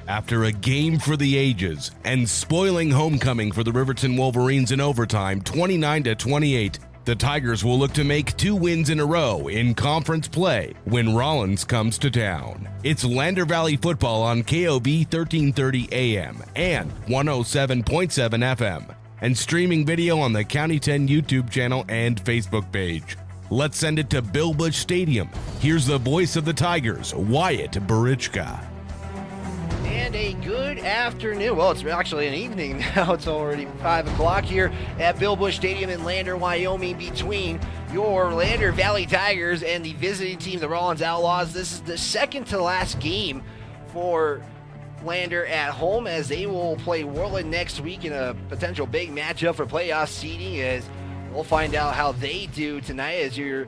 After a game for the ages and spoiling homecoming for the Riverton Wolverines in overtime 29-28, the Tigers will look to make 2 wins in a row in conference play when Rawlins comes to town. It's Lander Valley football on KOB 1330 AM and 107.7 FM, and streaming video on the County 10 YouTube channel and Facebook page. Let's send it to Bill Bush Stadium. Here's the voice of the Tigers, Wyatt Barichka. And a good afternoon. Well, it's actually an evening now. It's already 5 o'clock here at Bill Bush Stadium in Lander, Wyoming, between your Lander Valley Tigers and the visiting team, the Rawlins Outlaws. This is the second to last game for Lander at home, as they will play Worland next week in a potential big matchup for playoff seeding, as we'll find out how they do tonight as you're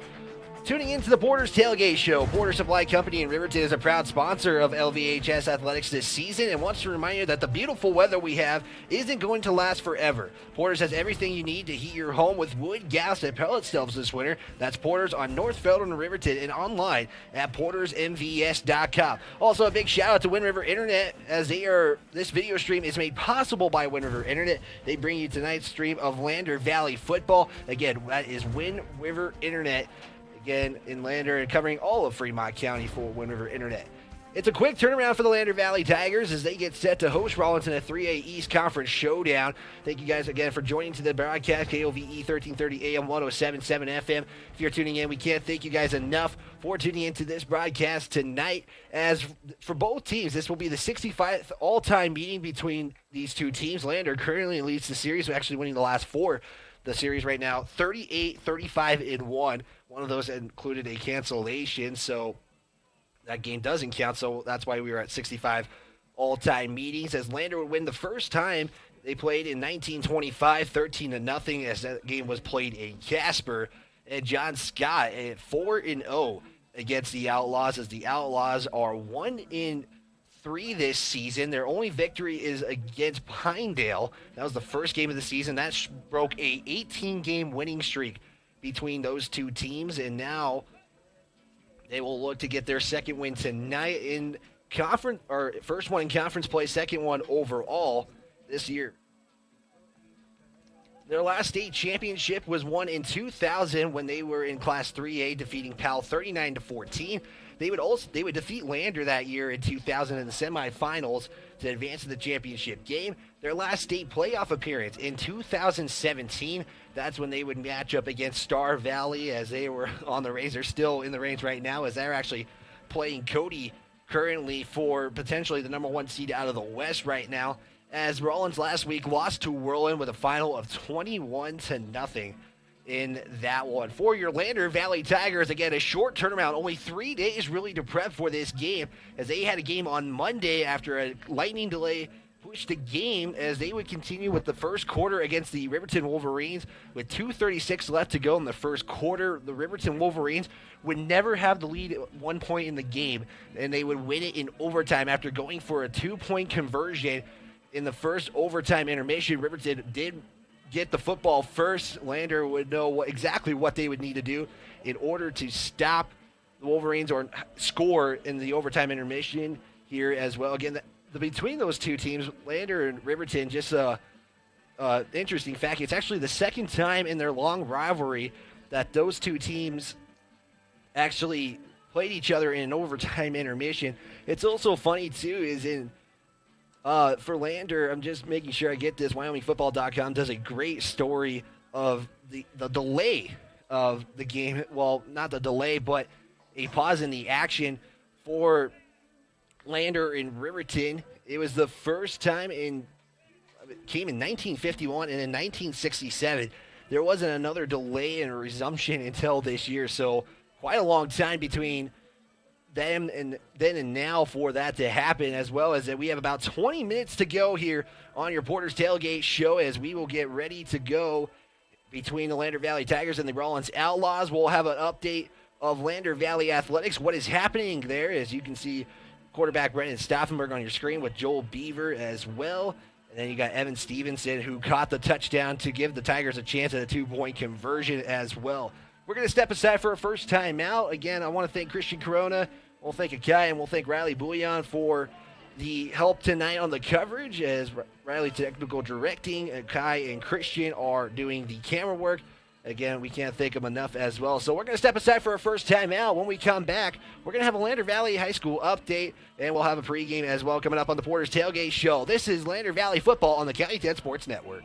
tuning into the Porter's Tailgate Show. Porter Supply Company in Riverton is a proud sponsor of LVHS Athletics this season and wants to remind you that the beautiful weather we have isn't going to last forever. Porter's has everything you need to heat your home with wood, gas, and pellet stoves this winter. That's Porter's on North Felton and Riverton, and online at portersmvs.com. Also, a big shout out to Wind River Internet, as this video stream is made possible by Wind River Internet. They bring you tonight's stream of Lander Valley football. Again, that is Wind River Internet. Again, in Lander and covering all of Fremont County for Wind River Internet. It's a quick turnaround for the Lander Valley Tigers as they get set to host Rawlins in a 3A East Conference showdown. Thank you guys again for joining to the broadcast, KOVE 1330 AM 107.7 FM. If you're tuning in, we can't thank you guys enough for tuning into this broadcast tonight. As for both teams, this will be the 65th all-time meeting between these two teams. Lander currently leads the series, actually winning the last 4. The series right now, 38-35-1. One of those included a cancellation, so that game doesn't count, so that's why we were at 65 all-time meetings, as Lander would win the first time they played in 1925, 13-0, as that game was played in Casper. And John Scott at 4-0 against the Outlaws, as the Outlaws are 1-3 this season. Their only victory is against Pinedale. That was the first game of the season. That broke a 18-game winning streak between those two teams, and now they will look to get their second win tonight in conference, or first one in conference play, second one overall this year. Their last state championship was won in 2000 when they were in Class 3A, defeating Powell 39-14. They would defeat Lander that year in 2000 in the semifinals to advance to the championship game. Their last state playoff appearance in 2017, that's when they would match up against Star Valley, as they were on the Razor, still in the reigns right now, as they're actually playing Cody currently for potentially the number 1 seed out of the West right now, as Rawlins last week lost to Worland with a final of 21-0 in that one. For your Lander Valley Tigers, again, a short turnaround, only 3 days really to prep for this game, as they had a game on Monday after a lightning delay pushed the game, as they would continue with the first quarter against the Riverton Wolverines with 2:36 left to go in the first quarter. The Riverton Wolverines would never have the lead at 1 point in the game, and they would win it in overtime after going for a 2-point conversion in the first overtime intermission. Riverton did get the football first. Lander would know exactly what they would need to do in order to stop the Wolverines or score in the overtime intermission here as well. Again, between those two teams, Lander and Riverton, just interesting fact, it's actually the second time in their long rivalry that those two teams actually played each other in an overtime intermission. It's also funny, too, is in for Lander, I'm just making sure I get this, WyomingFootball.com does a great story of the delay of the game. Well, not the delay, but a pause in the action for Lander in Riverton. It was the first time it came in 1951, and in 1967 there wasn't another delay and resumption until this year. So quite a long time between them and then and now for that to happen, as well as that we have about 20 minutes to go here on your Porter's Tailgate Show, as we will get ready to go between the Lander Valley Tigers and the Rawlins Outlaws. We'll have an update of Lander Valley Athletics, what is happening there, as you can see quarterback Brendan Staffenberg on your screen with Joel Beaver as well. And then you got Evan Stevenson, who caught the touchdown to give the Tigers a chance at a 2-point conversion as well. We're going to step aside for a first time out. Again, I want to thank Christian Corona. We'll thank Akai, and we'll thank Riley Bouillon for the help tonight on the coverage as Riley Technical Directing, Kai and Christian are doing the camera work. Again, we can't thank them enough as well. So we're going to step aside for our first time out. When we come back, we're going to have a Lander Valley High School update, and we'll have a pregame as well coming up on the Porter's Tailgate Show. This is Lander Valley Football on the County 10 Sports Network.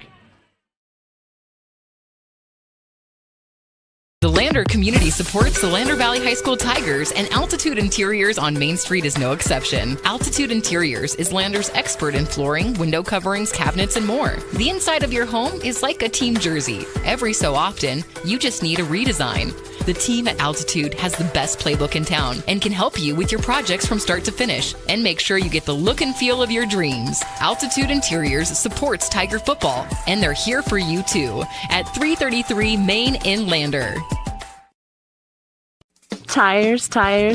The Lander community supports the Lander Valley High School Tigers, and Altitude Interiors on Main Street is no exception. Altitude Interiors is Lander's expert in flooring, window coverings, cabinets, and more. The inside of your home is like a team jersey. Every so often, you just need a redesign. The team at Altitude has the best playbook in town and can help you with your projects from start to finish and make sure you get the look and feel of your dreams. Altitude Interiors supports Tiger football, and they're here for you too at 333 Main in Lander. Tires,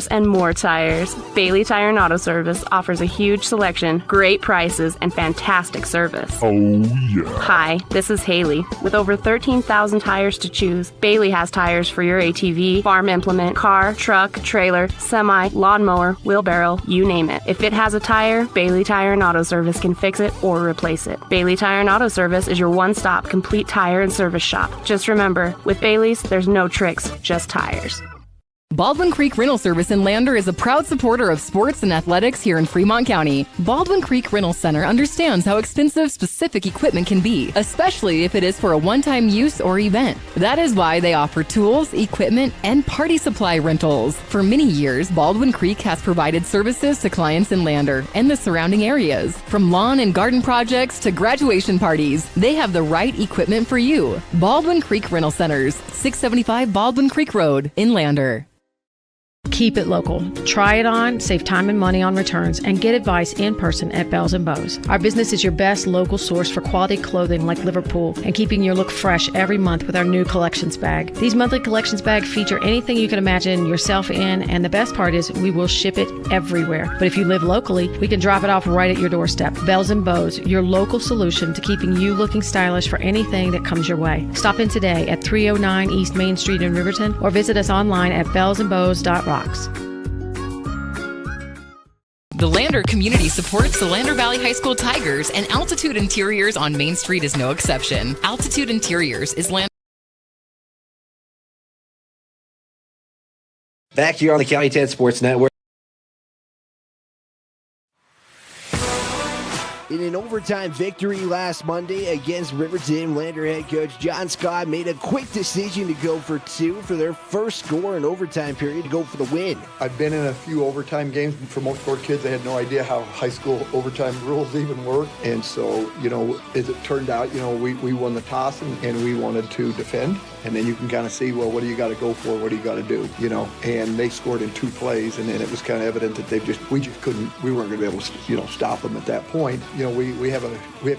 and more tires. Bailey Tire and Auto Service offers a huge selection, great prices, and fantastic service. Oh, yeah. Hi, this is Haley. With over 13,000 tires to choose, Bailey has tires for your ATV, farm implement, car, truck, trailer, semi, lawnmower, wheelbarrow, you name it. If it has a tire, Bailey Tire and Auto Service can fix it or replace it. Bailey Tire and Auto Service is your one-stop complete tire and service shop. Just remember, with Bailey's, there's no tricks, just tires. Baldwin Creek Rental Service in Lander is a proud supporter of sports and athletics here in Fremont County. Baldwin Creek Rental Center understands how expensive specific equipment can be, especially if it is for a one-time use or event. That is why they offer tools, equipment, and party supply rentals. For many years, Baldwin Creek has provided services to clients in Lander and the surrounding areas. From lawn and garden projects to graduation parties, they have the right equipment for you. Baldwin Creek Rental Centers, 675 Baldwin Creek Road in Lander. Keep it local. Try it on, save time and money on returns, and get advice in person at Bells & Bows. Our business is your best local source for quality clothing like Liverpool and keeping your look fresh every month with our new collections bag. These monthly collections bags feature anything you can imagine yourself in, and the best part is we will ship it everywhere. But if you live locally, we can drop it off right at your doorstep. Bells & Bows, your local solution to keeping you looking stylish for anything that comes your way. Stop in today at 309 East Main Street in Riverton or visit us online at bellsandbows.rocks. The Lander community supports the Lander Valley High School Tigers, and Altitude Interiors on Main Street is no exception. Altitude Interiors is Lander. Back here on the County 10 Sports Network. In an overtime victory last Monday against Riverton, Lander head coach John Scott made a quick decision to go for two for their first score in overtime period to go for the win. I've been in a few overtime games. For most of our kids, they had no idea how high school overtime rules even work. And so, as it turned out, we won the toss and we wanted to defend. And then you can kind of see, well, what do you got to go for? What do you got to do? And they scored in 2 plays, and then it was kind of evident that we weren't going to be able to, stop them at that point. We have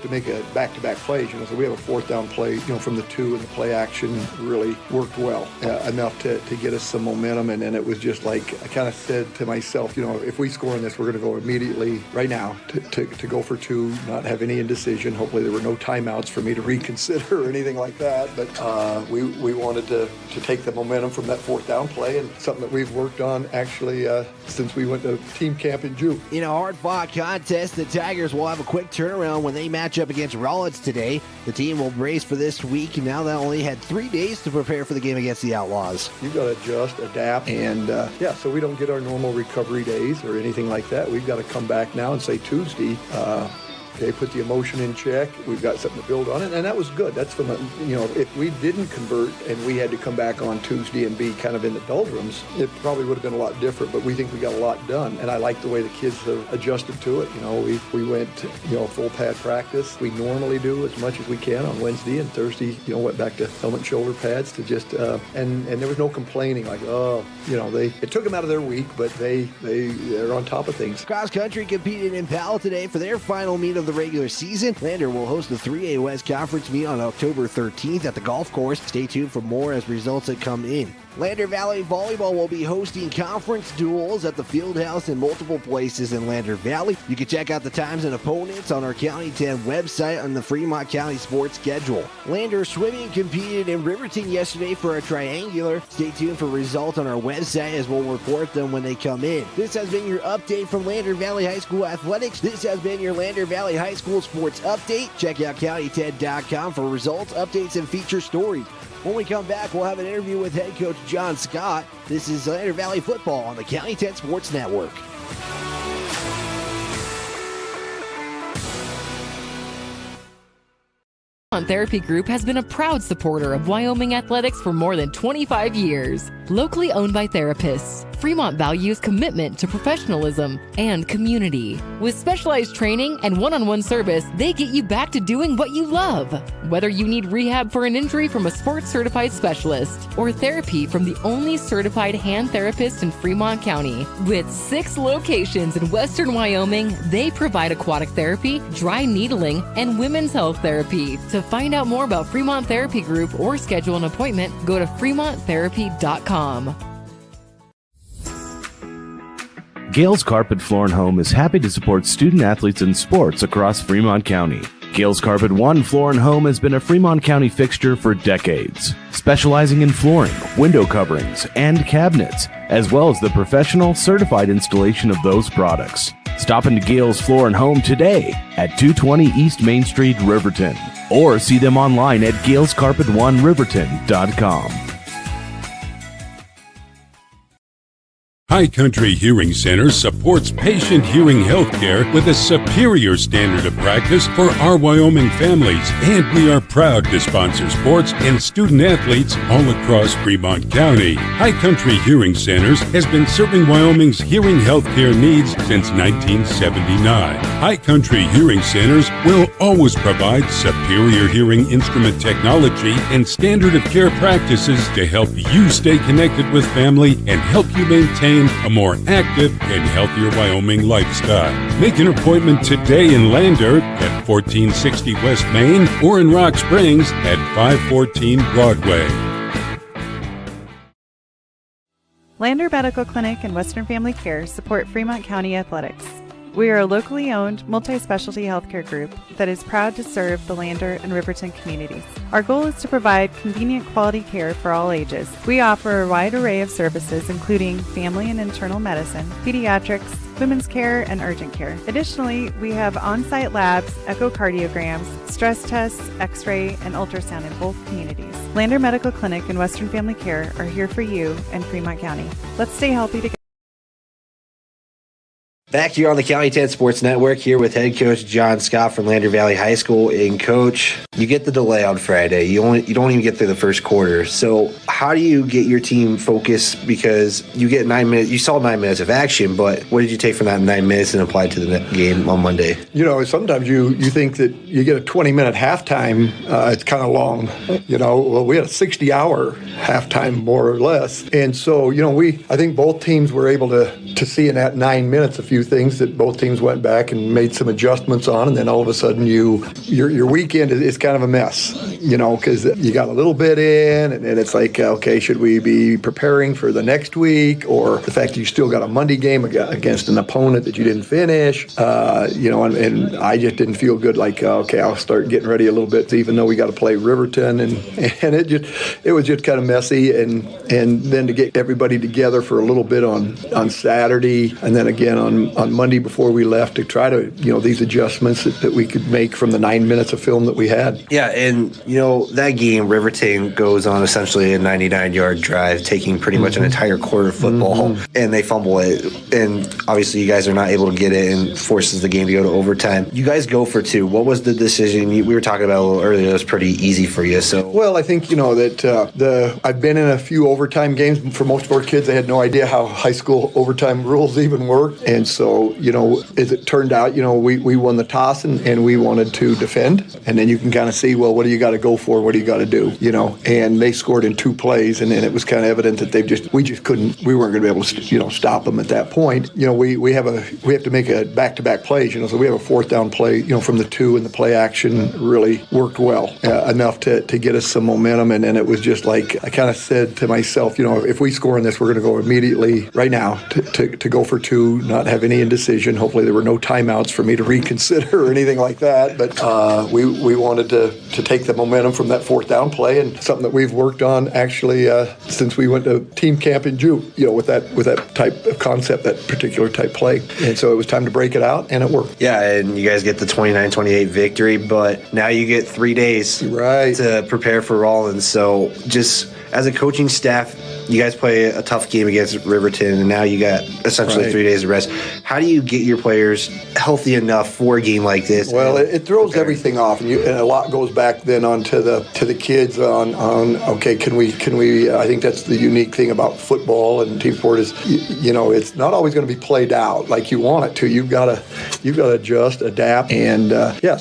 to make a back-to-back plays. So we have a fourth down play, from the 2, and the play action really worked well enough to get us some momentum. And then it was just like I kind of said to myself, if we score in this, we're going to go immediately right now to go for 2, not have any indecision. Hopefully there were no timeouts for me to reconsider or anything like that. But we wanted to take the momentum from that fourth down play, and something that we've worked on actually since we went to team camp in June. In a hard-fought contest, the Tigers will have a quick turnaround when they match up against Rawlins today. The team will brace for this week, and now they only had 3 days to prepare for the game against the Outlaws. You've got to adjust, adapt, and so we don't get our normal recovery days or anything like that. We've got to come back now and say Tuesday, okay, put the emotion in check. We've got something to build on it, and that was good. That's from if we didn't convert and we had to come back on Tuesday and be kind of in the doldrums, it probably would have been a lot different. But we think we got a lot done, and I like the way the kids have adjusted to it. We went full pad practice. We normally do as much as we can on Wednesday, and Thursday went back to helmet and shoulder pads to just and there was no complaining like it took them out of their week, but they're on top of things. Cross country competed in Powell today for their final meet of of the regular season, Lander will host the 3A West Conference meet on October 13th at the golf course. Stay tuned for more as results that come in. Lander Valley Volleyball will be hosting conference duels at the Fieldhouse in multiple places in Lander Valley. You can check out the times and opponents on our County 10 website on the Fremont County Sports schedule. Lander Swimming competed in Riverton yesterday for a triangular. Stay tuned for results on our website as we'll report them when they come in. This has been your update from Lander Valley High School Athletics. This has been your Lander Valley High School Sports Update. Check out county10.com for results, updates, and feature stories. When we come back, we'll have an interview with head coach John Scott. This is Lander Valley Football on the County 10 Sports Network. Therapy Group has been a proud supporter of Wyoming athletics for more than 25 years. Locally owned by therapists, Fremont values commitment to professionalism and community. With specialized training and one-on-one service, they get you back to doing what you love. Whether you need rehab for an injury from a sports-certified specialist or therapy from the only certified hand therapist in Fremont County. With 6 locations in western Wyoming, they provide aquatic therapy, dry needling, and women's health therapy. To find out more about Fremont Therapy Group or schedule an appointment, go to fremonttherapy.com. Gales Carpet Floor and Home is happy to support student athletes in sports across Fremont County. Gales Carpet One Floor and Home has been a Fremont County fixture for decades, specializing in flooring, window coverings, and cabinets, as well as the professional certified installation of those products. Stop into Gales Floor and Home today at 220 East Main Street, Riverton, or see them online at galescarpet1riverton.com. High Country Hearing Center supports patient hearing health care with a superior standard of practice for our Wyoming families, and we are proud to sponsor sports and student athletes all across Fremont County. High Country Hearing Centers has been serving Wyoming's hearing health care needs since 1979. High Country Hearing Centers will always provide superior hearing instrument technology and standard of care practices to help you stay connected with family and help you maintain a more active and healthier Wyoming lifestyle. Make an appointment today in Lander at 1460 West Main or in Rock Springs at 514 Broadway. Lander Medical Clinic and Western Family Care support Fremont County athletics. We are a locally owned, multi-specialty healthcare group that is proud to serve the Lander and Riverton communities. Our goal is to provide convenient quality care for all ages. We offer a wide array of services including family and internal medicine, pediatrics, women's care, and urgent care. Additionally, we have on-site labs, echocardiograms, stress tests, x-ray, and ultrasound in both communities. Lander Medical Clinic and Western Family Care are here for you in Fremont County. Let's stay healthy together. Back here on the County 10 Sports Network, here with head coach John Scott from Lander Valley High School. And coach, you get the delay on Friday. You don't even get through the first quarter. So how do you get your team focused? Because you get 9 minutes. You saw 9 minutes of action, but what did you take from that 9 minutes and apply to the game on Monday? You know, sometimes you think that you get a 20-minute halftime. It's kind of long. You know, well, we had a 60-hour halftime, more or less. And so, you know, I think both teams were able to see in that 9 minutes a few things that both teams went back and made some adjustments on, and then all of a sudden your weekend is kind of a mess, you know, because you got a little bit in, and it's like, okay, should we be preparing for the next week, or the fact that you still got a Monday game against an opponent that you didn't finish, you know, and I just didn't feel good, like, okay, I'll start getting ready a little bit, even though we got to play Riverton, and it was just kind of messy, and then to get everybody together for a little bit on Saturday, and then again on Monday before we left to try to, you know, these adjustments that we could make from the 9 minutes of film that we had. Yeah, and, you know, that game, Riverton goes on essentially a 99-yard drive, taking pretty much an entire quarter of football, and they fumble it. And obviously you guys are not able to get it and forces the game to go to overtime. You guys go for 2. What was the decision? We were talking about a little earlier. It was pretty easy for you. So, well, I think, you know, that I've been in a few overtime games. For most of our kids, they had no idea how high school overtime rules even worked. And so so, as it turned out, we won the toss and we wanted to defend. And then you can kind of see, well, what do you got to go for? What do you got to do? And they scored in 2 plays, and then it was kind of evident that we weren't going to be able to, stop them at that point. We have to make a back-to-back plays, so we have a 4th down play, from the 2, and the play action really worked well enough to get us some momentum. And then it was just like, I kind of said to myself, if we score in this, we're going to go immediately right now to go for 2, not have any indecision. Hopefully there were no timeouts for me to reconsider or anything like that. But we wanted to take the momentum from that 4th down play, and something that we've worked on actually since we went to team camp in June, with that type of concept, that particular type play. And so it was time to break it out, and it worked. Yeah, and you guys get the 29-28 victory, but now you get 3 days to prepare for Rawlins. So just as a coaching staff, you guys play a tough game against Riverton, and now you got essentially 3 days of rest. How do you get your players healthy enough for a game like this? Well, it throws everything off, and a lot goes back then on to the kids on okay, can we? I think that's the unique thing about football and team sport is, it's not always going to be played out like you want it to. You've got to adjust, adapt, and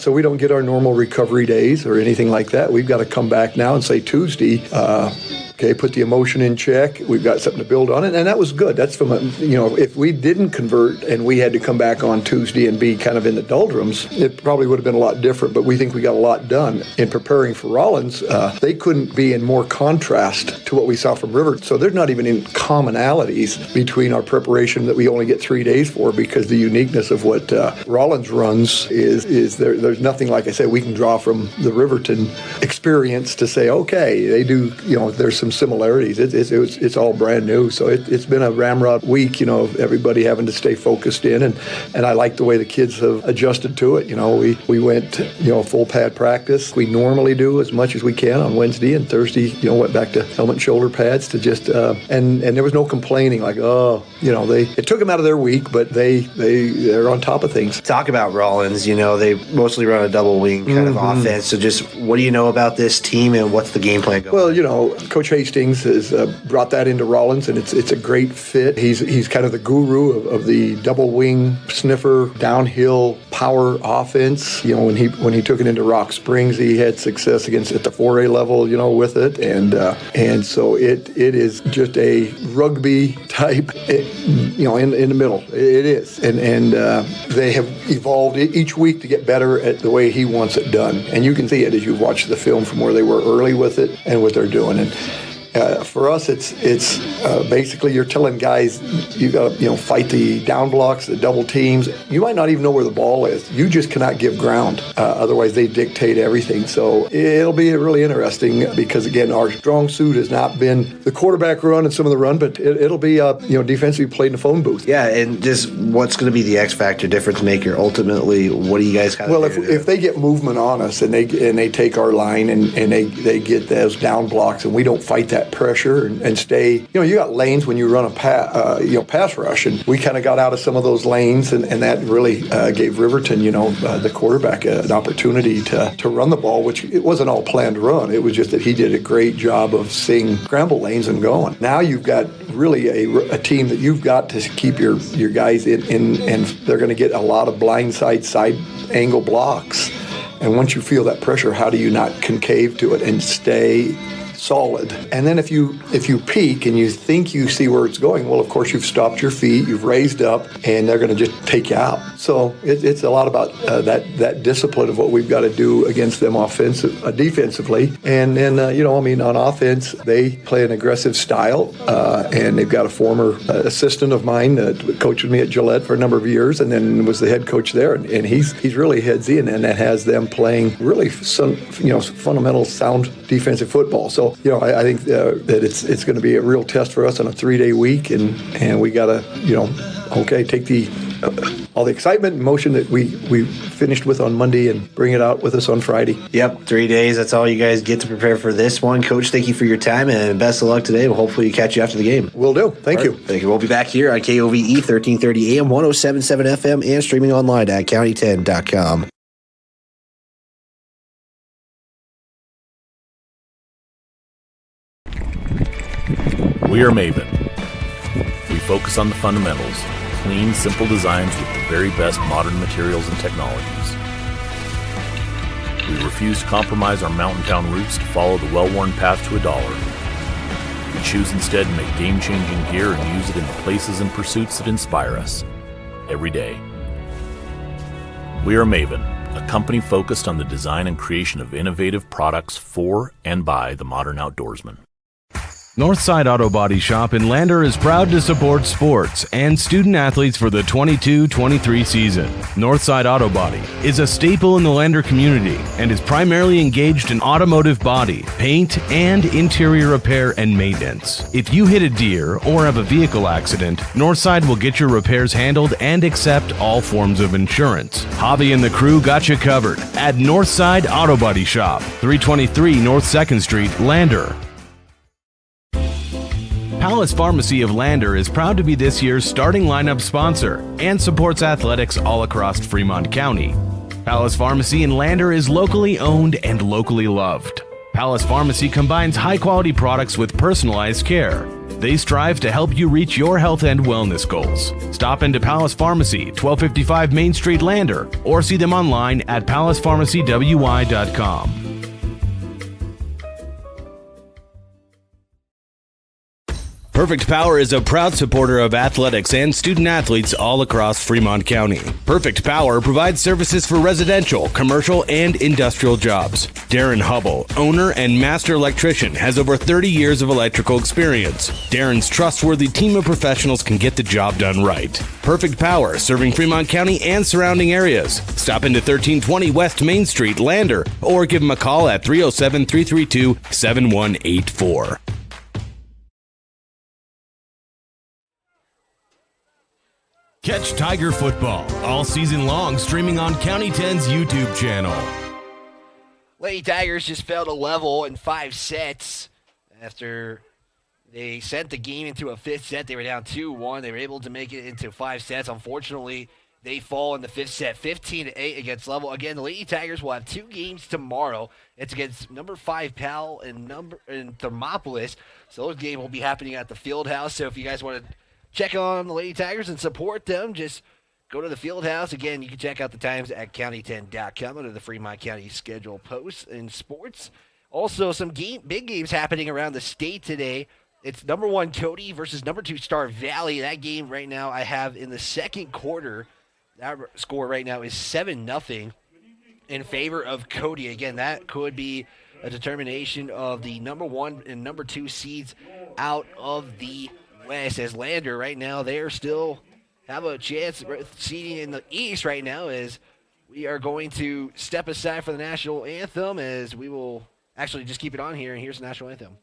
so we don't get our normal recovery days or anything like that. We've got to come back now and say Tuesday. Okay, put the emotion in check. We've got something to build on it, and that was good. That's from if we didn't convert and we had to come back on Tuesday and be kind of in the doldrums, it probably would have been a lot different. But we think we got a lot done in preparing for Rawlins. They couldn't be in more contrast to what we saw from River. So there's not even any commonalities between our preparation that we only get 3 days for, because the uniqueness of what Rawlins runs is there's nothing, like I said, we can draw from the Riverton experience to say, okay, they do. There's some similarities. It's all brand new. So it's been a ramrod week, everybody having to stay focused in, and I like the way the kids have adjusted to it. We went, full pad practice. We normally do as much as we can on Wednesday, and Thursday, went back to helmet and shoulder pads to just, and there was no complaining like, it took them out of their week, but they're on top of things. Talk about Rawlins, they mostly run a double wing kind of offense. So just what do you know about this team, and what's the game plan going? Well, Coach Hastings has brought that into Rawlins, and it's a great fit. He's kind of the guru of the double wing sniffer downhill power offense. When he took it into Rock Springs, he had success at the 4A level, with it, and so it is just a rugby type, in the middle. It is, and they have evolved each week to get better at the way he wants it done, and you can see it as you watch the film from where they were early with it and what they're doing. And for us, it's basically you're telling guys you got to fight the down blocks, the double teams. You might not even know where the ball is. You just cannot give ground. Otherwise, they dictate everything. So it'll be really interesting because again, our strong suit has not been the quarterback run and some of the run, but it'll be defensively played in the phone booth. Yeah, and just what's going to be the X factor, difference maker? Ultimately, what do you guys got? Well, if they get movement on us and they take our line and they get those down blocks and we don't fight that pressure and stay, you got lanes when you run a pass rush, and we kind of got out of some of those lanes, and that really gave Riverton, the quarterback an opportunity to run the ball, which it wasn't all planned run. It was just that he did a great job of seeing scramble lanes and going. Now you've got really a team that you've got to keep your guys in, and they're going to get a lot of side angle blocks. And once you feel that pressure, how do you not concave to it and stay solid? And then if you peek and you think you see where it's going, well, of course, you've stopped your feet, you've raised up, and they're going to just take you out. So it's a lot about that discipline of what we've got to do against them defensively. And then, on offense, they play an aggressive style, and they've got a former assistant of mine that coached with me at Gillette for a number of years and then was the head coach there. And he's really headsy, and that has them playing really some, fundamental sound defensive football. So, I think that it's going to be a real test for us on a 3-day week, and we got to, take all the excitement and motion that we finished with on Monday and bring it out with us on Friday. Yep, 3 days. That's all you guys get to prepare for this one. Coach, thank you for your time, and best of luck today. We'll hopefully catch you after the game. Will do. Thank you. Thank you. We'll be back here on KOVE 1330 AM, 107.7 FM, and streaming online at county10.com. We are Maven. We focus on the fundamentals clean, simple designs with the very best modern materials and technologies. We refuse to compromise our mountain town roots to follow the well-worn path to $1. We choose instead to make game-changing gear and use it in the places and pursuits that inspire us every day. We are Maven, a company focused on the design and creation of innovative products for and by the modern outdoorsman. Northside Auto Body Shop in Lander is proud to support sports and student athletes for the 22-23 season. Northside Auto Body is a staple in the Lander community and is primarily engaged in automotive body, paint, and interior repair and maintenance. If you hit a deer or have a vehicle accident, Northside will get your repairs handled and accept all forms of insurance. Javi and the crew got you covered at Northside Auto Body Shop, 323 North 2nd Street, Lander. Palace Pharmacy of Lander is proud to be this year's starting lineup sponsor and supports athletics all across Fremont County. Palace Pharmacy in Lander is locally owned and locally loved. Palace Pharmacy combines high-quality products with personalized care. They strive to help you reach your health and wellness goals. Stop into Palace Pharmacy, 1255 Main Street, Lander, or see them online at palacepharmacywy.com. Perfect Power is a proud supporter of athletics and student athletes all across Fremont County. Perfect Power provides services for residential, commercial, and industrial jobs. Darren Hubble, owner and master electrician, has over 30 years of electrical experience. Darren's trustworthy team of professionals can get the job done right. Perfect Power, serving Fremont County and surrounding areas. Stop into 1320 West Main Street, Lander, or give them a call at 307-332-7184. Catch Tiger football all season long, streaming on County 10's YouTube channel. Lady Tigers just fell to level in 5 sets after they sent the game into a 5th set. They were down 2-1. They were able to make it into 5 sets. Unfortunately, they fall in the 5th set, 15-8 against Level. Again, the Lady Tigers will have 2 games tomorrow. It's against number 5 Pal and Thermopolis. So those games will be happening at the Field House. So if you guys want to check on the Lady Tigers and support them, just go to the Field House. Again, you can check out the times at county10.com under the Fremont County schedule posts in sports. Also, some big games happening around the state today. It's number 1 Cody versus number 2 Star Valley. That game right now I have in the second quarter. That score right now is 7-0 in favor of Cody. Again, that could be a determination of the number 1 and number 2 seeds out of the West. As Lander right now, they are still have a chance seating in the East right now, as we are going to step aside for the national anthem, as we will actually just keep it on here, and here's the national anthem.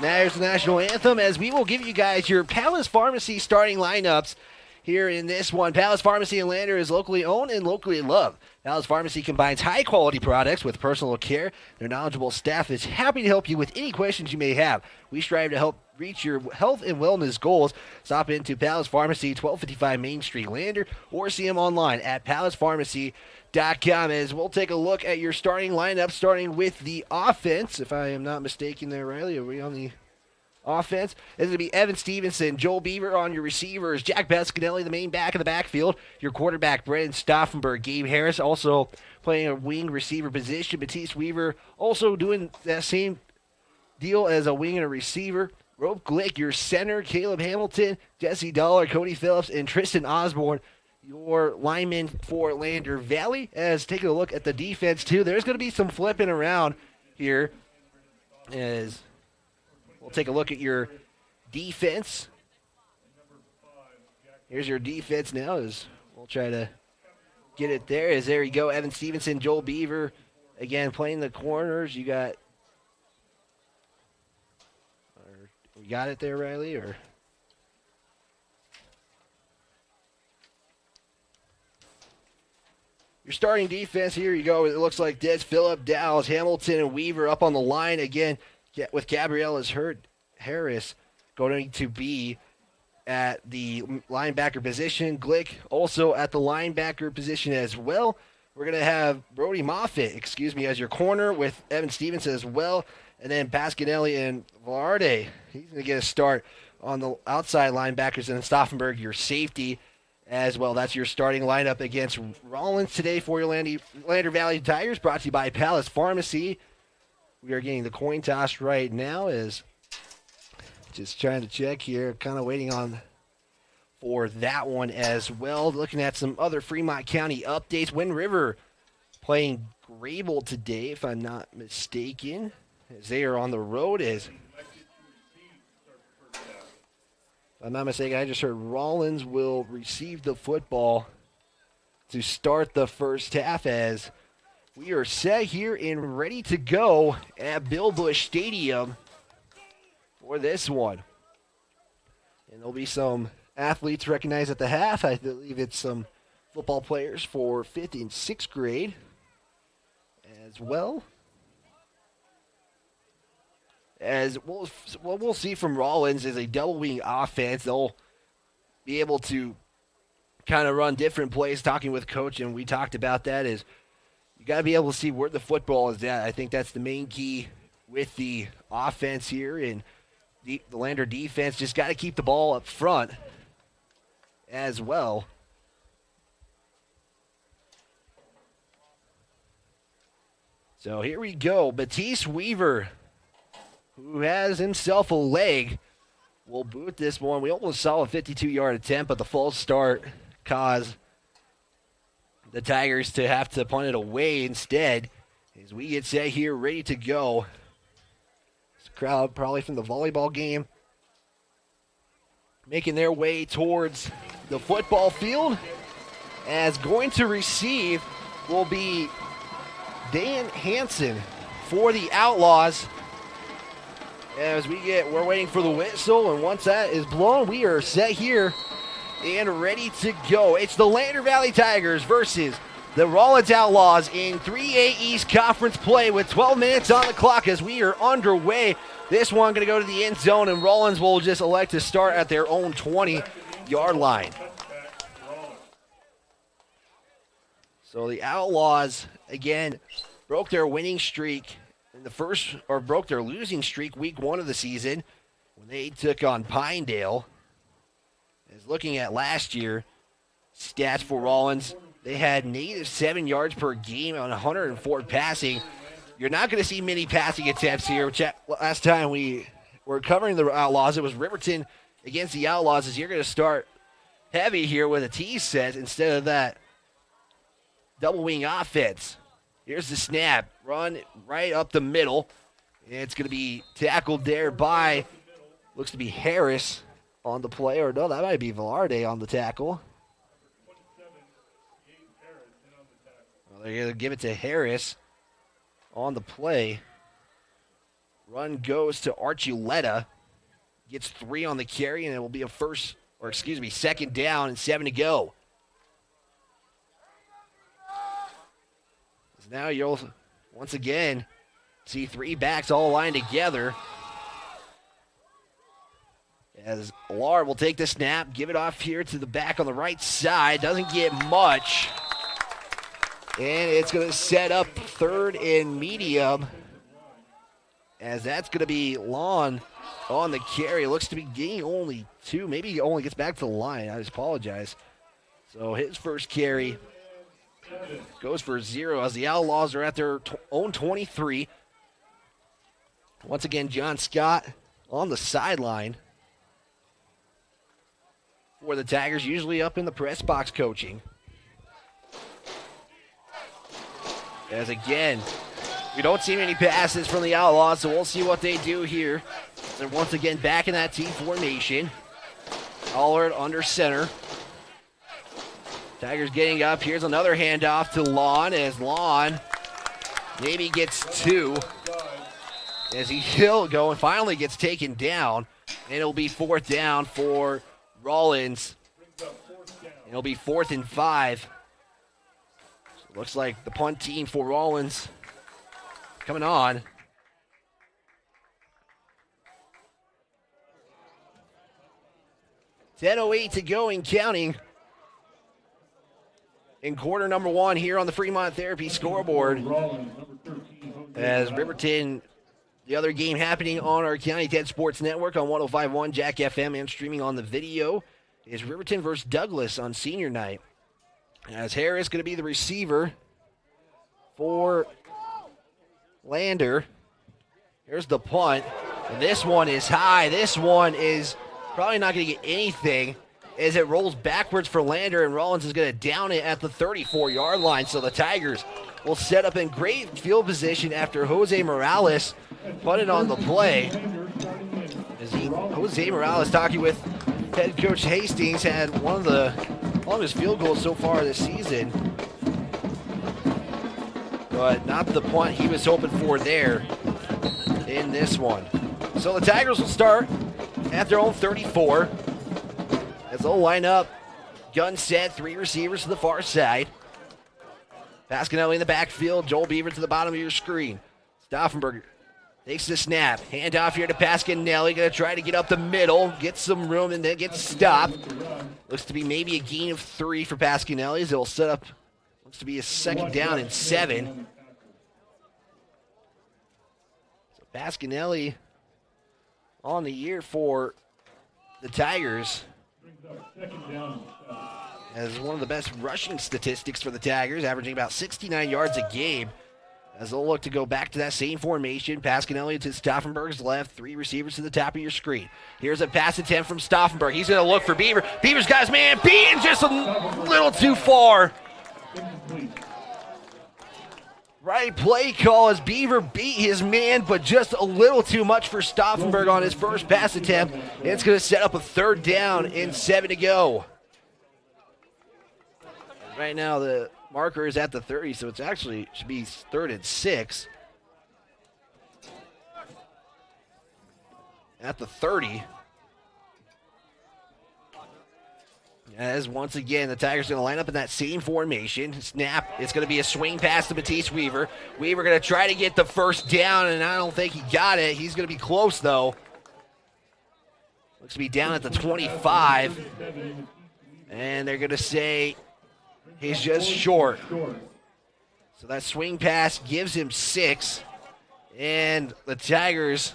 There's the national anthem, as we will give you guys your Palace Pharmacy starting lineups here in this one. Palace Pharmacy in Lander is locally owned and locally loved. Palace Pharmacy combines high-quality products with personal care. Their knowledgeable staff is happy to help you with any questions you may have. We strive to help reach your health and wellness goals, stop into Palace Pharmacy, 1255 Main Street, Lander, or see them online at palacepharmacy.com. As we'll take a look at your starting lineup, starting with the offense. If I am not mistaken there, Riley, are we on the offense? It's going to be Evan Stevenson, Joel Beaver on your receivers, Jack Pescanelli, the main back of the backfield, your quarterback, Brendan Stauffenberg, Gabe Harris also playing a wing receiver position, Batiste Weaver also doing that same deal as a wing and a receiver, Rope Glick, your center, Caleb Hamilton, Jesse Dollar, Cody Phillips, and Tristan Osborne, your lineman for Lander Valley. As taking a look at the defense, too, there's going to be some flipping around here as we'll take a look at your defense. Here's your defense now as we'll try to get it there. As there you go, Evan Stevenson, Joel Beaver, again, playing the corners. You got it there, Riley? Or your starting defense, here you go. It looks like Des Phillip, Dowles, Hamilton, and Weaver up on the line again with Gabrielle Harris going to be at the linebacker position. Glick also at the linebacker position as well. We're going to have Brody Moffitt, as your corner with Evan Stevenson as well. And then Pasquinelli and Velarde, he's going to get a start on the outside linebackers. And then Stauffenberg, your safety as well. That's your starting lineup against Rawlins today for your Lander Valley Tigers, brought to you by Palace Pharmacy. We are getting the coin toss right now, as just trying to check here, kind of waiting on for that one as well. Looking at some other Fremont County updates. Wind River playing Grable today, if I'm not mistaken, as they are on the road. As if I'm not mistaken, I just heard Rawlins will receive the football to start the first half, as we are set here and ready to go at Bill Bush Stadium for this one. And there'll be some athletes recognized at the half. I believe it's some football players for 5th and 6th grade as well. As what we'll see from Rawlins is a double wing offense. They'll be able to kind of run different plays. Talking with Coach, and we talked about that, is you got to be able to see where the football is at. I think that's the main key with the offense here. And the Lander defense just got to keep the ball up front as well. So here we go. Batiste Weaver, who has himself a leg, will boot this one. We almost saw a 52-yard attempt, but the false start caused the Tigers to have to punt it away instead. As we get set here, ready to go. This crowd probably from the volleyball game making their way towards the football field. As going to receive will be Dan Hansen for the Outlaws. As we're waiting for the whistle, and once that is blown, we are set here and ready to go. It's the Lander Valley Tigers versus the Rawlins Outlaws in 3A East Conference play with 12 minutes on the clock as we are underway. This one going to go to the end zone, and Rawlins will just elect to start at their own 20-yard line. So the Outlaws, again, broke their winning streak broke their losing streak week 1 of the season when they took on Pinedale. As looking at last year, stats for Rawlins, they had -7 yards per game on 104 passing. You're not going to see many passing attempts here. Last time we were covering the Outlaws, it was Riverton against the Outlaws, as you're going to start heavy here with a T set instead of that double wing offense. Here's the snap. Run right up the middle. And it's going to be tackled there by, looks to be Harris on the play. Or no, that might be Velarde on the tackle. Well, they're going to give it to Harris on the play. Run goes to Archuleta. Gets 3 on the carry, and it will be a second down and 7 to go. Now you'll once again see 3 backs all lined together. As Allard will take the snap, give it off here to the back on the right side. Doesn't get much. And it's going to set up 3rd and medium. As that's going to be Lon on the carry. Looks to be getting only 2. Maybe he only gets back to the line. I just apologize. So his first carry goes for 0 as the Outlaws are at their own 23. Once again, John Scott on the sideline for the Tigers, usually up in the press box coaching. As again, we don't see many passes from the Outlaws, so we'll see what they do here. They're once again back in that T formation. Allard under center. Tigers getting up. Here's another handoff to Lon as Lon maybe gets 2. As he'll go and finally gets taken down. And it'll be 4th down for Rawlins. It'll be 4th and 5. So looks like the punt team for Rawlins coming on. .10:08 to go and counting in quarter number 1 here on the Fremont Therapy scoreboard. As Riverton, the other game happening on our County 10 Sports Network on 105.1 Jack FM and streaming on the video is Riverton versus Douglas on senior night. As Harris going to be the receiver for Lander. Here's the punt. And this one is high. This one is probably not going to get anything as it rolls backwards for Lander, and Rawlins is going to down it at the 34-yard line. So the Tigers will set up in great field position after Jose Morales punted on the play. Jose Morales, talking with head coach Hastings, had one of the longest field goals so far this season. But not the punt he was hoping for there in this one. So the Tigers will start at their own 34. As they'll line up, gun set, 3 receivers to the far side. Pasquinelli in the backfield, Joel Beaver to the bottom of your screen. Stauffenberg takes the snap, hand off here to Pasquinelli, going to try to get up the middle, get some room, and then gets stopped. Looks to be maybe a gain of 3 for Pasquinelli as it'll set up, looks to be a 2nd down and 7. So Pasquinelli on the year for the Tigers has one of the best rushing statistics for the Tigers, averaging about 69 yards a game. As they'll look to go back to that same formation, Pasquinelli to Stauffenberg's left, 3 receivers to the top of your screen. Here's a pass attempt from Stauffenberg. He's going to look for Beaver. Beaver's got his man beaten just a little too far. Right play call as Beaver beat his man, but just a little too much for Stauffenberg on his first pass attempt. And it's going to set up a 3rd down and 7 to go. Right now the marker is at the 30, so it's actually should be 3rd and 6. At the 30. As once again, the Tigers are going to line up in that same formation. Snap, it's going to be a swing pass to Matisse Weaver. Weaver going to try to get the 1st down, and I don't think he got it. He's going to be close, though. Looks to be down at the 25. And they're going to say he's just short. So that swing pass gives him 6. And the Tigers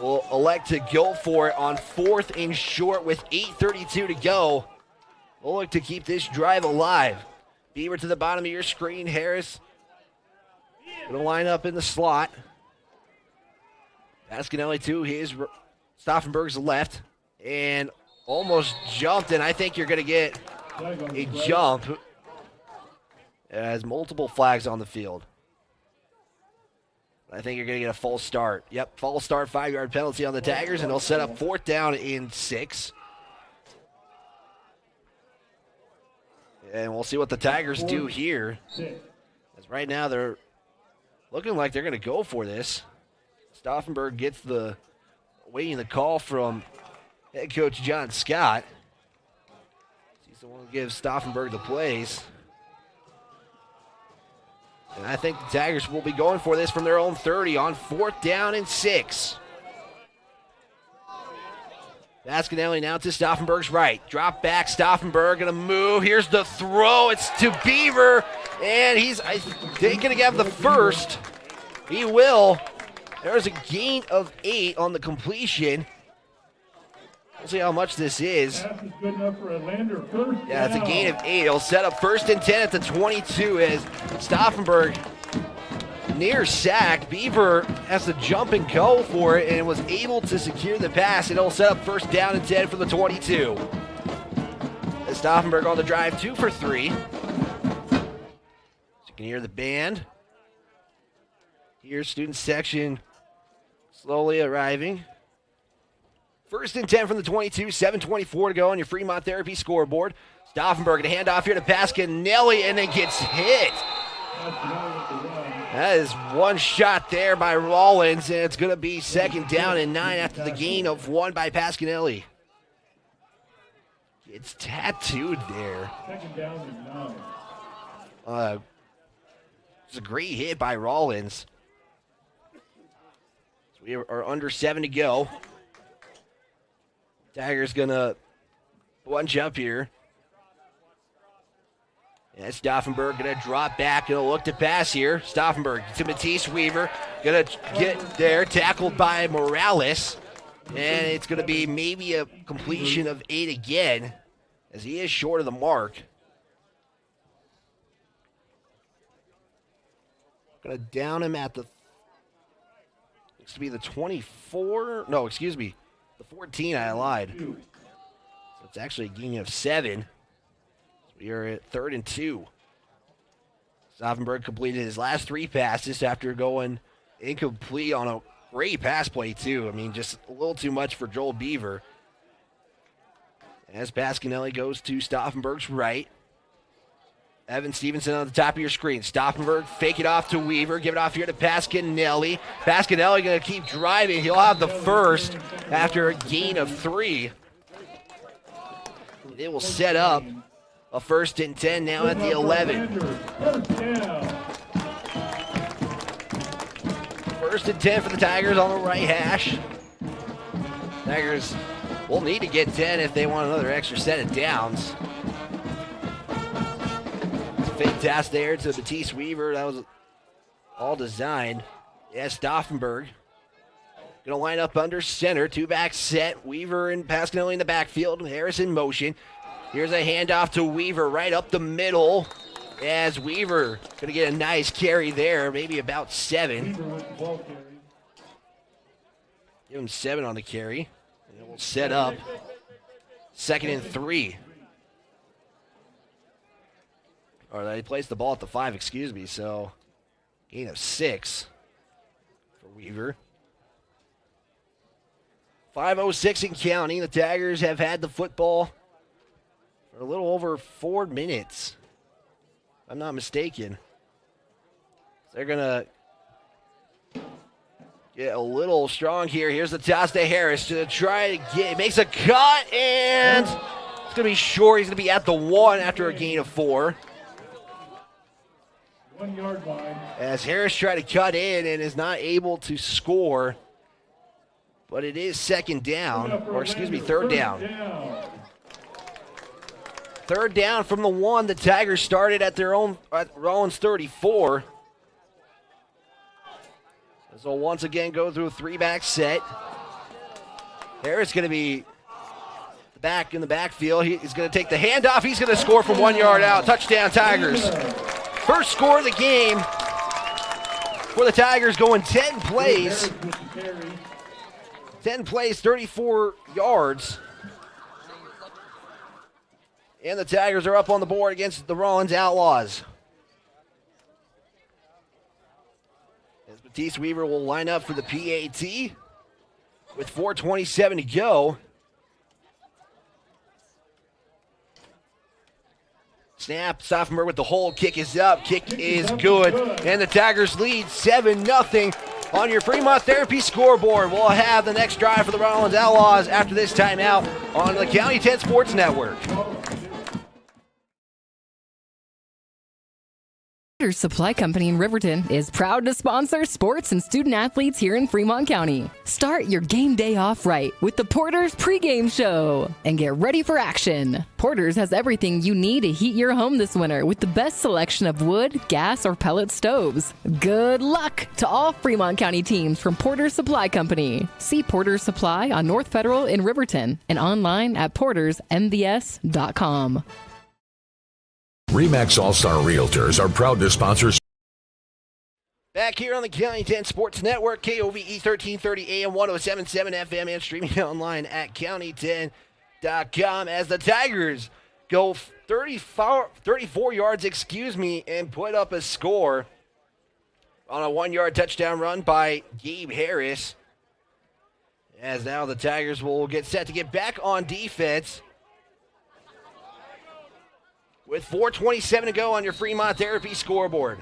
will elect to go for it on 4th and short with 8:32 to go. We'll look to keep this drive alive. Beaver to the bottom of your screen. Harris going to line up in the slot. Pasquinelli to his Stauffenberg's left. And almost jumped, and I think you're going to get a jump as multiple flags on the field. I think you're going to get a false start. Yep, false start, 5-yard penalty on the Tigers, and they'll set up 4th down and 6. And we'll see what the Tigers do here. As right now they're looking like they're going to go for this. Stauffenberg gets the waiting the call from head coach John Scott. He's the one who gives Stauffenberg the plays. And I think the Tigers will be going for this from their own 30 on 4th down and 6. Pasquinelli now to Stauffenberg's right. Drop back, Stauffenberg gonna move. Here's the throw. It's to Beaver, and he's, I think, gonna have the first. He will. There's a gain of 8 on the completion. We'll see how much this is. Yeah, it's a gain of 8. It'll set up 1st and 10 at the 22 as Stauffenberg near sacked. Beaver has to jump and go for it and was able to secure the pass. It'll set up 1st down and 10 for the 22. As Stauffenberg on the drive, 2 for 3. So you can hear the band. Here's student section slowly arriving. 1st and 10 from the 22, 7:24 to go on your Fremont Therapy scoreboard. Stauffenberg to hand off here to Pasquinelli and then gets hit. That is one shot there by Rawlins, and it's going to be 2nd down and 9 after the gain of 1 by Pasquinelli. It's tattooed there. 2nd down and 9. It's a great hit by Rawlins. So we are under 7 to go. Tigers going to bunch up here. And Stauffenberg going to drop back, going to look to pass here. Stauffenberg to Matisse Weaver, going to get there, tackled by Morales. And it's going to be maybe a completion of 8 again, as he is short of the mark. Going to down him at the, looks to be the 24, no, excuse me, the 14, I lied. So it's actually a gain of 7. We are at 3rd and 2. Stauffenberg completed his last 3 passes after going incomplete on a great pass play, too. I mean, just a little too much for Joel Beaver. As Pasquinelli goes to Stauffenberg's right. Evan Stevenson on the top of your screen. Stauffenberg, fake it off to Weaver. Give it off here to Pasquinelli. Pasquinelli going to keep driving. He'll have the first after a gain of 3. It will set up a 1st and 10 now at the 11. 1st and 10 for the Tigers on the right hash. Tigers will need to get 10 if they want another extra set of downs. It's a fake pass there to Matisse Weaver. That was all designed. Yeah, Stauffenberg going to line up under center. 2-back set. Weaver and Pasquinelli in the backfield. Harris in motion. Here's a handoff to Weaver right up the middle. As Weaver going to get a nice carry there, maybe about 7. Give him 7 on the carry. And it will set up 2nd and 3. Or they placed the ball at the 5, excuse me. So gain of 6 for Weaver. 5:06 and counting. The Tigers have had the football for a little over 4 minutes, if I'm not mistaken. They're going to get a little strong here. Here's the toss to Harris to try to get, makes a cut, and it's going to be short. He's going to be at the 1 after a gain of 4. 1 yard line. As Harris tried to cut in and is not able to score, but it is 2nd down, or excuse me, 3rd down. 3rd down from the 1. The Tigers started at their own, at Rawlins 34. So once again go through a 3-back set. Harris going to be back in the backfield. He's going to take the handoff. He's going to score from 1 yard out. Touchdown Tigers. First score of the game for the Tigers, going 10 plays. 10 plays, 34 yards. And the Tigers are up on the board against the Rawlins Outlaws. As Matisse Weaver will line up for the PAT with 4:27 to go. Snap, Stauffenberg with the hold. Kick is up. Kick is good. And the Tigers lead 7-0 on your Fremont Therapy scoreboard. We'll have the next drive for the Rawlins Outlaws after this timeout on the County 10 Sports Network. Porter's Supply Company in Riverton is proud to sponsor sports and student athletes here in Fremont County. Start your game day off right with the Porter's Pregame Show and get ready for action. Porter's has everything you need to heat your home this winter with the best selection of wood, gas, or pellet stoves. Good luck to all Fremont County teams from Porter's Supply Company. See Porter's Supply on North Federal in Riverton and online at portersmvs.com. RE/MAX All-Star Realtors are proud to sponsor. Back here on the County 10 Sports Network, KOVE 1330 AM 107.7 FM, and streaming online at county10.com as the Tigers go 34 yards, and put up a score on a 1-yard touchdown run by Gabe Harris. As now the Tigers will get set to get back on defense. With 4:27 to go on your Fremont Therapy scoreboard.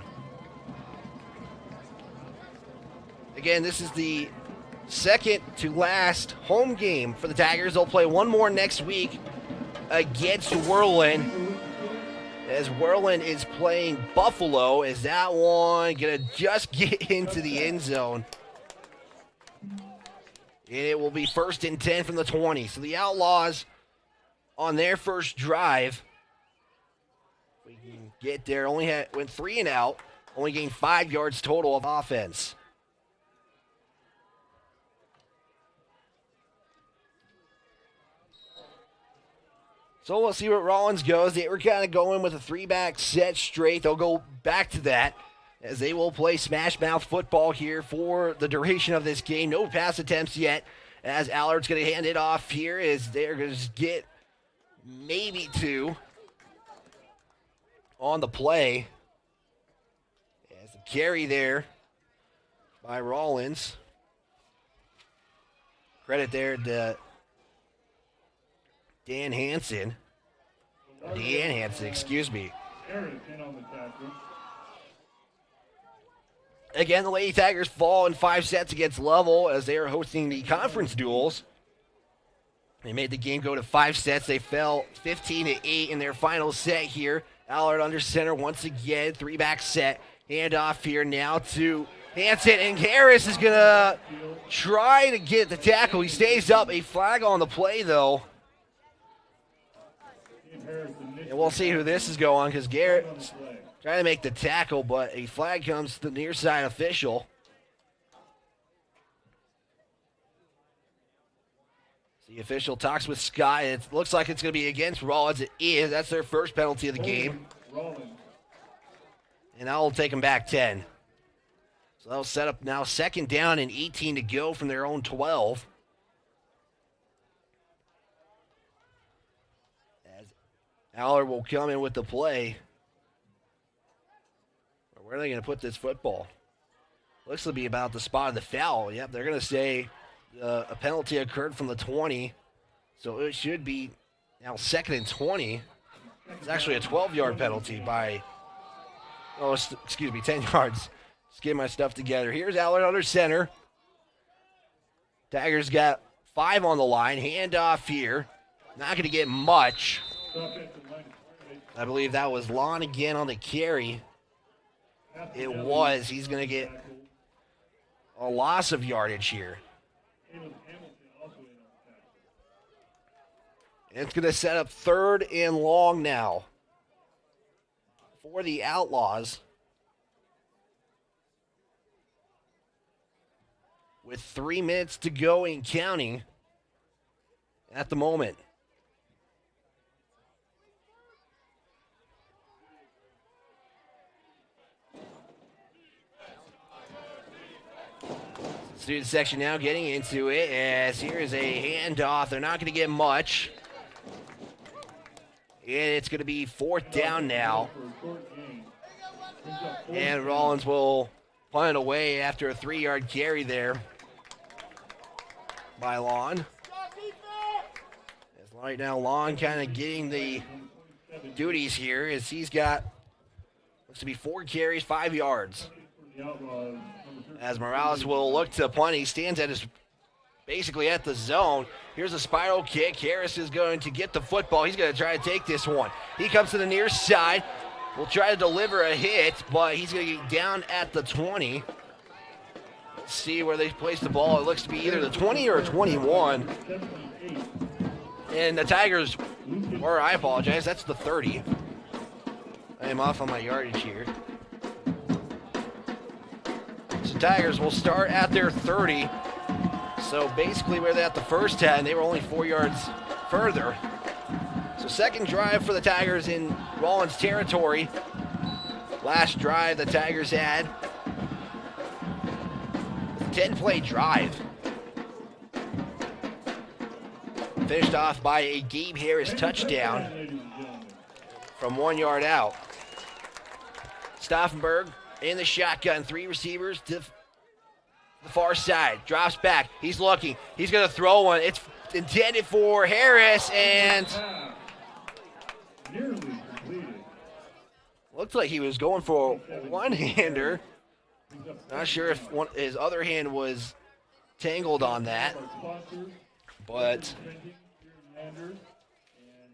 Again, this is the second to last home game for the Tigers. They'll play one more next week against Rawlins. As Rawlins is playing Buffalo, is that one going to just get into the end zone? And it will be 1st and 10 from the 20. So the Outlaws on their first drive, we can get there, went 3 and out, only gained 5 yards total of offense. So we'll see what Rawlins goes. They were kind of going with a 3-back set straight. They'll go back to that as they will play smash mouth football here for the duration of this game. No pass attempts yet as Allard's going to hand it off here as they're going to just get maybe 2 on the play. As the carry there by Rawlins. Credit there to Dan Hansen. Deanne Hansen, excuse me. Again, the Lady Tigers fall in 5 sets against Lovell as they are hosting the conference duels. They made the game go to 5 sets. They fell 15-8 in their final set here. Allard under center once again. 3-back set. Handoff here now to Hansen, and Harris is going to try to get the tackle. He stays up. A flag on the play, though. And we'll see who this is going because Garrett's trying to make the tackle, but a flag comes to the near side official. The official talks with Scott. It looks like it's going to be against Rawlins. It is. That's their first penalty of the game. And that will take them back 10. So they'll set up now 2nd down and 18 to go from their own 12. As Allard will come in with the play. Where are they going to put this football? Looks to be about the spot of the foul. Yep, they're going to say a penalty occurred from the 20. So it should be now 2nd and 20. It's actually a 12-yard penalty by, 10 yards. Let's get my stuff together. Here's Allard under center. Tigers got 5 on the line. Handoff here. Not going to get much. I believe that was Lon again on the carry. It was. He's going to get a loss of yardage here. And it's going to set up 3rd and long now for the Outlaws. With 3 minutes to go in counting at the moment. Student section now getting into it as here is a handoff. They're not going to get much. And it's going to be 4th down now. And Rawlins will punt it away after a 3-yard carry there by Lon. As right now Lon kind of getting the duties here as he's got, looks to be 4 carries, 5 yards. As Morales will look to punt, he stands at his, basically at the zone. Here's a spiral kick. Harris is going to get the football. He's going to try to take this one. He comes to the near side. will try to deliver a hit, but he's going to get down at the 20. Let's see where they place the ball. It looks to be either the 20 or 21. And the Tigers, or I apologize, that's the 30. I am off on my yardage here. So Tigers will start at their 30. So basically where they're at the first 10, they were only 4 yards further. So second drive for the Tigers in Rawlins territory. Last drive the Tigers had. 10-play drive. Finished off by a Gabe Harris touchdown from 1 yard out. Stauffenberg in the shotgun, 3 receivers to the far side. Drops back. He's looking. He's going to throw one. It's intended for Harris, and looked like he was going for a one-hander. Not sure if his other hand was tangled on that, but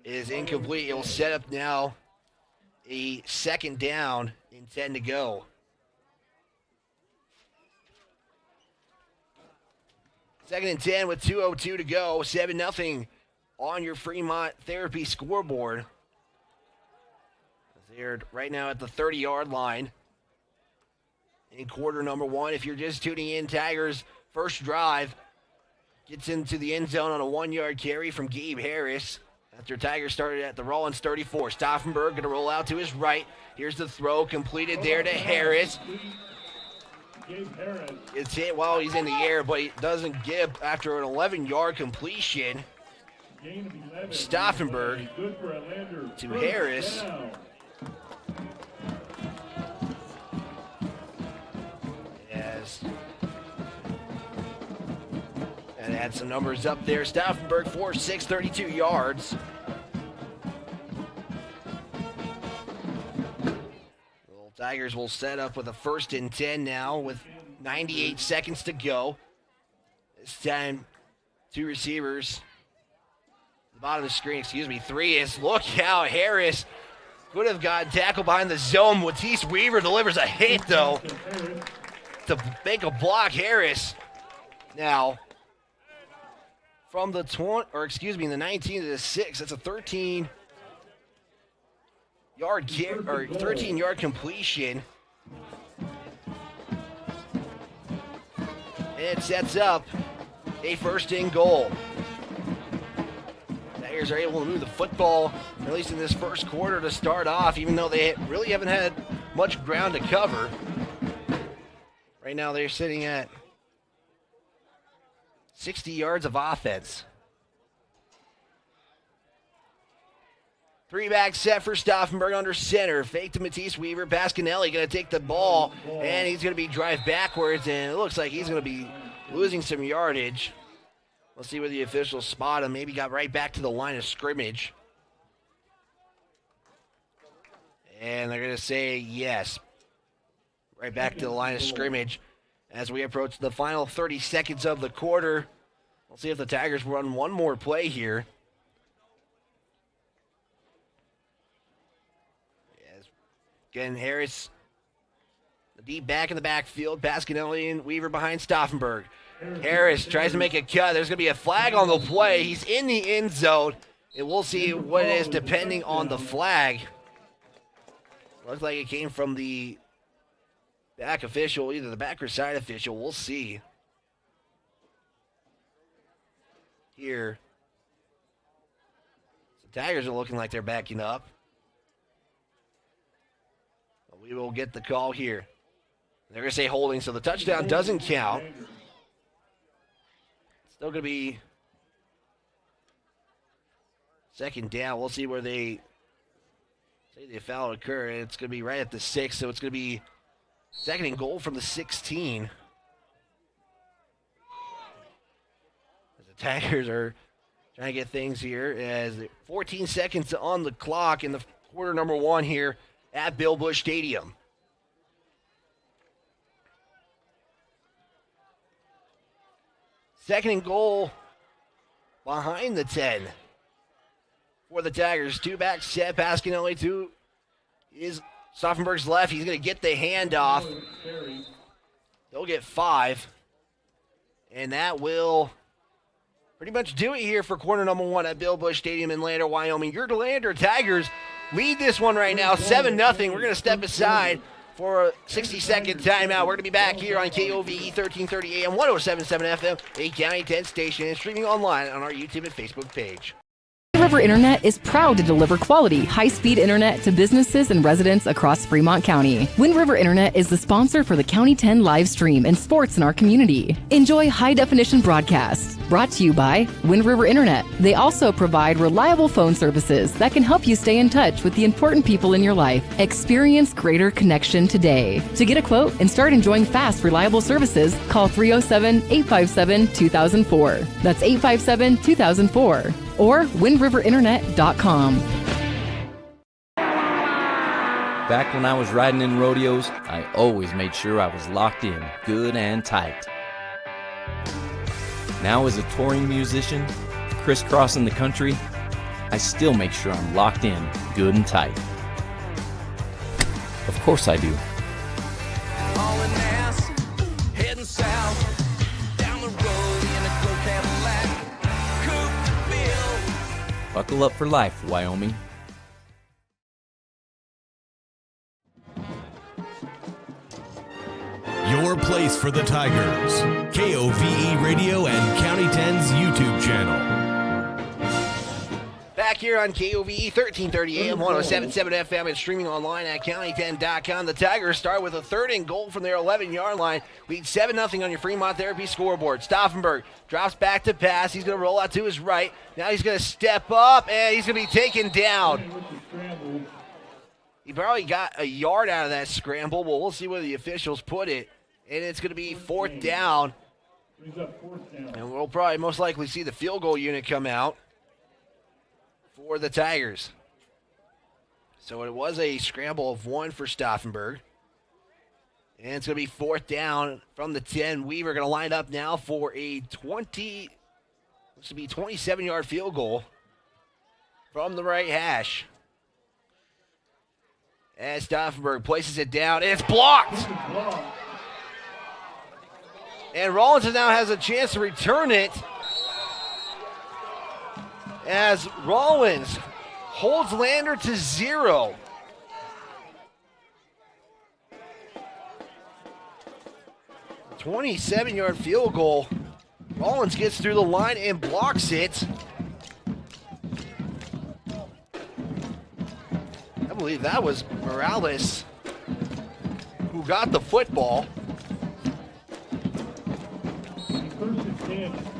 it is incomplete. It will set up now a second down and 10 to go. Second and 10 with 2:02 to go. 7-0 on your Fremont Therapy scoreboard. They're right now at the 30-yard line in quarter number 1. If you're just tuning in, Tigers' first drive gets into the end zone on a 1-yard carry from Gabe Harris. After Tigers started at the Rawlins 34. Stauffenberg going to roll out to his right. Here's the throw completed there to Harris. It's hit while he's in the air, but he doesn't give after an 11-yard completion. Stauffenberg to Harris. Yes. And add some numbers up there. Stauffenberg 4-6, 32 yards. Tigers will set up with a 1st and 10 now with 98 seconds to go. This time, 2 receivers. The bottom of the screen, 3 is, look out, Harris could have gotten tackled behind the zone. Matisse Weaver delivers a hit, though, to make a block. Harris now from the the 19 to the 6. That's a 13-yard 13-yard completion. And it sets up a 1st and goal. Tigers are able to move the football, at least in this first quarter, to start off, even though they really haven't had much ground to cover. Right now they're sitting at 60 yards of offense. 3-back set for Stauffenberg under center. Fake to Matisse Weaver. Pasquinelli going to take the ball, and he's going to be drive backwards, and it looks like he's going to be losing some yardage. We'll see where the officials spot him. Maybe got right back to the line of scrimmage. And they're going to say yes. Right back to the line of scrimmage as we approach the final 30 seconds of the quarter. We'll see if the Tigers run one more play here. Again, Harris, the deep back in the backfield. Pasquinelli and Weaver behind Stauffenberg. Harris tries to make a cut. There's going to be a flag on the play. He's in the end zone, and we'll see what it is depending on the flag. Looks like it came from the back official, either the back or side official. We'll see. Here. The Tigers are looking like they're backing up. We will get the call here. They're going to say holding, so the touchdown doesn't count. Still going to be second down. We'll see where they say the foul occur. It's going to be right at the 6, so it's going to be second and goal from the 16. As the Tigers are trying to get things here as 14 seconds on the clock in the quarter number 1 here at Bill Bush Stadium. Second and goal behind the 10 for the Tigers. 2-back set. Pasquinelli to is Stauffenberg's left. He's going to get the handoff. They'll get 5. And that will pretty much do it here for quarter number 1 at Bill Bush Stadium in Lander, Wyoming. Your Lander Tigers lead this one right now, 7-0. We're going to step aside for a 60-second timeout. We're going to be back here on KOVE 1330 AM, 107.7 FM, a County 10 station, and streaming online on our YouTube and Facebook page. River Internet is proud to deliver quality, high-speed internet to businesses and residents across Fremont County. Wind River Internet is the sponsor for the County 10 live stream and sports in our community. Enjoy high-definition broadcasts. Brought to you by Wind River Internet. They also provide reliable phone services that can help you stay in touch with the important people in your life. Experience greater connection today. To get a quote and start enjoying fast, reliable services, call 307-857-2004. That's 857-2004. Or windriverinternet.com. Back when I was riding in rodeos, I always made sure I was locked in, good and tight. Now as a touring musician, crisscrossing the country, I still make sure I'm locked in, good and tight. Of course I do. Hauling ass, heading south, down the road in a gold Cadillac, coupe to Bill. Buckle up for life, Wyoming. Your place for the Tigers. KOVE Radio and County 10's YouTube channel. Back here on KOVE 1330 AM, 107.7 FM, and streaming online at county10.com. The Tigers start with a 3rd and goal from their 11-yard line. Lead 7-0 on your Fremont Therapy scoreboard. Stauffenberg drops back to pass. He's going to roll out to his right. Now he's going to step up, and he's going to be taken down. He probably got a yard out of that scramble, but we'll see where the officials put it. And it's going to be 4th down. And we'll probably most likely see the field goal unit come out for the Tigers. So it was a scramble of 1 for Stauffenberg. And it's going to be 4th down from the 10. Weaver going to line up now for a 27-yard field goal from the right hash. As Stauffenberg places it down, and it's blocked. And Rawlins now has a chance to return it as Rawlins holds Lander to 0. A 27-yard field goal. Rawlins gets through the line and blocks it. I believe that was Morales who got the football.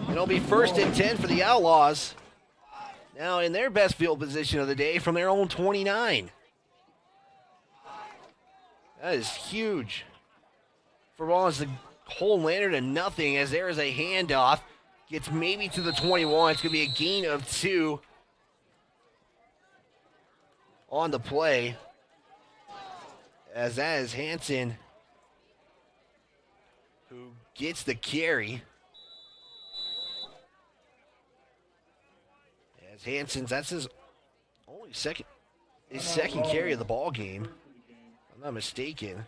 It'll be 1st and 10 for the Outlaws. Now in their best field position of the day from their own 29. That is huge for Rawlins to hold Lander to nothing as there is a handoff. Gets maybe to the 21. It's going to be a gain of 2 on the play. As that is Hansen who gets the carry. As Hansen's, that's his only second carry of the ball game. If I'm not mistaken.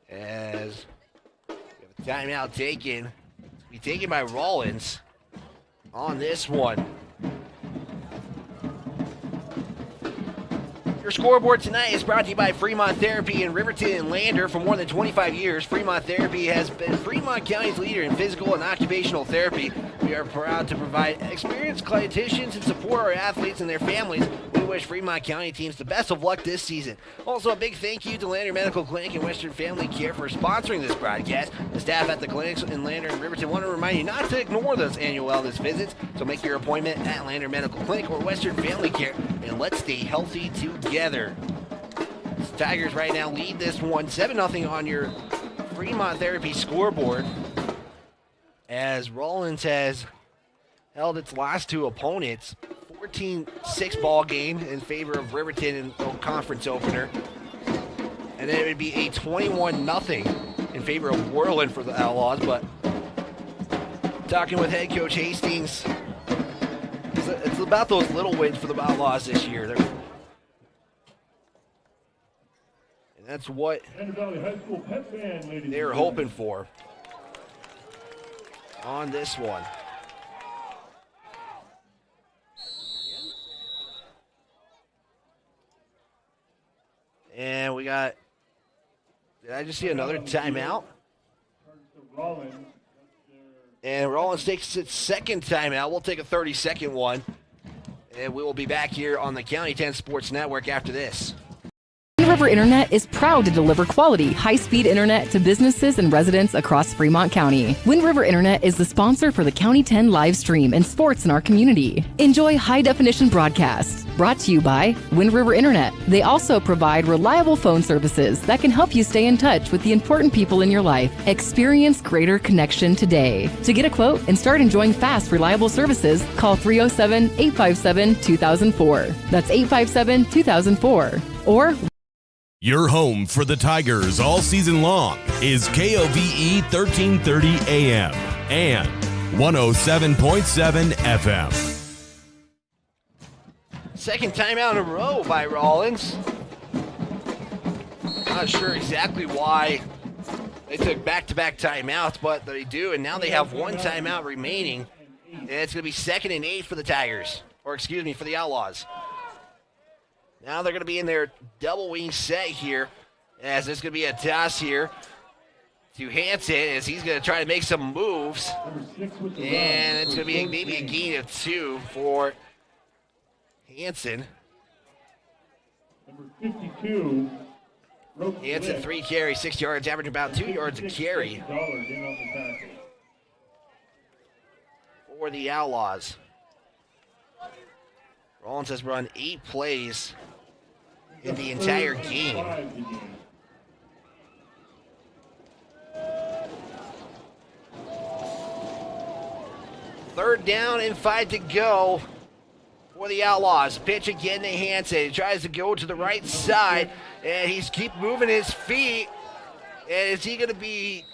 As we have a timeout taken. Be taken by Rawlins on this one. Your scoreboard tonight is brought to you by Fremont Therapy in Riverton and Lander. For more than 25 years, Fremont Therapy has been Fremont County's leader in physical and occupational therapy. We are proud to provide experienced clinicians and support our athletes and their families. We wish Fremont County teams the best of luck this season. Also, a big thank you to Lander Medical Clinic and Western Family Care for sponsoring this broadcast. The staff at the clinics in Lander and Riverton want to remind you not to ignore those annual wellness visits, so make your appointment at Lander Medical Clinic or Western Family Care, and let's stay healthy together. The Tigers right now lead this one 7-0 on your Fremont Therapy scoreboard, as Rawlins has held its last 2 opponents. 14-6 ball game in favor of Riverton in the conference opener. And then it would be a 21-0 in favor of Whirlin for the Outlaws. But talking with head coach Hastings, it's about those little wins for the Outlaws this year. And that's what Lander Valley High School Pep Band, ladies they were and hoping gentlemen. for on this one. And we got, did I just see another timeout? Rawlins. And Rawlins takes its second timeout. We'll take a 30-second one. And we will be back here on the County 10 Sports Network after this. Wind River Internet is proud to deliver quality, high-speed internet to businesses and residents across Fremont County. Wind River Internet is the sponsor for the County 10 live stream and sports in our community. Enjoy high-definition broadcasts. Brought to you by Wind River Internet. They also provide reliable phone services that can help you stay in touch with the important people in your life. Experience greater connection today. To get a quote and start enjoying fast, reliable services, call 307-857-2004. That's 857-2004. Or your home for the Tigers all season long is KOVE 1330 AM and 107.7 FM. Second timeout in a row by Rawlins. Not sure exactly why they took back-to-back timeouts, but they do, and now they have one timeout remaining, and it's going to be 2nd and 8 for the Tigers, or excuse me, for the Outlaws. Now they're going to be in their double wing set here, as there's going to be a toss here to Hanson as he's going to try to make some moves, and it's going to be maybe a gain of 2 for Hanson. Number 52. Hanson, 3 carries, 6 yards, averaging about 2 yards a carry for the Outlaws. Rawlins has run 8 plays in the entire game. Third down and 5 to go for the Outlaws. Pitch again to Hanson. He tries to go to the right side, and he's keep moving his feet. And is he going to be,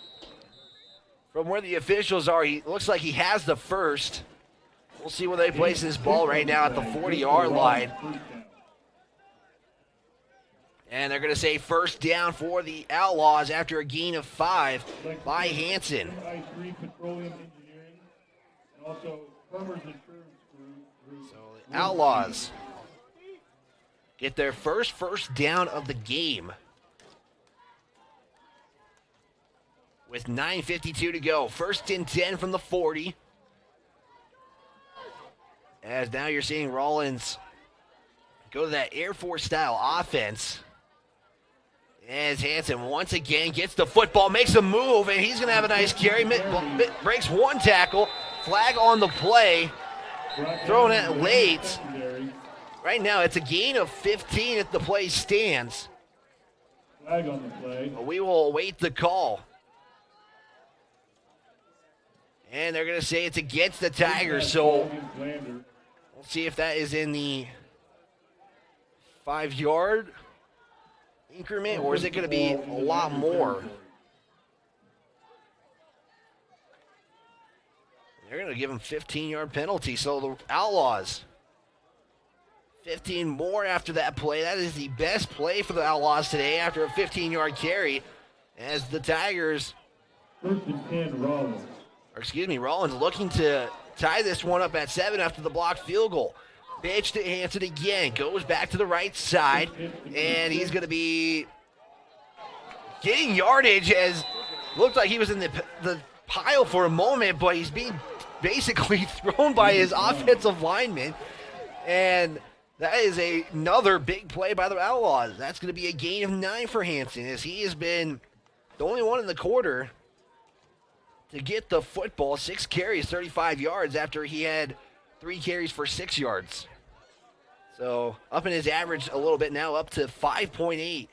from where the officials are, he looks like he has the first. We'll see where they place this ball right now at the 40-yard line. And they're going to say first down for the Outlaws after a gain of 5 by Hanson. So the Outlaws get their first down of the game with 9:52 to go. 1st and 10 from the 40. As now you're seeing Rawlins go to that Air Force style offense. As Hanson once again gets the football, makes a move, and he's going to have a nice carry. Breaks one tackle. Flag on the play. Throwing it late. Right now it's a gain of 15 if the play stands. Flag on the play. But we will await the call. And they're going to say it's against the Tigers, so we'll see if that is in the 5-yard increment, or is it going to be a lot more? They're going to give him 15-yard penalty, so the Outlaws 15 more after that play. That is the best play for the Outlaws today after a 15-yard carry, as the Tigers, 1st and 10, Rawlins. Rawlins looking to tie this one up at 7 after the blocked field goal. Pitch to Hanson again, goes back to the right side, and he's going to be getting yardage, as looked like he was in the pile for a moment, but he's being basically thrown by his offensive lineman, and that is another big play by the Outlaws. That's going to be a gain of 9 for Hanson, as he has been the only one in the quarter to get the football. 6 carries, 35 yards after he had 3 carries for 6 yards. So up in his average a little bit now, up to 5.8.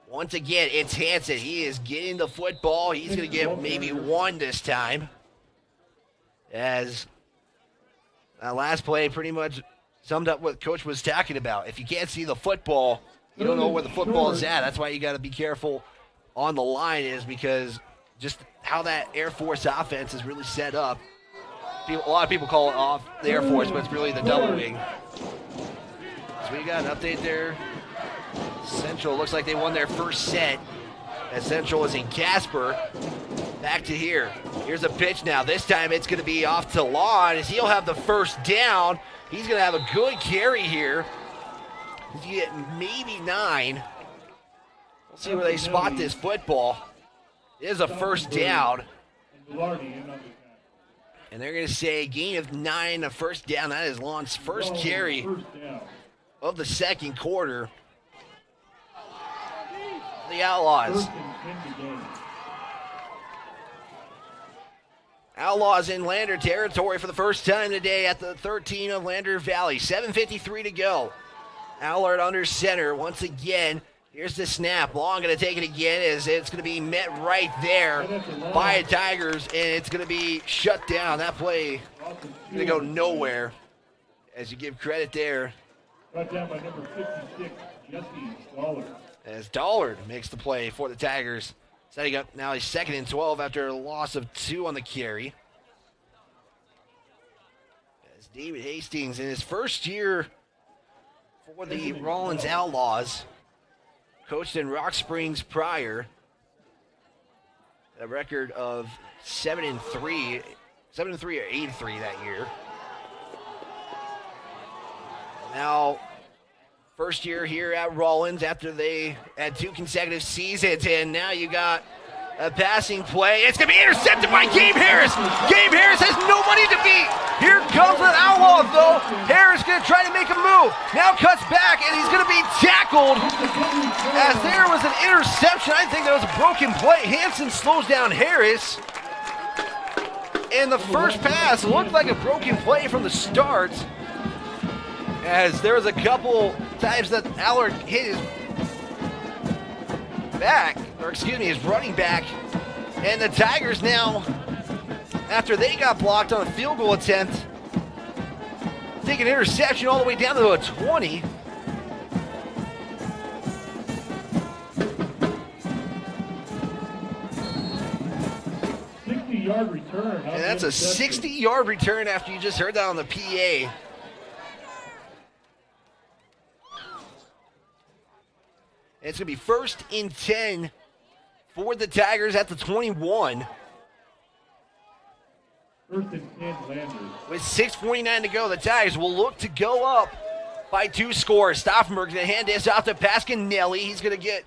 Once again, it's Hanson. He is getting the football. He's going to get maybe 1 this time, as that last play pretty much summed up what Coach was talking about. If you can't see the football, you don't know where the football is at. That's why you got to be careful on the line, is because just how that Air Force offense is really set up. A lot of people call it off the Air Force, but it's really the double wing. It's we got an update there. Central looks like they won their first set. As Central is in Casper. Back to here. Here's a pitch now. This time it's going to be off to Lon as he'll have the first down. He's going to have a good carry here. He's going to get maybe 9. We'll see where they spot this football. It is a first down. And they're going to say gain of 9, a first down. That is Lon's first carry of the second quarter. The Outlaws. Outlaws in Lander territory for the first time today at the 13 of Lander Valley. 7:53 to go. Allard under center once again. Here's the snap. Long going to take it again as it's going to be met right there by Tigers, and it's going to be shut down. That play going to go nowhere as you give credit there. Brought down by number 56, Jesse Dollard. As Dollard makes the play for the Tigers. Setting up now he's 2nd and 12 after a loss of 2 on the carry. As David Hastings in his first year for the Rawlins Outlaws, coached in Rock Springs prior, a record of 7-3 or 8-3 that year. Now, first year here at Rawlins after they had 2 consecutive seasons, and now you got a passing play. It's going to be intercepted by Gabe Harris. Gabe Harris has nobody to beat. Here comes the Outlaws, though. Harris going to try to make a move. Now cuts back, and he's going to be tackled as there was an interception. I think that was a broken play. Hansen slows down Harris. And the first pass looked like a broken play from the start, as there was a couple times that Allard hit his back, or excuse me, his running back. And the Tigers now, after they got blocked on a field goal attempt, take an interception all the way down to a 20. Return. And that's a 60-yard return after you just heard that on the PA. It's going to be 1st and 10 for the Tigers at the 21. 1st and 10, Landers. With 6:49 to go, the Tigers will look to go up by 2 scores. Stauffenberg's going to hand this out to Pasquinelli. He's going to get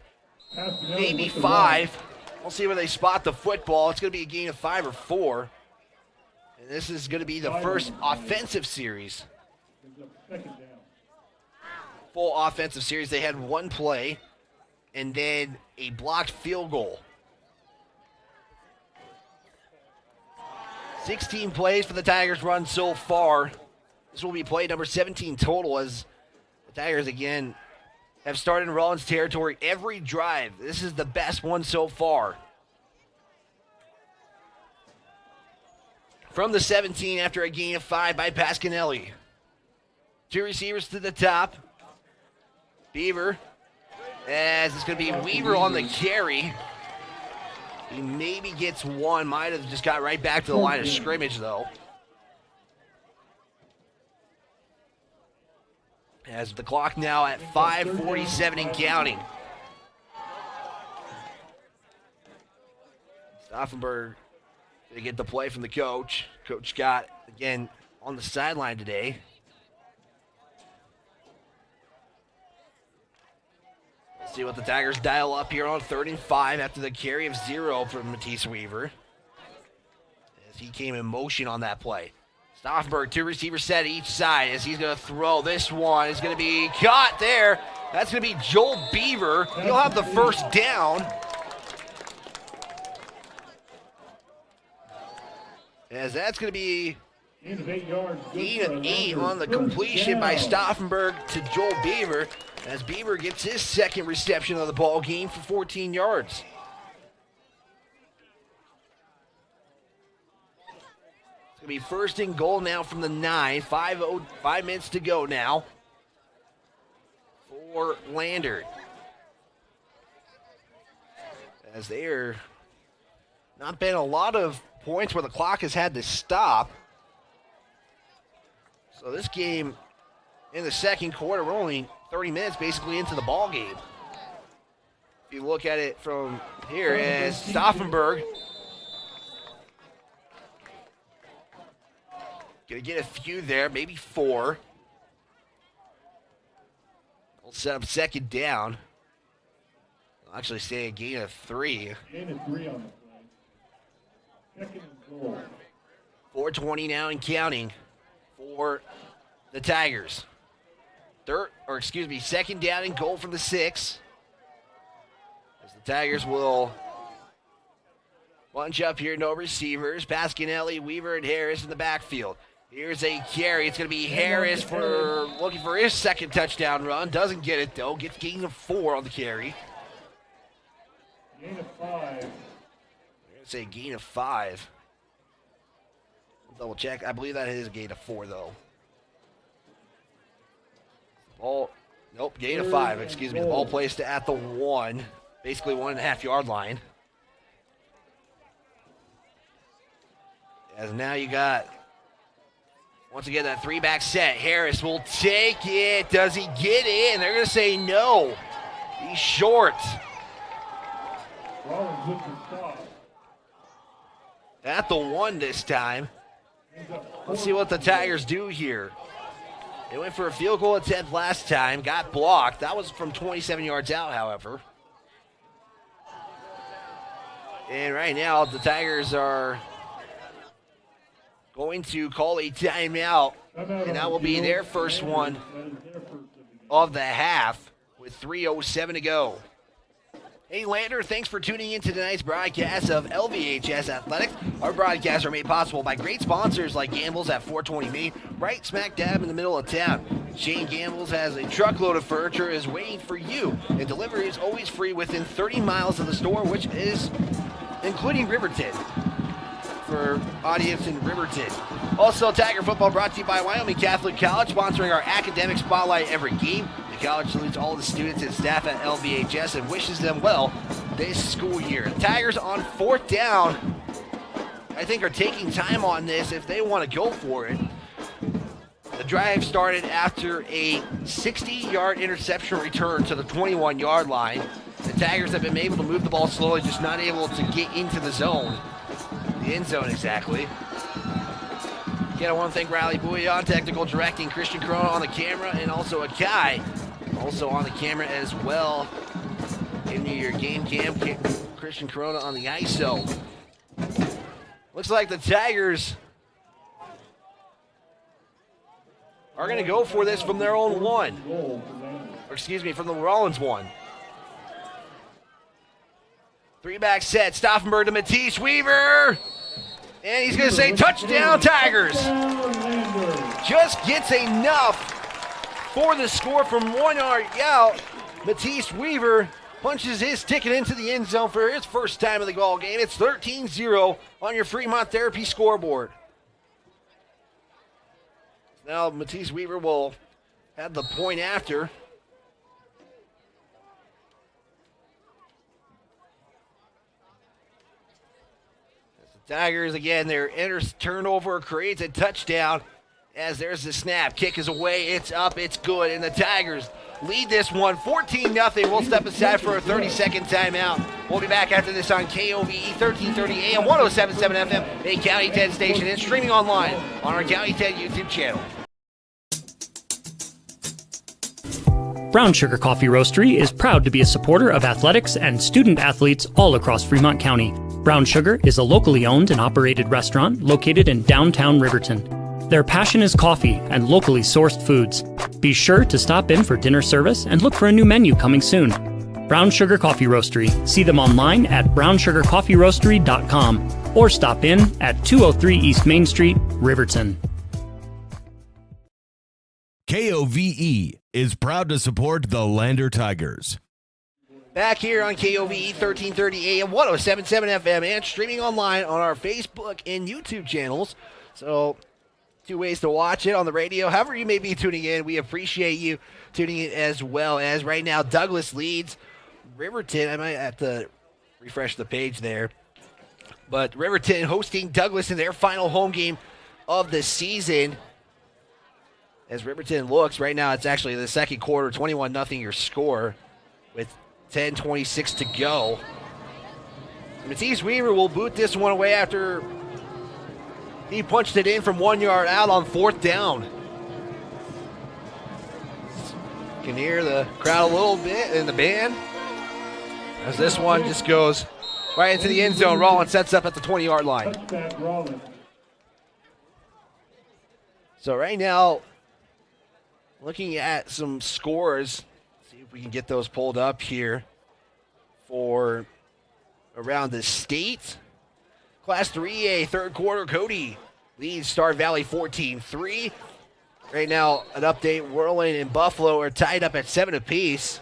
maybe 5. We'll see where they spot the football. It's going to be a gain of 5 or 4. And this is going to be the first offensive series. Full offensive series. They had 1 play and then a blocked field goal. 16 plays for the Tigers run so far. This will be play number 17 total, as the Tigers again have started in Rawlins territory every drive. This is the best one so far. From the 17 after a gain of 5 by Pasquinelli. 2 receivers to the top. Beaver, as it's going to be Weaver on the carry. He maybe gets 1, might have just got right back to the line of scrimmage though. As the clock now at 5:47 and counting. Stauffenberg going to get the play from the coach. Coach Scott, again, on the sideline today. Let's see what the Tigers dial up here on 3rd and 5 after the carry of 0 from Matisse Weaver, as he came in motion on that play. Stauffenberg, 2 receivers set each side as he's going to throw. This one is going to be caught there. That's going to be Joel Beaver. He'll have the first down. As that's going to be gain of 8 on the completion by Stauffenberg to Joel Beaver, as Beaver gets his 2nd reception of the ball game for 14 yards. It's going to be 1st and goal now from the 9. 5 minutes to go now for Lander, as there not been a lot of points where the clock has had to stop. So this game in the second quarter. We're only 30 minutes basically into the ball game. If you look at it from here, as Stauffenberg gonna get a few there, maybe 4. We'll set up second down. I'll actually say a gain of 3. Gain of 3 on the play. Second and goal. 4:20 now and counting for the Tigers. Second down and goal from the 6. As the Tigers will bunch up here, no receivers. Pasquinelli, Weaver, and Harris in the backfield. Here's a carry. It's going to be Harris looking for his second touchdown run. Doesn't get it, though. Gets gain of 4 on the carry. Gain of 5. I'm going to say gain of 5. I'll double check. I believe that is a gain of 4, though. Gain of 5, excuse me. The ball placed at the 1, basically 1.5 yard line. As now you got, once again, that 3-back set. Harris will take it. Does he get in? They're going to say no. He's short. Rawlins with the stop. At the 1 this time. Let's see what the Tigers do here. They went for a field goal attempt last time. Got blocked. That was from 27 yards out, however. And right now, the Tigers are going to call a timeout. And that will be their first one of the half with 3:07 to go. Hey, Lander, thanks for tuning in to tonight's broadcast of LVHS Athletics. Our broadcasts are made possible by great sponsors like Gamble's at 420 Main, right smack dab in the middle of town. Shane Gamble's has a truckload of furniture is waiting for you, and delivery is always free within 30 miles of the store, which is including Riverton, for audience in Riverton. Also, Tiger football brought to you by Wyoming Catholic College, sponsoring our academic spotlight every game. The college salutes all the students and staff at LVHS and wishes them well this school year. The Tigers on 4th down, I think, are taking time on this if they want to go for it. The drive started after a 60-yard interception return to the 21-yard line. The Tigers have been able to move the ball slowly, just not able to get into the zone. The end zone, exactly. Again, I want to thank Riley Bouillon, technical directing, Christian Corona on the camera, and also Akai, also on the camera as well. Giving you your game cam, Christian Corona on the ISO. Looks like the Tigers are going to go for this from their own 1. Or excuse me, from the Rawlins 1. 3-back set, Stauffenberg to Matisse Weaver. And he's going to say touchdown Tigers. Just gets enough for the score from 1 yard out. Matisse Weaver punches his ticket into the end zone for his first time of the ball game. It's 13-0 on your Fremont Therapy scoreboard. Now Matisse Weaver will have the point after. Tigers, again, their turnover creates a touchdown as there's the snap. Kick is away. It's up. It's good. And the Tigers lead this one 14-0. We'll step aside for a 30-second timeout. We'll be back after this on KOVE 1330 AM, 107.7 FM, a County 10 station, and streaming online on our County 10 YouTube channel. Brown Sugar Coffee Roastery is proud to be a supporter of athletics and student athletes all across Fremont County. Brown Sugar is a locally owned and operated restaurant located in downtown Riverton. Their passion is coffee and locally sourced foods. Be sure to stop in for dinner service and look for a new menu coming soon. Brown Sugar Coffee Roastery. See them online at brownsugarcoffeeroastery.com or stop in at 203 East Main Street, Riverton. KOVE is proud to support the Lander Tigers. Back here on KOVE 1330 AM, 107.7 FM, and streaming online on our Facebook and YouTube channels. So, 2 ways to watch it on the radio. However you may be tuning in, we appreciate you tuning in as well. As right now, Douglas leads Riverton. I might have to refresh the page there. But Riverton hosting Douglas in their final home game of the season. as Riverton looks. Right now it's actually the second quarter, 21-0 your score with 10:26 to go. Matisse Weaver will boot this one away after he punched it in from 1 yard out on 4th down. You can hear the crowd a little bit in the band as this one just goes right into the end zone. Rawlins sets up at the 20-yard line. So right now, looking at some scores, see if we can get those pulled up here for around the state. Class 3A, third quarter, Cody leads Star Valley 14-3. Right now, an update, Whirling and Buffalo are tied up at 7 apiece,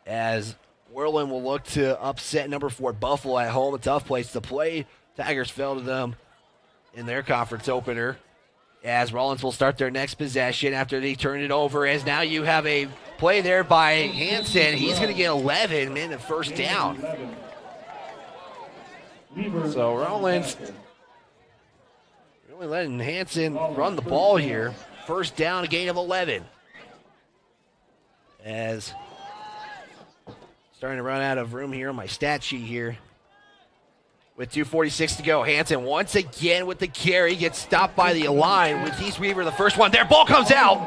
as Whirling will look to upset number 4 Buffalo at home, a tough place to play. Tigers fell to them in their conference opener, as Rawlins will start their next possession after they turn it over, as now you have a play there by Hansen. He's going to get 11 in the first down. So Rawlins really letting Hansen run the ball here. First down, a gain of 11. As starting to run out of room here on my stat sheet here. With 2:46 to go, Hansen once again with the carry, gets stopped by the line with East Weaver, the first one there. Ball comes out.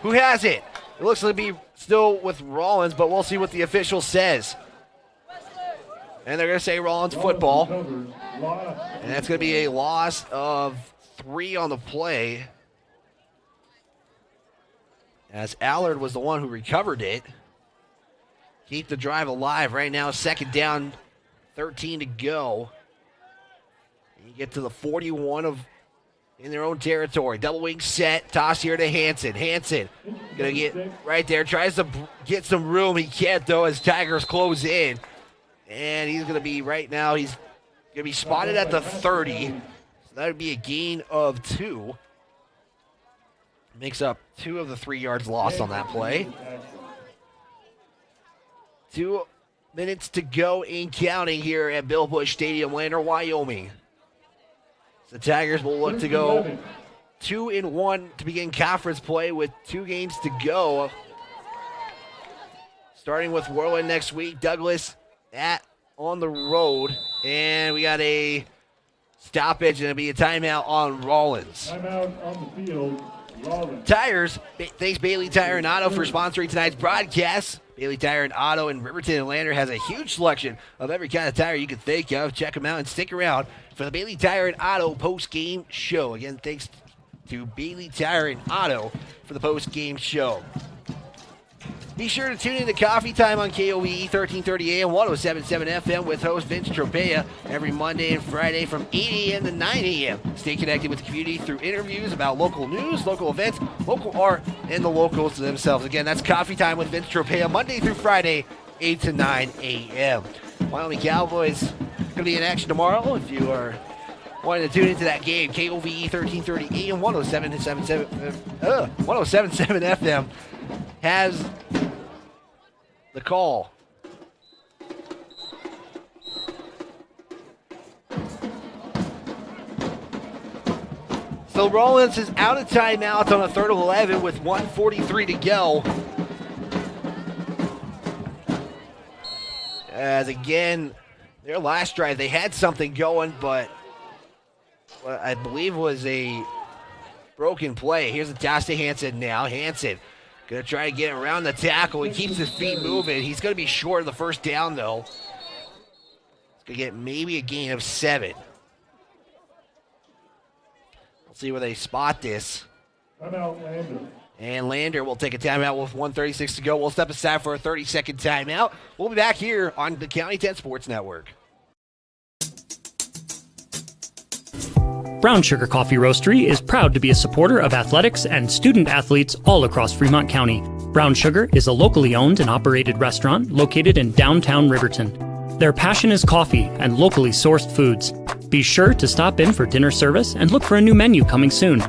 Who has it? It looks to be still with Rawlins, but we'll see what the official says. And they're going to say Rawlins football. And that's going to be a loss of 3 on the play, as Allard was the one who recovered it. Keep the drive alive. Right now, second down, 13 to go. You get to the 41 of in their own territory. Double wing set. Toss here to Hansen. Hansen going to get right there. Tries to get some room. He can't, though, as Tigers close in. And he's going to be right now, he's going to be spotted at the 30. So that would be a gain of 2. Makes up 2 of the 3 yards lost on that play. 2 minutes to go in counting here at Bill Bush Stadium, Lander, Wyoming. The Tigers will look to go 2-1 to begin conference play with 2 games to go. Starting with Whirling next week, Douglas on the road. And we got a stoppage and it'll be a timeout on Rawlins. Timeout on the field, Rawlins. Tires, thanks Bailey Tire and Auto for sponsoring tonight's broadcast. Bailey Tire and Auto in Riverton and Lander has a huge selection of every kind of tire you can think of. Check them out and stick around for the Bailey Tire and Auto post-game show. Again, thanks to Bailey Tire and Auto for the post-game show. Be sure to tune in to Coffee Time on KOVE 1330 AM, 107.7 FM with host Vince Tropea every Monday and Friday from 8 a.m. to 9 a.m. Stay connected with the community through interviews about local news, local events, local art, and the locals themselves. Again, that's Coffee Time with Vince Tropea, Monday through Friday, 8 to 9 a.m. Wyoming Cowboys going to be in action tomorrow if you are wanting to tune into that game. KOVE 1330 AM, 107.7 FM has the call. So Rawlins is out of timeout on a 3rd and 11 with 1:43 to go. As again, their last drive, they had something going, but what I believe was a broken play. Here's a toss to Hansen now. Hansen going to try to get around the tackle. He keeps his feet moving. He's going to be short of the first down, though. He's going to get maybe a gain of 7. We'll see where they spot this. Timeout, Lander. And Lander will take a timeout with 1:36 to go. We'll step aside for a 30-second timeout. We'll be back here on the County 10 Sports Network. Brown Sugar Coffee Roastery is proud to be a supporter of athletics and student athletes all across Fremont County. Brown Sugar is a locally owned and operated restaurant located in downtown Riverton. Their passion is coffee and locally sourced foods. Be sure to stop in for dinner service and look for a new menu coming soon.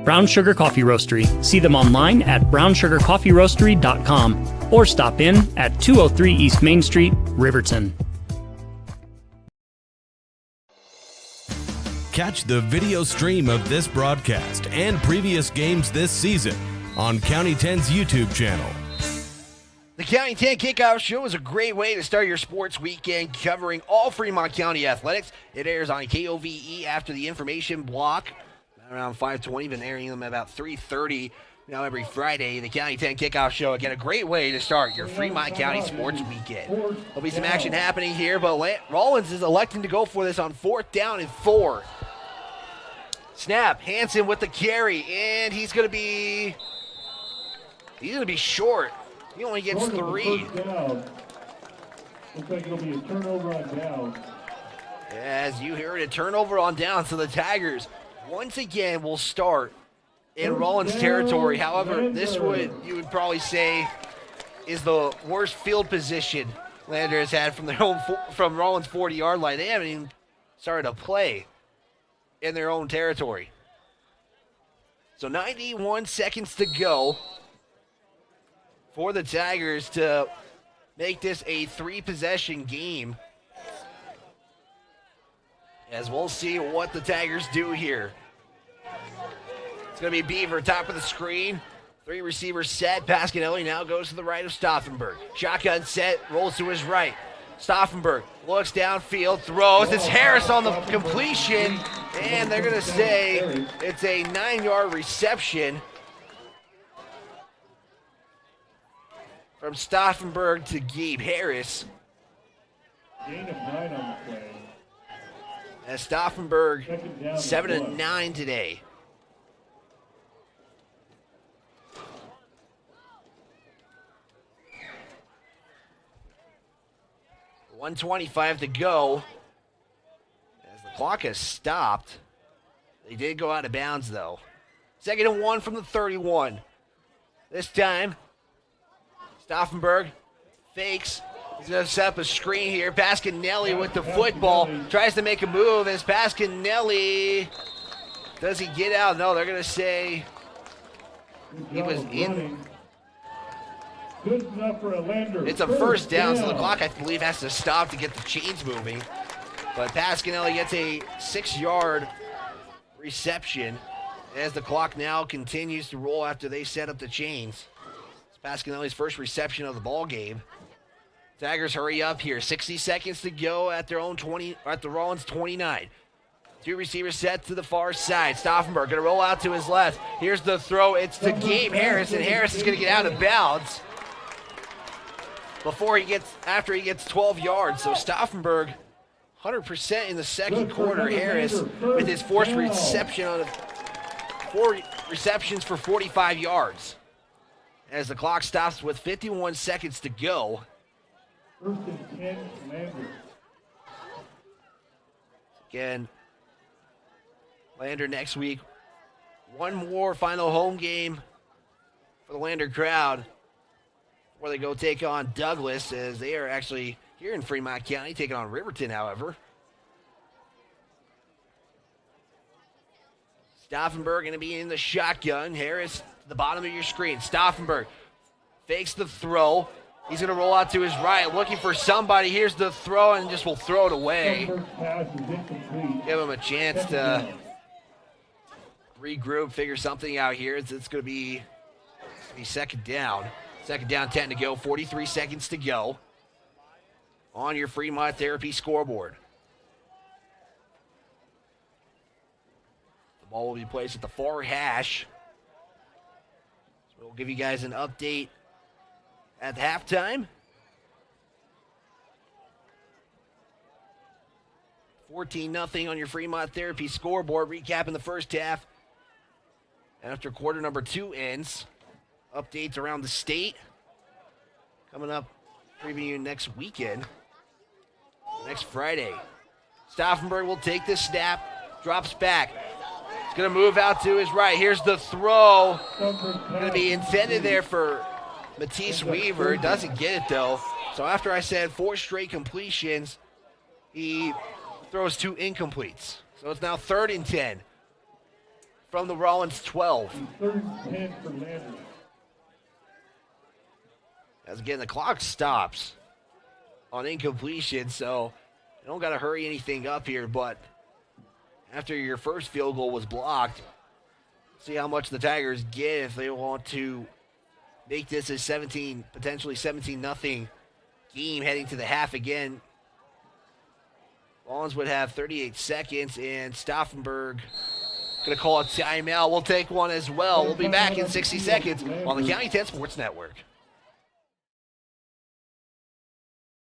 Brown Sugar Coffee Roastery. See them online at brownsugarcoffeeroastery.com or stop in at 203 East Main Street, Riverton. Catch the video stream of this broadcast and previous games this season on County 10's YouTube channel. The County 10 Kickoff Show is a great way to start your sports weekend covering all Fremont County athletics. It airs on KOVE after the information block around 5:20, been airing them at about 3:30 now every Friday. The County 10 Kickoff Show, again, a great way to start your Fremont County sports weekend. There'll be some action happening here, but Rawlins is electing to go for this on 4th down and 4. Snap, Hansen with the carry, and he's going to be short. He only gets 3. Looks like it'll be a turnover on down. As you heard, a turnover on down, so the Tigers once again will start in Rawlins territory. However, this you would probably say is the worst field position Lander has had from Rawlins 40-yard line. They haven't even started to play in their own territory. So 91 seconds to go for the Tigers to make this a 3-possession game. As we'll see what the Tigers do here. It's going to be Beaver, top of the screen. 3 receivers set. Pasquinelli now goes to the right of Stauffenberg. Shotgun set, rolls to his right. Stauffenberg looks downfield, throws. It's Harris on the completion, and they're going to say it's a 9-yard reception from Stauffenberg to Gabe Harris. Gain of 9 on the play. As Stauffenberg 7 and 9 today. .125 to go. As the clock has stopped. They did go out of bounds though. 2nd and 1 from the 31. This time, Stauffenberg fakes. He's going to set up a screen here. Pasquinelli with the football. Tries to make a move as Pasquinelli. Does he get out? No, they're going to say he was in. Good enough for a Lander. It's a first down, so the clock, I believe, has to stop to get the chains moving. But Pasquinelli gets a 6-yard reception as the clock now continues to roll after they set up the chains. It's Pasquinelli's first reception of the ball game. Tigers hurry up here. 60 seconds to go at their own 20, at the Rawlins 29. 2 receivers set to the far side. Stauffenberg going to roll out to his left. Here's the throw. It's to Gabe Harris, and Harris is going to get out of bounds after he gets 12 yards. So Stauffenberg 100% in the second quarter. Harris with his fourth reception on 4 receptions for 45 yards. As the clock stops with 51 seconds to go. 1st and 10, Lander. Again, Lander next week. One more final home game for the Lander crowd before they go take on Douglas, as they are actually here in Fremont County taking on Riverton, however. Stauffenberg going to be in the shotgun. Harris, the bottom of your screen. Stauffenberg fakes the throw. He's going to roll out to his right, looking for somebody. Here's the throw, and just will throw it away. Give him a chance to regroup, figure something out here. It's going to be 2nd down. 2nd down, 10 to go, 43 seconds to go on your Fremont Therapy scoreboard. The ball will be placed at the far hash. So we'll give you guys an update at halftime. 14-0 on your Fremont Therapy scoreboard. Recapping the first half. And after quarter number 2 ends, updates around the state. Coming up, previewing next weekend. Next Friday. Stauffenberg will take this snap. Drops back. He's going to move out to his right. Here's the throw. Going to be intended there for Matisse Weaver. Doesn't get it, though. So after I said 4 straight completions, he throws 2 incompletes. So it's now 3rd and 10 from the Rawlins 12. 3rd and 10 for Lander. As again, the clock stops on incompletion, so you don't got to hurry anything up here, but after your first field goal was blocked. See how much the Tigers get if they want to make this a potentially 17-0 game heading to the half again. Rawlins would have 38 seconds, and Stauffenberg going to call a timeout. We'll take one as well. We'll be back in 60 seconds on the County 10 Sports Network.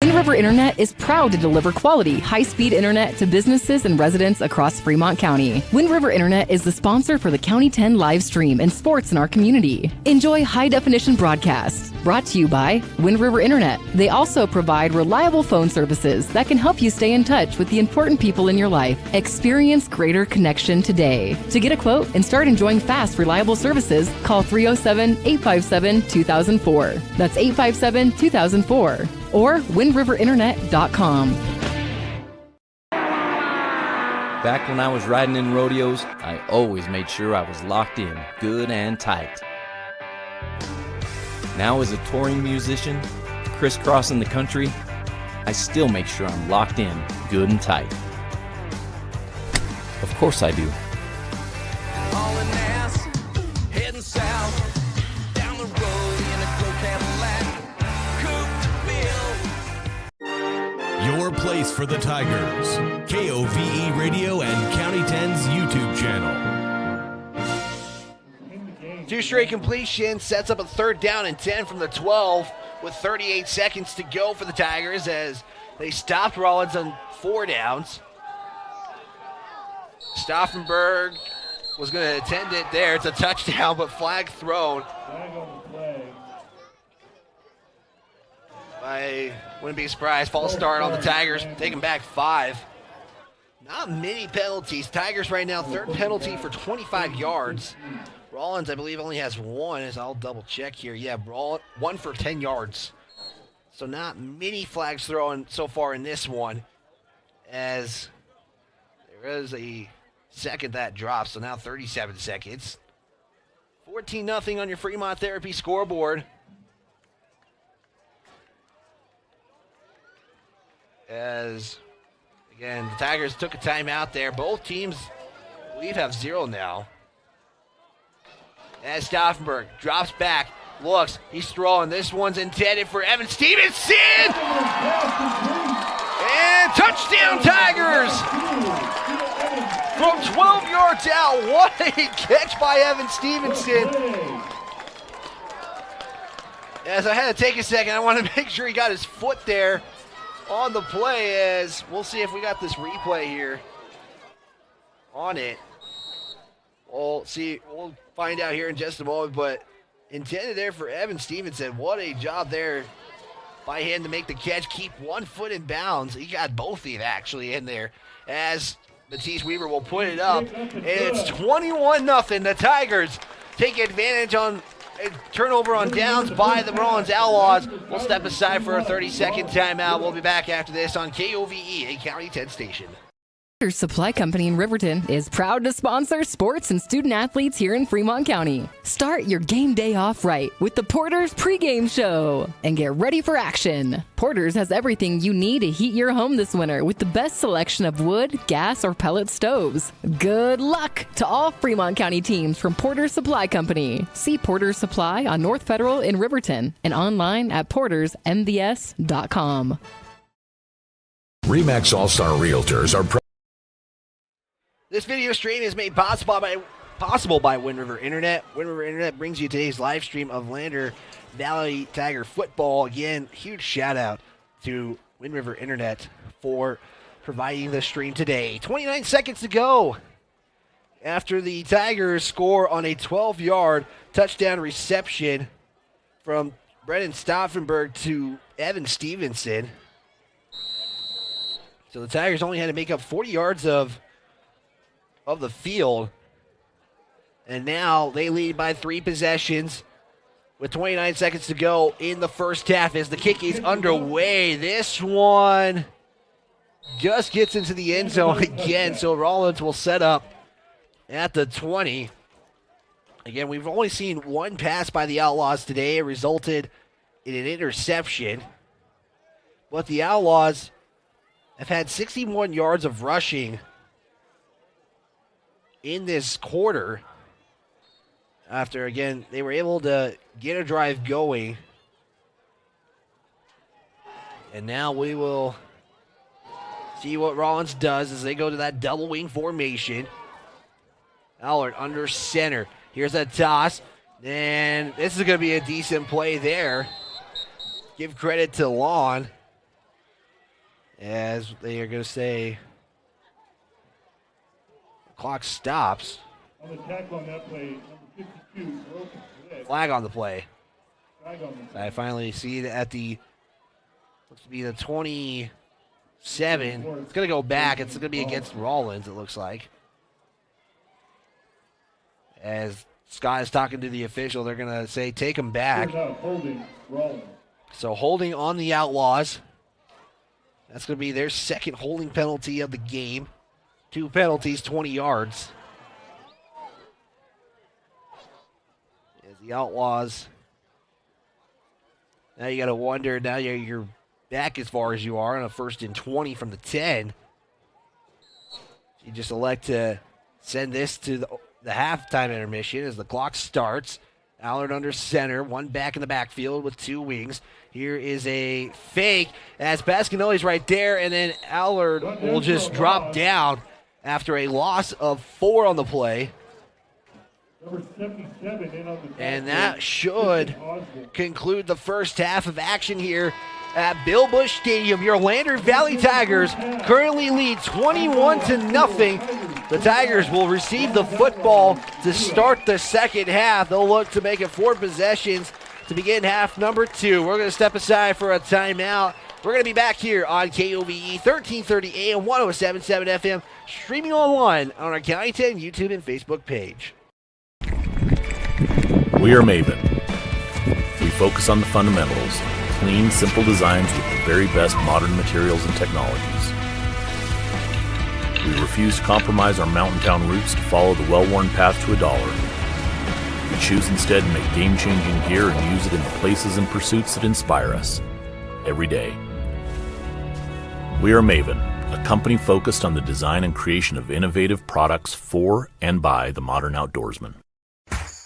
Wind River Internet is proud to deliver quality, high-speed internet to businesses and residents across Fremont County. Wind River Internet is the sponsor for the County 10 live stream and sports in our community. Enjoy high-definition broadcasts. Brought to you by Wind River Internet. They also provide reliable phone services that can help you stay in touch with the important people in your life. Experience greater connection today. To get a quote and start enjoying fast, reliable services, call 307-857-2004. That's 857-2004. Or windriverinternet.com. Back when I was riding in rodeos, I always made sure I was locked in, good and tight. Now as a touring musician, crisscrossing the country, I still make sure I'm locked in, good and tight. Of course I do. Hauling ass, heading south, down the road in a gold Cadillac, coupe to bill. Your place for the Tigers. KOVE Radio and County 10's YouTube channel. 2 straight completions sets up a 3rd down and 10 from the 12 with 38 seconds to go for the Tigers as they stopped Rawlins on 4 downs. Stauffenberg was going to attend it there. It's a touchdown, but flag thrown. I wouldn't be surprised. False start on the Tigers, taking back 5. Not many penalties. Tigers right now, 3rd penalty for 25 yards. Rawlins, I believe, only has 1, as I'll double check here. Yeah, 1 for 10 yards. So not many flags thrown so far in this one, as there is a second that drops, so now 37 seconds. 14-0 on your Fremont Therapy scoreboard. As, again, the Tigers took a timeout there. Both teams, I believe, have 0 now. As Stauffenberg drops back, looks, he's throwing. This one's intended for Evan Stevenson! And touchdown Tigers! From 12 yards out, what a catch by Evan Stevenson. As I had to take a second, I want to make sure he got his foot there on the play, as we'll see if we got this replay here on it. We'll find out here in just a moment, but intended there for Evan Stevenson. What a job there by him to make the catch, keep 1 foot in bounds. He got both feet actually in there, as Matisse Weaver will put it up, and it's 21-0. The Tigers take advantage on a turnover on downs by the Rawlins Outlaws. We'll step aside for a 30-second timeout. We'll be back after this on KOVE, a County 10 station. Porter's Supply Company in Riverton is proud to sponsor sports and student athletes here in Fremont County. Start your game day off right with the Porter's Pregame Show and get ready for action. Porter's has everything you need to heat your home this winter with the best selection of wood, gas, or pellet stoves. Good luck to all Fremont County teams from Porter's Supply Company. See Porter's Supply on North Federal in Riverton and online at portersmvs.com. RE/MAX All-Star Realtors are This video stream is made possible by Wind River Internet. Wind River Internet brings you today's live stream of Lander Valley Tiger football. Again, huge shout out to Wind River Internet for providing the stream today. 29 seconds to go after the Tigers score on a 12-yard touchdown reception from Brennan Stauffenberg to Evan Stevenson. So the Tigers only had to make up 40 yards of the field. And now they lead by 3 possessions with 29 seconds to go in the first half as the kick is underway. This one just gets into the end zone again, so Rawlins will set up at the 20. Again, we've only seen 1 pass by the Outlaws today. It resulted in an interception. But the Outlaws have had 61 yards of rushing in this quarter. After, again, they were able to get a drive going. And now we will see what Rawlins does as they go to that double wing formation. Allard under center. Here's a toss. And this is going to be a decent play there. Give credit to Lon, as they are going to say the clock stops. On the tackle on that play, number 52. Flag on the play. Flag on the play. I finally see it at the, looks to be the 27. It's going to go back. It's going to be against Rawlins, it looks like. As Scott is talking to the official, they're going to say take him back. Holding Rawlins. So holding on the Outlaws. That's going to be their second holding penalty of the game. 2 penalties, 20 yards. As the Outlaws, now you got to wonder, now you're back as far as you are on a 1st and 20 from the 10. You just elect to send this to the halftime intermission as the clock starts. Allard under center, one back in the backfield with 2 wings. Here is a fake as Pasquinelli's right there, and then Allard will just drop down after a loss of 4 on the play. Number 77 in on the And that should conclude the first half of action here at Bill Bush Stadium. Your Lander Valley Tigers currently lead 21-0. The Tigers will receive the football to start the second half. They'll look to make it 4 possessions to begin half number 2. We're going to step aside for a timeout. We're going to be back here on KOVE 1330 AM 107.7 FM, streaming online on our County 10 YouTube and Facebook page. We are Maven. We focus on the fundamentals, clean, simple designs with the very best modern materials and technologies. We refuse to compromise our mountain town roots to follow the well-worn path to $1. We choose instead to make game-changing gear and use it in the places and pursuits that inspire us every day. We are Maven, a company focused on the design and creation of innovative products for and by the modern outdoorsman.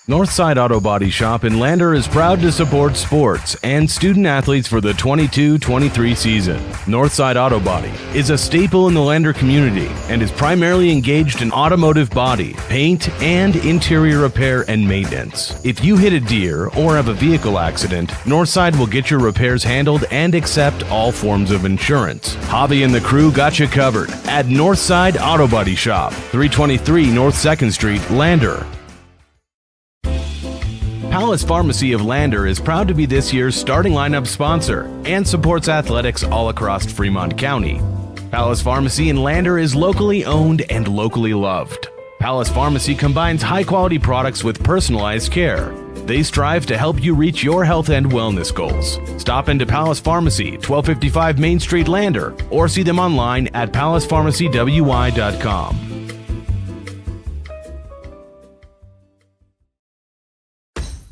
Northside Auto Body Shop in Lander is proud to support sports and student athletes for the 22-23 season. Northside Auto Body is a staple in the Lander community and is primarily engaged in automotive body, paint, and interior repair and maintenance. If you hit a deer or have a vehicle accident, Northside will get your repairs handled and accept all forms of insurance. Javi and the crew got you covered at Northside Auto Body Shop, 323 North 2nd Street, Lander. Palace Pharmacy of Lander is proud to be this year's starting lineup sponsor and supports athletics all across Fremont County. Palace Pharmacy in Lander is locally owned and locally loved. Palace Pharmacy combines high-quality products with personalized care. They strive to help you reach your health and wellness goals. Stop into Palace Pharmacy, 1255 Main Street, Lander, or see them online at palacepharmacywy.com.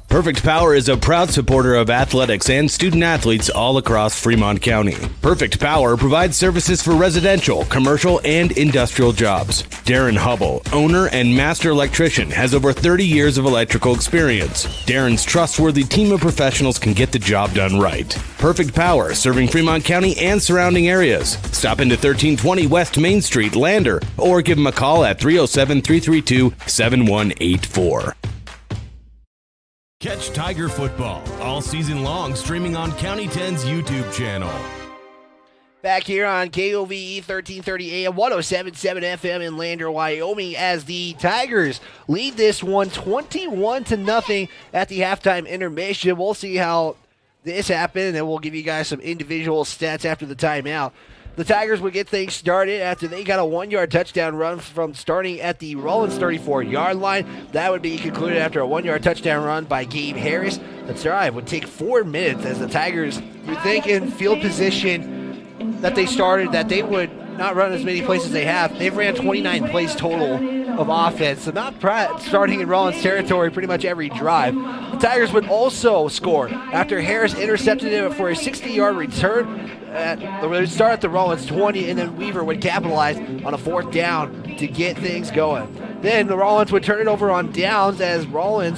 Perfect Power is a proud supporter of athletics and student athletes all across Fremont County. Perfect Power provides services for residential, commercial, and industrial jobs. Darren Hubble, owner and master electrician, has over 30 years of electrical experience. Darren's trustworthy team of professionals can get the job done right. Perfect Power, serving Fremont County and surrounding areas. Stop into 1320 West Main Street, Lander, or give them a call at 307-332-7184. Catch Tiger football all season long, streaming on County 10's YouTube channel. Back here on KOVE 1330 AM 107.7 FM in Lander, Wyoming, as the Tigers lead this one 21-0 at the halftime intermission. We'll see how this happened, and we'll give you guys some individual stats after the timeout. The Tigers would get things started after they got a 1-yard touchdown run from starting at the Rawlins 34-yard line. That would be concluded after a 1-yard touchdown run by Gabe Harris. The drive would take 4 minutes as the Tigers, you think in field position that they started, that they would not run as many plays as they have. They've ran 29 plays total of offense, so not starting in Rawlins territory pretty much every drive. The Tigers would also score after Harris intercepted him for a 60-yard return. They would start at the Rawlins 20, and then Weaver would capitalize on a 4th down to get things going. Then the Rawlins would turn it over on downs as Lander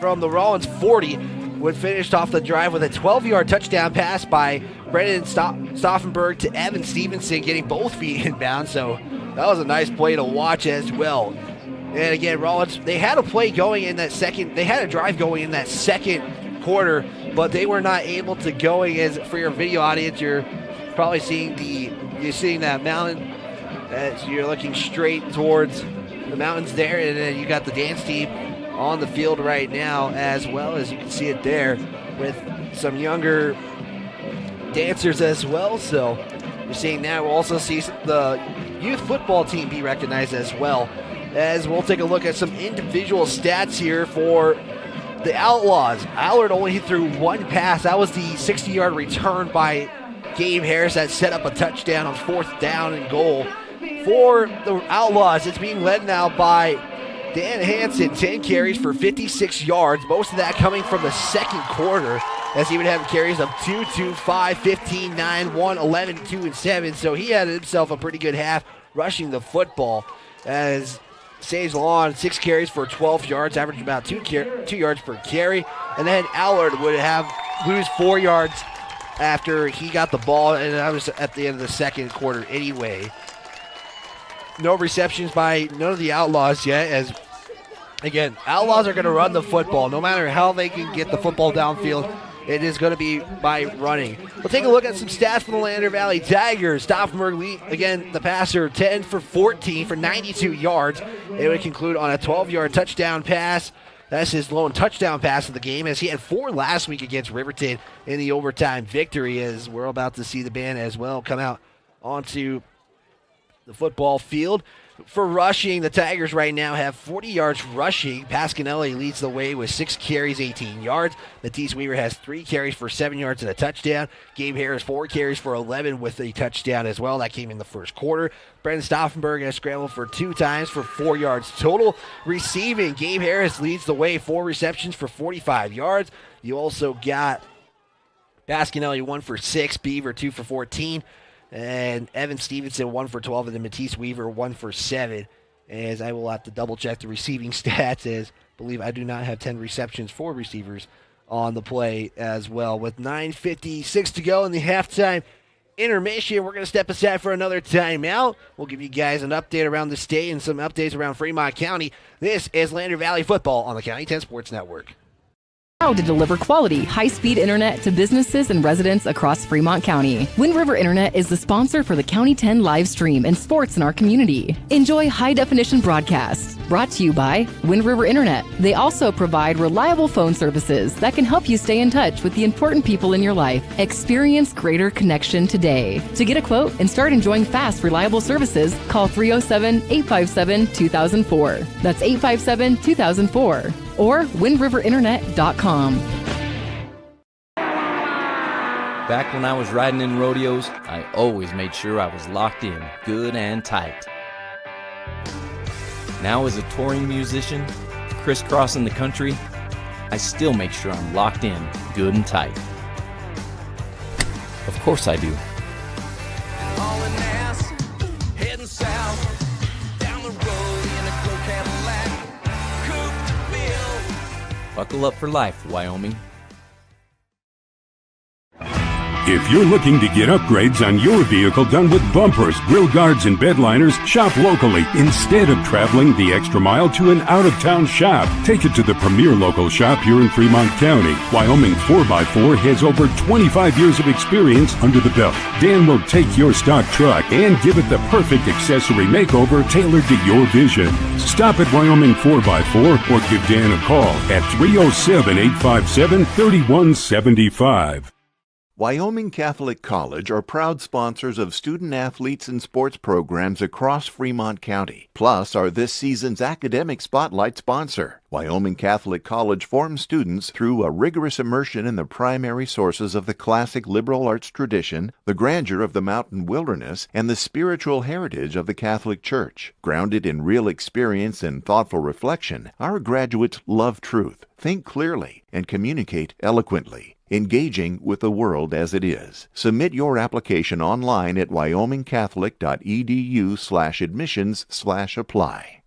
from the Rawlins 40 would finish off the drive with a 12-yard touchdown pass by Brendan Stauffenberg to Evan Stevenson, getting both feet in bounds. So that was a nice play to watch as well. And again, Rawlins, they had a drive going in that second quarter, but they were not able to go. As for your video audience, you're probably seeing that mountain as you're looking straight towards the mountains there, and then you got the dance team on the field right now, as well as you can see it there with some younger dancers as well. So you're seeing that. We'll also see the youth football team be recognized as well, as we'll take a look at some individual stats here for the Outlaws. Allard only threw one pass. That was the 60-yard return by Gabe Harris that set up a touchdown on 4th down and goal. For the Outlaws, it's being led now by Dan Hansen, 10 carries for 56 yards, most of that coming from the second quarter, as he would have carries of 2, 2, 5, 15, 9, 1, 11, 2, and 7. So he had himself a pretty good half rushing the football, as Sage Lawn, 6 carries for 12 yards, averaged about 2 yards per carry. And then Allard would lose 4 yards after he got the ball, and that was at the end of the second quarter anyway. No receptions by none of the Outlaws yet, as, again, Outlaws are going to run the football. No matter how they can get the football downfield, it is going to be by running. We'll take a look at some stats for the Lander Valley Tigers. Stauffenberg, again, the passer, 10 for 14 for 92 yards. It would conclude on a 12-yard touchdown pass. That's his lone touchdown pass of the game, as he had 4 last week against Riverton in the overtime victory, as we're about to see the band as well come out onto the football field. For rushing, the Tigers right now have 40 yards rushing. Pasquinelli leads the way with 6 carries, 18 yards. Matisse Weaver has 3 carries for 7 yards and a touchdown. Gabe Harris, 4 carries for 11 with a touchdown as well. That came in the first quarter. Brendan Stauffenberg has scrambled for 2 times for 4 yards total. Receiving, Gabe Harris leads the way, 4 receptions for 45 yards. You also got Pasquinelli, 1 for 6, Beaver, 2 for 14. And Evan Stevenson, 1 for 12, and then Matisse Weaver, 1 for 7. As I will have to double-check the receiving stats, as I believe I do not have 10 receptions for receivers on the play as well. With 9:56 to go in the halftime intermission, we're going to step aside for another timeout. We'll give you guys an update around the state and some updates around Fremont County. This is Lander Valley Football on the County 10 Sports Network. Proud to deliver quality, high-speed internet to businesses and residents across Fremont County. Wind River Internet is the sponsor for the County 10 live stream and sports in our community. Enjoy high-definition broadcasts. Brought to you by Wind River Internet. They also provide reliable phone services that can help you stay in touch with the important people in your life. Experience greater connection today. To get a quote and start enjoying fast, reliable services, call 307-857-2004. That's 857-2004. Or windriverinternet.com. Back when I was riding in rodeos, I always made sure I was locked in, good and tight. Now as a touring musician, crisscrossing the country, I still make sure I'm locked in, good and tight. Of course I do. Hauling ass, heading south, down the road in a gold Cadillac, coupe to bill. Buckle up for life, Wyoming. If you're looking to get upgrades on your vehicle done with bumpers, grill guards, and bed liners, shop locally. Instead of traveling the extra mile to an out-of-town shop, take it to the premier local shop here in Fremont County. Wyoming 4x4 has over 25 years of experience under the belt. Dan will take your stock truck and give it the perfect accessory makeover tailored to your vision. Stop at Wyoming 4x4 or give Dan a call at 307-857-3175. Wyoming Catholic College are proud sponsors of student athletes and sports programs across Fremont County, plus are this season's academic spotlight sponsor. Wyoming Catholic College forms students through a rigorous immersion in the primary sources of the classic liberal arts tradition, the grandeur of the mountain wilderness, and the spiritual heritage of the Catholic Church. Grounded in real experience and thoughtful reflection, our graduates love truth, think clearly, and communicate eloquently. engaging with the world as it is. Submit your application online at wyomingcatholic.edu/admissions/apply.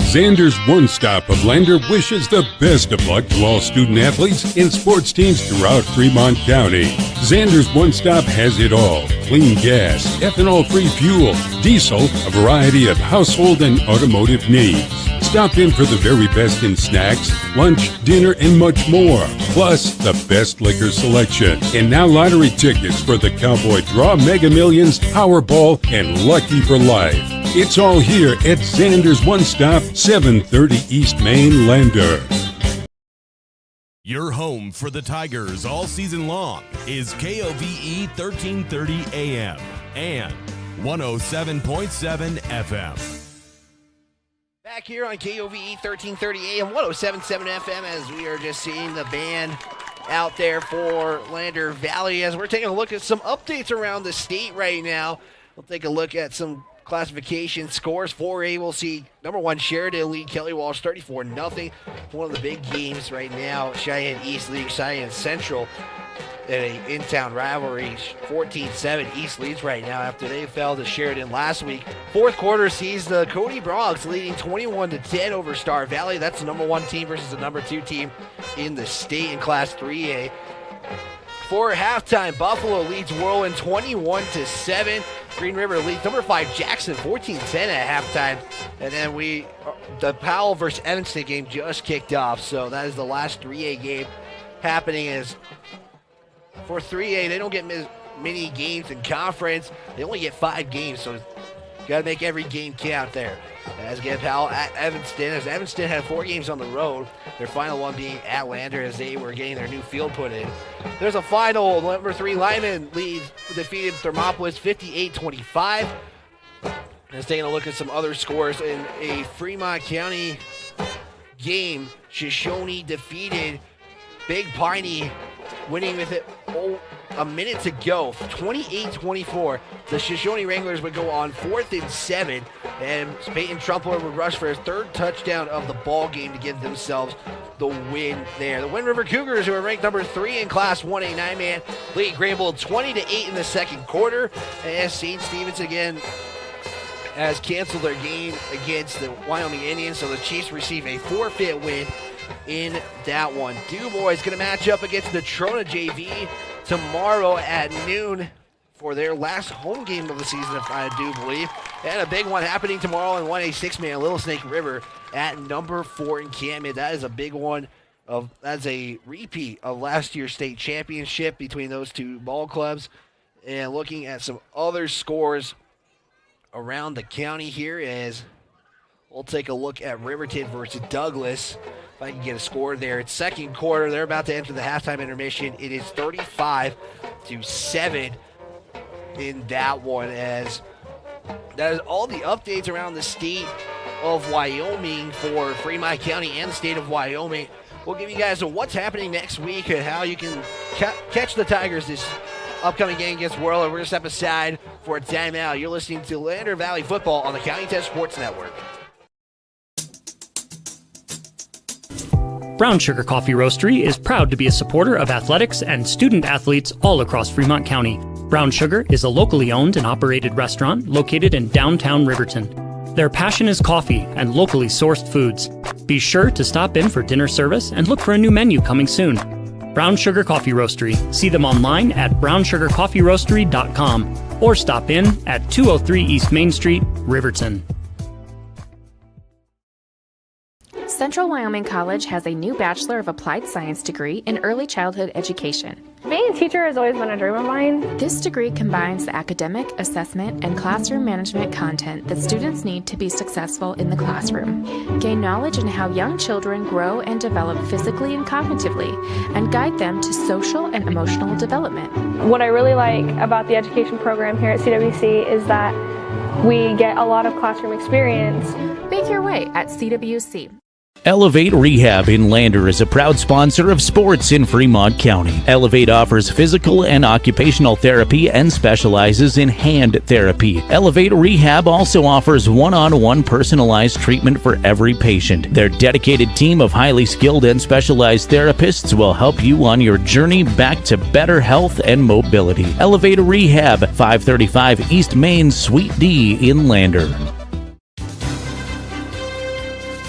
Xander's One Stop of Lander wishes the best of luck to all student athletes and sports teams throughout Fremont County. Xander's One Stop has it all: clean gas, ethanol-free fuel, diesel, a variety of household and automotive needs. Stop in for the very best in snacks, lunch, dinner, and much more. Plus, the best liquor selection. And now lottery tickets for the Cowboy Draw, Mega Millions, Powerball, and Lucky for Life. It's all here at Xander's One Stop, 730 East Main, Lander. Your home for the Tigers all season long is KOVE 1330 AM and 107.7 FM. Back here on KOVE 1330 AM, 107.7 FM, as we are just seeing the band out there for Lander Valley. As we're taking a look at some updates around the state right now, we'll take a look at some classification scores. 4A, we'll see number 1 Sheridan lead Kelly Walsh 34-0. One of the big games right now, Cheyenne East leads Cheyenne Central in an in-town rivalry. 14-7 East leads right now after they fell to Sheridan last week. Fourth quarter sees the Cody Bronx leading 21-10 over Star Valley. That's the number 1 team versus the number 2 team in the state in Class 3A. For halftime, Buffalo leads Whirlwind 21-7. Green River leads number 5 Jackson 14-10 at halftime. And then the Powell versus Evanston game just kicked off. So that is the last 3A game happening. As for 3A, they don't get many games in conference. They only get 5 games, so got to make every game count there. As again, Powell at Evanston, as Evanston had 4 games on the road, their final one being at Lander as they were getting their new field put in. There's a final. Number 3 Lyman defeated Thermopolis 58-25. Let's take a look at some other scores in a Fremont County game. Shoshone defeated Big Piney, winning with it a minute to go, 28-24. The Shoshone Wranglers would go on 4th and 7, and Peyton Trumpler would rush for his 3rd touchdown of the ball game to give themselves the win there. The Wind River Cougars, who are ranked number 3 in Class 1A 9-man, lead Greenville 20-8 in the second quarter. And St. Stephen's again has canceled their game against the Wyoming Indians, so the Chiefs receive a forfeit win in that one. DuBois is going to match up against Natrona JV tomorrow at noon for their last home game of the season, if I do believe. And a big one happening tomorrow in 1A 6-man, Little Snake River at number 4 encampment. That is a big one. That's a repeat of last year's state championship between those two ball clubs. And looking at some other scores around the county here, as we'll take a look at Riverton versus Douglas. If I can get a score there. It's second quarter. They're about to enter the halftime intermission. It is 35-7 in that one, as that is all the updates around the state of Wyoming for Fremont County and the state of Wyoming. We'll give you guys a what's happening next week and how you can catch the Tigers this upcoming game against Whirler. We're going to step aside for a timeout. You're listening to Lander Valley Football on the County 10 Sports Network. Brown Sugar Coffee Roastery is proud to be a supporter of athletics and student athletes all across Fremont County. Brown Sugar is a locally owned and operated restaurant located in downtown Riverton. Their passion is coffee and locally sourced foods. Be sure to stop in for dinner service and look for a new menu coming soon. Brown Sugar Coffee Roastery. See them online at brownsugarcoffeeroastery.com or stop in at 203 East Main Street, Riverton. Central Wyoming College has a new Bachelor of Applied Science degree in Early Childhood Education. Being a teacher has always been a dream of mine. This degree combines the academic, assessment, and classroom management content that students need to be successful in the classroom. Gain knowledge in how young children grow and develop physically and cognitively, and guide them to social and emotional development. What I really like about the education program here at CWC is that we get a lot of classroom experience. Make your way at CWC. Elevate Rehab in Lander is a proud sponsor of sports in Fremont County. Elevate offers physical and occupational therapy and specializes in hand therapy. Elevate Rehab also offers one-on-one personalized treatment for every patient. Their dedicated team of highly skilled and specialized therapists will help you on your journey back to better health and mobility. Elevate Rehab, 535 East Main, Suite D in Lander.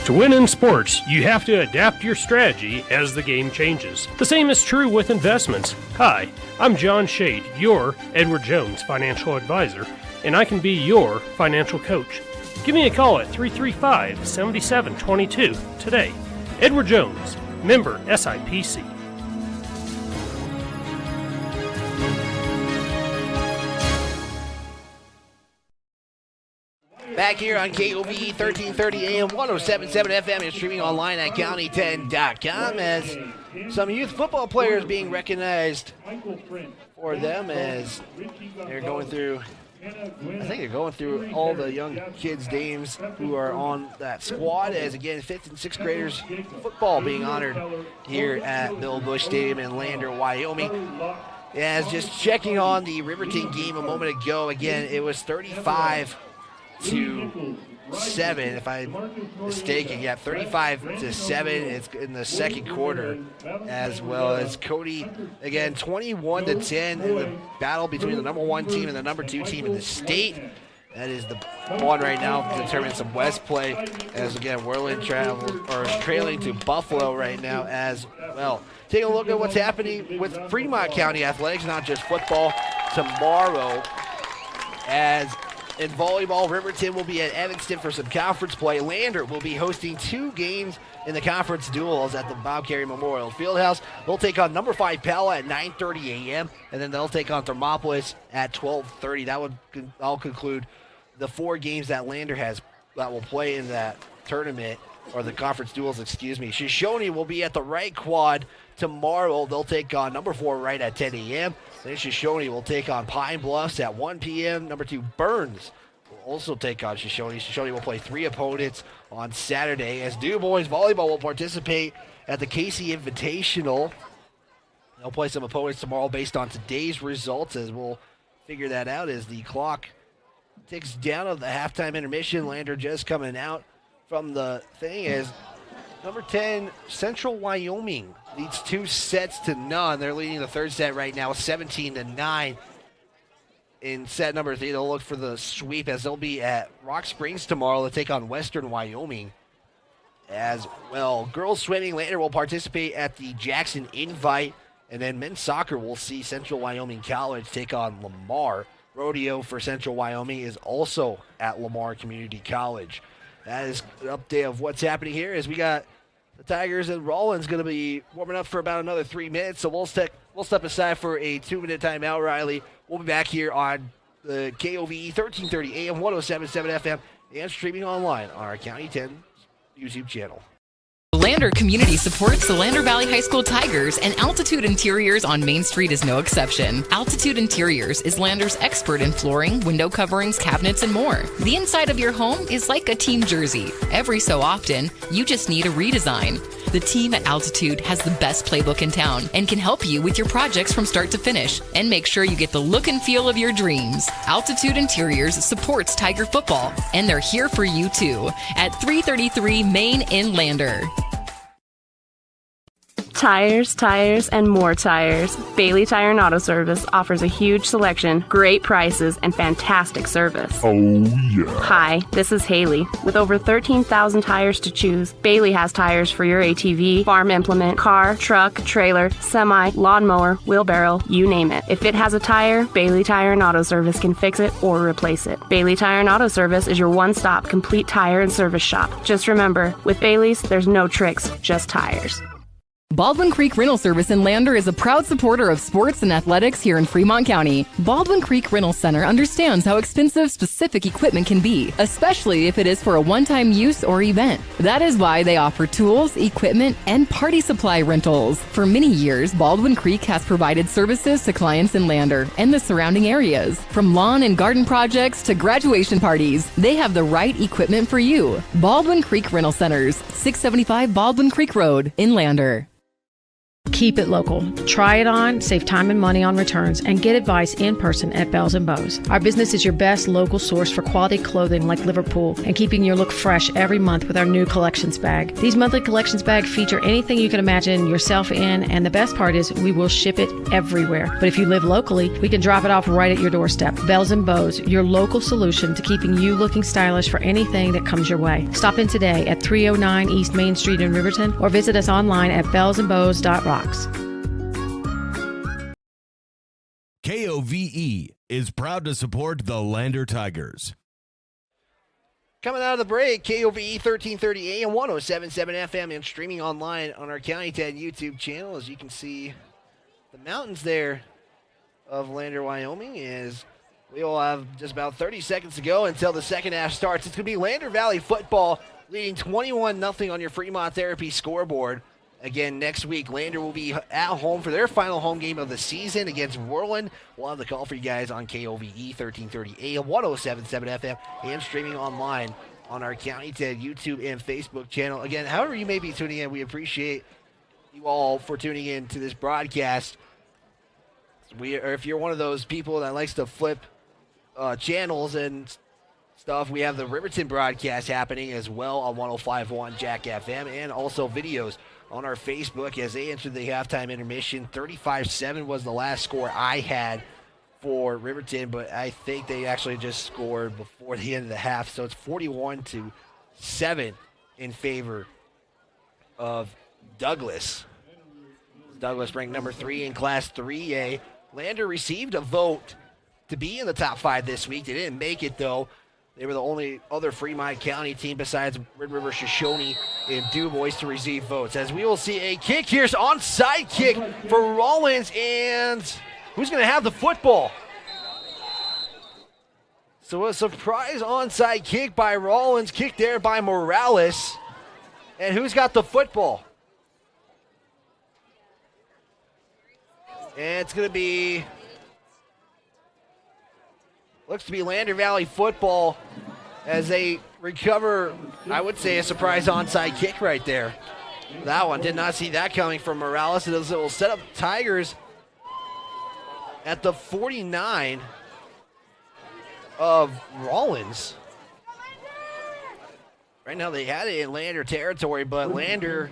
To win in sports, you have to adapt your strategy as the game changes. The same is true with investments. Hi, I'm John Shade, your Edward Jones financial advisor, and I can be your financial coach. Give me a call at 335-7722 today. Edward Jones, member SIPC. Back here on KOVE 1330 AM, 107.7 FM, and streaming online at county10.com as some youth football players being recognized for them as they're going through, I think they're going through all the young kids' names who are on that squad as, again, 5th and 6th graders football being honored here at Bill Bush Stadium in Lander, Wyoming. As just checking on the Riverton game a moment ago, again, it was 35-7, if I'm mistaken. Yeah, 35-7. It's in the second quarter, as well as Cody, again, 21-10 in the battle between the number 1 team and the number 2 team in the state. That is the one right now to determine some West play, as again, Whirlwind trailing to Buffalo right now as well. Take a look at what's happening with Fremont County Athletics, not just football, tomorrow, as in volleyball, Riverton will be at Evanston for some conference play. Lander will be hosting 2 games in the conference duels at the Bob Carey Memorial Fieldhouse. They'll take on number 5 Pella at 9:30 a.m., and then they'll take on Thermopolis at 12:30. I'll conclude the 4 games that Lander has that will play in that tournament, or the conference duels, excuse me. Shoshone will be at the Wright Quad tomorrow. They'll take on number 4 Wright at 10 a.m. Then Shoshone will take on Pine Bluffs at 1 p.m. Number 2 Burns will also take on Shoshone. Shoshone will play 3 opponents on Saturday, as Du Bois Volleyball will participate at the Casey Invitational. They'll play some opponents tomorrow based on today's results, as we'll figure that out as the clock ticks down of the halftime intermission. Lander just coming out from the thing as number 10, Central Wyoming, leads 2-0. They're leading the third set right now, 17-9. In set number 3, they'll look for the sweep as they'll be at Rock Springs tomorrow to take on Western Wyoming as well. Girls swimming, Lander will participate at the Jackson Invite, and then men's soccer will see Central Wyoming College take on Lamar. Rodeo for Central Wyoming is also at Lamar Community College. That is an update of what's happening here, as we got the Tigers and Rawlins going to be warming up for about another 3 minutes. So we'll step aside for a 2-minute timeout, Riley. We'll be back here on the KOVE 1330 AM, 107.7 FM, and streaming online on our County 10 YouTube channel. Lander Community supports the Lander Valley High School Tigers, and Altitude Interiors on Main Street is no exception. Altitude Interiors is Lander's expert in flooring, window coverings, cabinets, and more. The inside of your home is like a team jersey. Every so often, you just need a redesign. The team at Altitude has the best playbook in town and can help you with your projects from start to finish and make sure you get the look and feel of your dreams. Altitude Interiors supports Tiger football, and they're here for you too at 333 Main in Lander. Tires, and more tires. Bailey Tire and Auto Service offers a huge selection, great prices, and fantastic service. Oh, yeah. Hi, this is Haley. With over 13,000 tires to choose, Bailey has tires for your ATV, farm implement, car, truck, trailer, semi, lawnmower, wheelbarrow, you name it. If it has a tire, Bailey Tire and Auto Service can fix it or replace it. Bailey Tire and Auto Service is your one-stop complete tire and service shop. Just remember, with Bailey's, there's no tricks, just tires. Baldwin Creek Rental Service in Lander is a proud supporter of sports and athletics here in Fremont County. Baldwin Creek Rental Center understands how expensive specific equipment can be, especially if it is for a one-time use or event. That is why they offer tools, equipment, and party supply rentals. For many years, Baldwin Creek has provided services to clients in Lander and the surrounding areas. From lawn and garden projects to graduation parties, they have the right equipment for you. Baldwin Creek Rental Centers, 675 Baldwin Creek Road in Lander. Keep it local. Try it on, save time and money on returns, and get advice in person at Bells & Bows. Our business is your best local source for quality clothing like Liverpool and keeping your look fresh every month with our new collections bag. These monthly collections bags feature anything you can imagine yourself in, and the best part is we will ship it everywhere. But if you live locally, we can drop it off right at your doorstep. Bells & Bows, your local solution to keeping you looking stylish for anything that comes your way. Stop in today at 309 East Main Street in Riverton or visit us online at bellsandbows.rocks. KOVE is proud to support the Lander Tigers. Coming out of the break, KOVE 1330 AM, 107.7 FM, and streaming online on our County 10 YouTube channel. As you can see, the mountains there of Lander, Wyoming, is we will have just about 30 seconds to go until the second half starts. It's going to be Lander Valley football leading 21-0 on your Fremont Therapy scoreboard. Again, next week, Lander will be at home for their final home game of the season against Rawlins. We'll have the call for you guys on KOVE 1330 AM, 107.7 FM, and streaming online on our County 10 YouTube and Facebook channel. Again, however you may be tuning in, we appreciate you all for tuning in to this broadcast. Or if you're one of those people that likes to flip channels and stuff, we have the Riverton broadcast happening as well on 105.1 Jack FM, and also videos on our Facebook as they entered the halftime intermission. 35-7 was the last score I had for Riverton, but I think they actually just scored before the end of the half, so it's 41-7 in favor of Douglas. Douglas ranked number 3 in Class 3A. Lander received a vote to be in the top 5 this week. They didn't make it, though. They were the only other Fremont County team besides Red River, Shoshone, and DuBois to receive votes. As we will see a kick. Here's onside kick for Rawlins, and who's going to have the football? So a surprise onside kick by Rawlins, kicked there by Morales. And who's got the football? And it's going to be... looks to be Lander Valley football as they recover, I would say, a surprise onside kick right there. That one, did not see that coming from Morales. It will set up Tigers at the 49 of Rawlins. Right now they had it in Lander territory, but Lander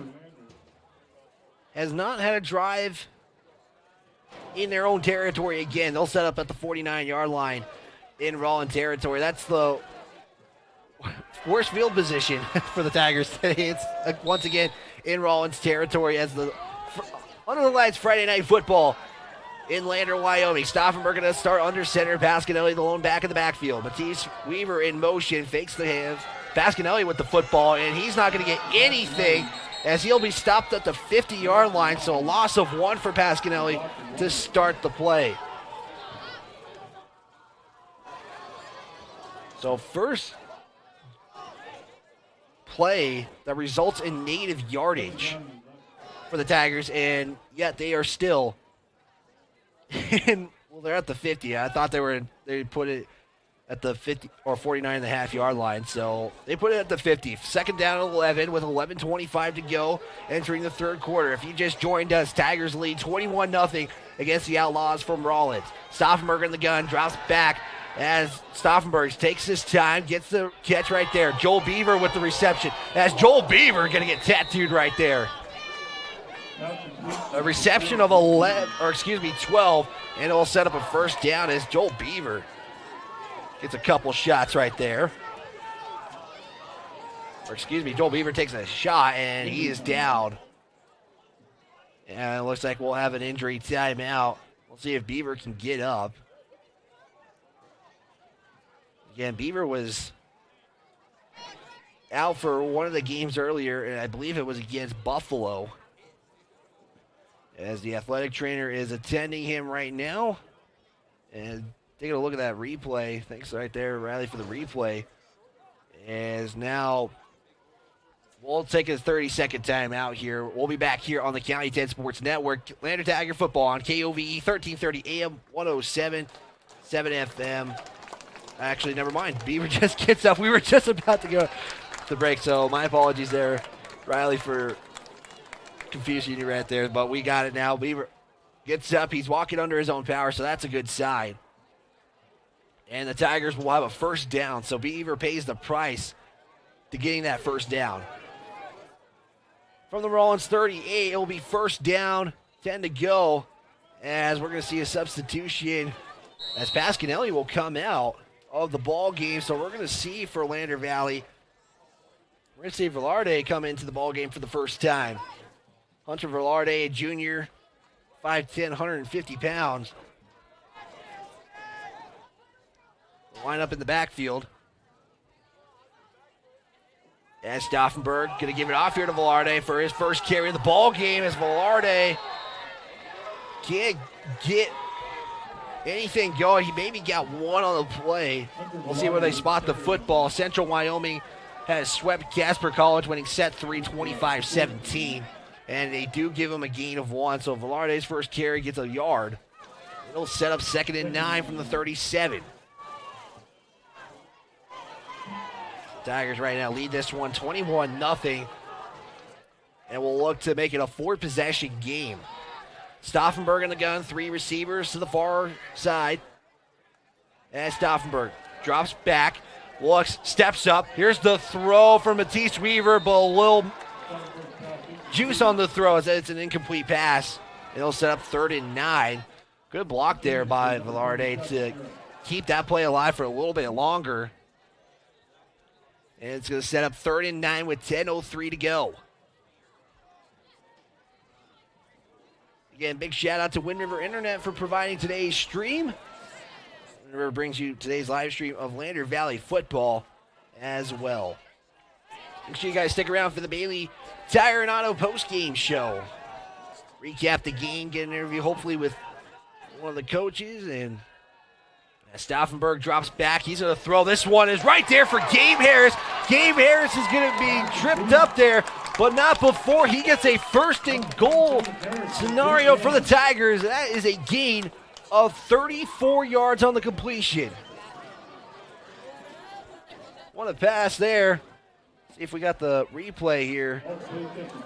has not had a drive in their own territory again. They'll set up at the 49-yard line in Rawlins territory. That's the worst field position for the Tigers today. It's once again in Rawlins territory as the under the lights Friday night football in Lander, Wyoming. Stauffenberg going to start under center. Pasquinelli the lone back in the backfield. Matisse Weaver in motion, fakes the hands. Pasquinelli with the football, and he's not going to get anything as he'll be stopped at the 50-yard line. So a loss of 1 for Pasquinelli to start the play. So first play that results in negative yardage for the Tigers, and yet they are still in, well, they're at the 50. I thought they put it at the 50 or 49.5-yard line, so they put it at the 50. Second down and 11 with 11:25 to go entering the third quarter. If you just joined us, Tigers lead 21-0 against the Outlaws from Rawlins. Stauffenberg in the gun, drops back as Stauffenberg takes his time, gets the catch right there. Joel Beaver with the reception. As Joel Beaver going to get tattooed right there. A reception of 12, and it will set up a first down as Joel Beaver gets a couple shots right there. Joel Beaver takes a shot, and he is down. And it looks like we'll have an injury timeout. We'll see if Beaver can get up. Again, Beaver was out for one of the games earlier, and I believe it was against Buffalo. as the athletic trainer is attending him right now. And taking a look at that replay. Thanks right there, Riley, for the replay. As now we'll take a 30-second timeout here. We'll be back here on the County 10 Sports Network. Lander Tiger football on KOVE 1330 AM 107 7 FM. Actually, never mind. Beaver just gets up. We were just about to go to break, so my apologies there, Riley, for confusing you right there. But we got it now. Beaver gets up. He's walking under his own power, so that's a good sign. And the Tigers will have a first down, so Beaver pays the price to getting that first down. From the Rawlins 38, it will be first down, 10 to go, as we're going to see a substitution as Pasquinelli will come out of the ball game. So we're going to see for Lander Valley, we're going to see Velarde come into the ball game for the first time. Hunter Velarde, a junior, 5'10", 150 pounds. Line up in the backfield. As Stauffenberg going to give it off here to Velarde for his first carry of the ball game, as Velarde can't get anything going. He maybe got one on the play. We'll see where they spot the football. Central Wyoming has swept Casper College, winning set 3, 25-17. And they do give him a gain of 1. So Velarde's first carry gets a yard. It'll set up 2nd and 9 from the 37. Tigers right now lead this one 21-0. And we'll look to make it a 4-possession game. Stauffenberg in the gun, 3 receivers to the far side. And Stauffenberg drops back, looks, steps up. Here's the throw from Matisse Weaver, but a little juice on the throw as it's an incomplete pass. It'll set up 3rd and 9. Good block there by Velarde to keep that play alive for a little bit longer. And it's going to set up 3rd and 9 with 10:03 to go. Again, big shout out to Wind River Internet for providing today's stream. Wind River brings you today's live stream of Lander Valley football as well. Make sure you guys stick around for the Bailey Tire and Auto post-game show. Recap the game, get an interview hopefully with one of the coaches, and as Stauffenberg drops back, he's going to throw. This one is right there for Gabe Harris. Gabe Harris is going to be tripped up there, but not before he gets a 1st and goal scenario for the Tigers. That is a gain of 34 yards on the completion. What a pass there. See if we got the replay here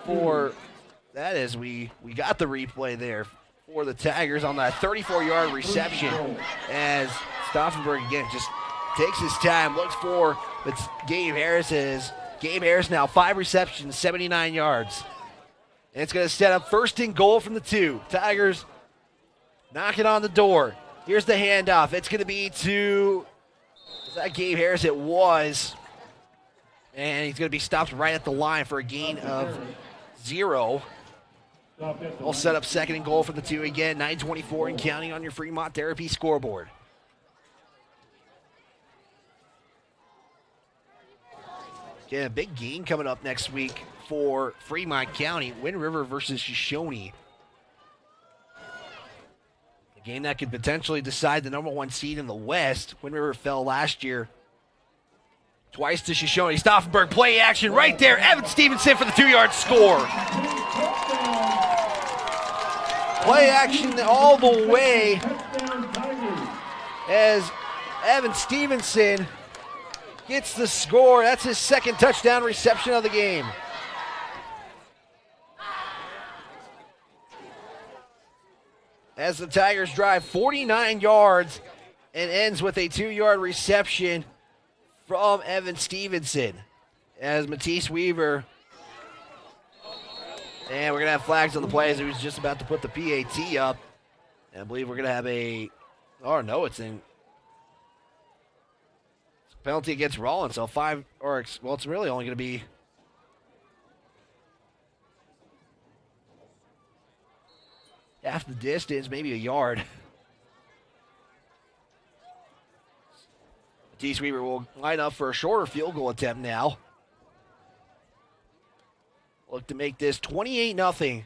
for that. Is we got the replay there for the Tigers on that 34-yard reception, as Stauffenberg again just takes his time, looks for Gabe Harris. Gabe Harris now 5 receptions, 79 yards. And it's going to set up 1st and goal from the 2. Tigers knocking on the door. Here's the handoff. It's going to be to, was that Gabe Harris? It was. And he's going to be stopped right at the line for a gain of 0. We'll set up 2nd and goal for the 2 again. 9:24 and counting on your Fremont Therapy scoreboard. Again, a big game coming up next week for Fremont County. Wind River versus Shoshone. A game that could potentially decide the number 1 seed in the West. Wind River fell last year twice to Shoshone. Stauffenberg play action right there. Evan Stevenson for the 2-yard score. Play action all the way as Evan Stevenson gets the score. That's his 2nd touchdown reception of the game. As the Tigers drive 49 yards and ends with a 2-yard reception from Evan Stevenson. As Matisse Weaver, and we're going to have flags on the play as he was just about to put the PAT up. And I believe we're going to have it's penalty against Rawlins. So it's really only going to be half the distance, maybe a yard. Matisse Weaver will line up for a shorter field goal attempt now. Look to make this 28-0.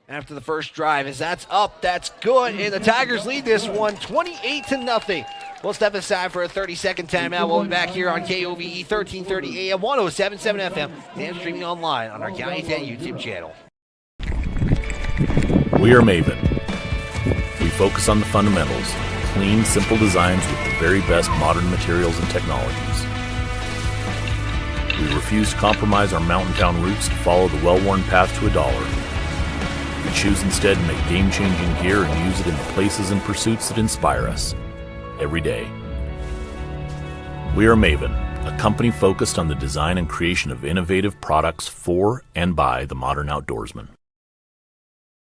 after the first drive. As that's up, that's good, and the Tigers lead this one 28-0. We'll step aside for a 30-second timeout. We'll be back here on KOVE 1330 AM, 107.7 FM, and streaming online on our County 10 YouTube channel. We are Maven. We focus on the fundamentals, clean, simple designs with the very best modern materials and technologies. We refuse to compromise our mountain town roots to follow the well-worn path to $1. We choose instead to make game-changing gear and use it in the places and pursuits that inspire us every day. We are Maven, a company focused on the design and creation of innovative products for and by the modern outdoorsman.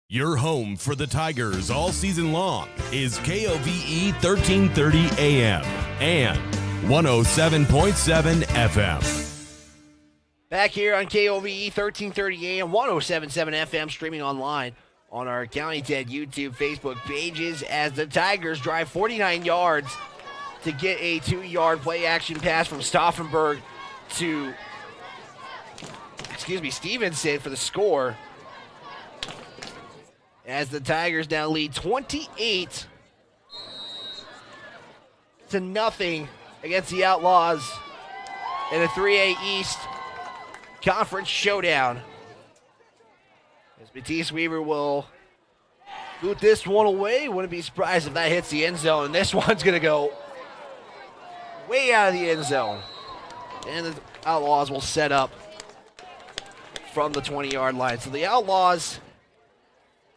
Your home for the Tigers all season long is KOVE 1330 AM and 107.7 FM. Back here on KOVE 1330 AM, 107.7 FM, streaming online on our County 10 YouTube, Facebook pages as the Tigers drive 49 yards to get a 2-yard play action pass from Stauffenberg to, Stevenson for the score. As the Tigers now lead 28-0 against the Outlaws in a 3A East Conference showdown. As Matisse Weaver will boot this one away. Wouldn't be surprised if that hits the end zone. And this one's going to go way out of the end zone. And the Outlaws will set up from the 20-yard line. So the Outlaws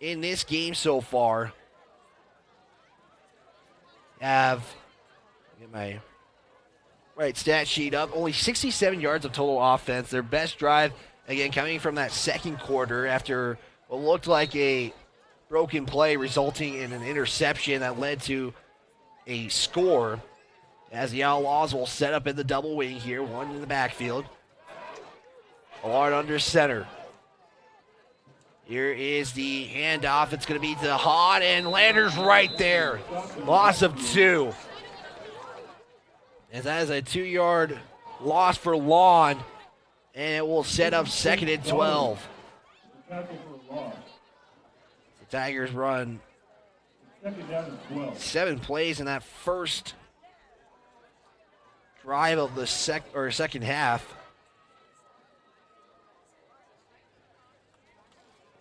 in this game so far have, get my right stat sheet up, only 67 yards of total offense. Their best drive, again, coming from that second quarter after what looked like a broken play resulting in an interception that led to a score, as the Outlaws will set up in the double wing here, one in the backfield. Allard under center. Here is the handoff. It's going to be to Hahn, and Lander's right there. Loss of 2. As that is a 2-yard loss for Lawn, and it will set up 2nd and 12. The Tigers run 7 plays in that first drive of the second half.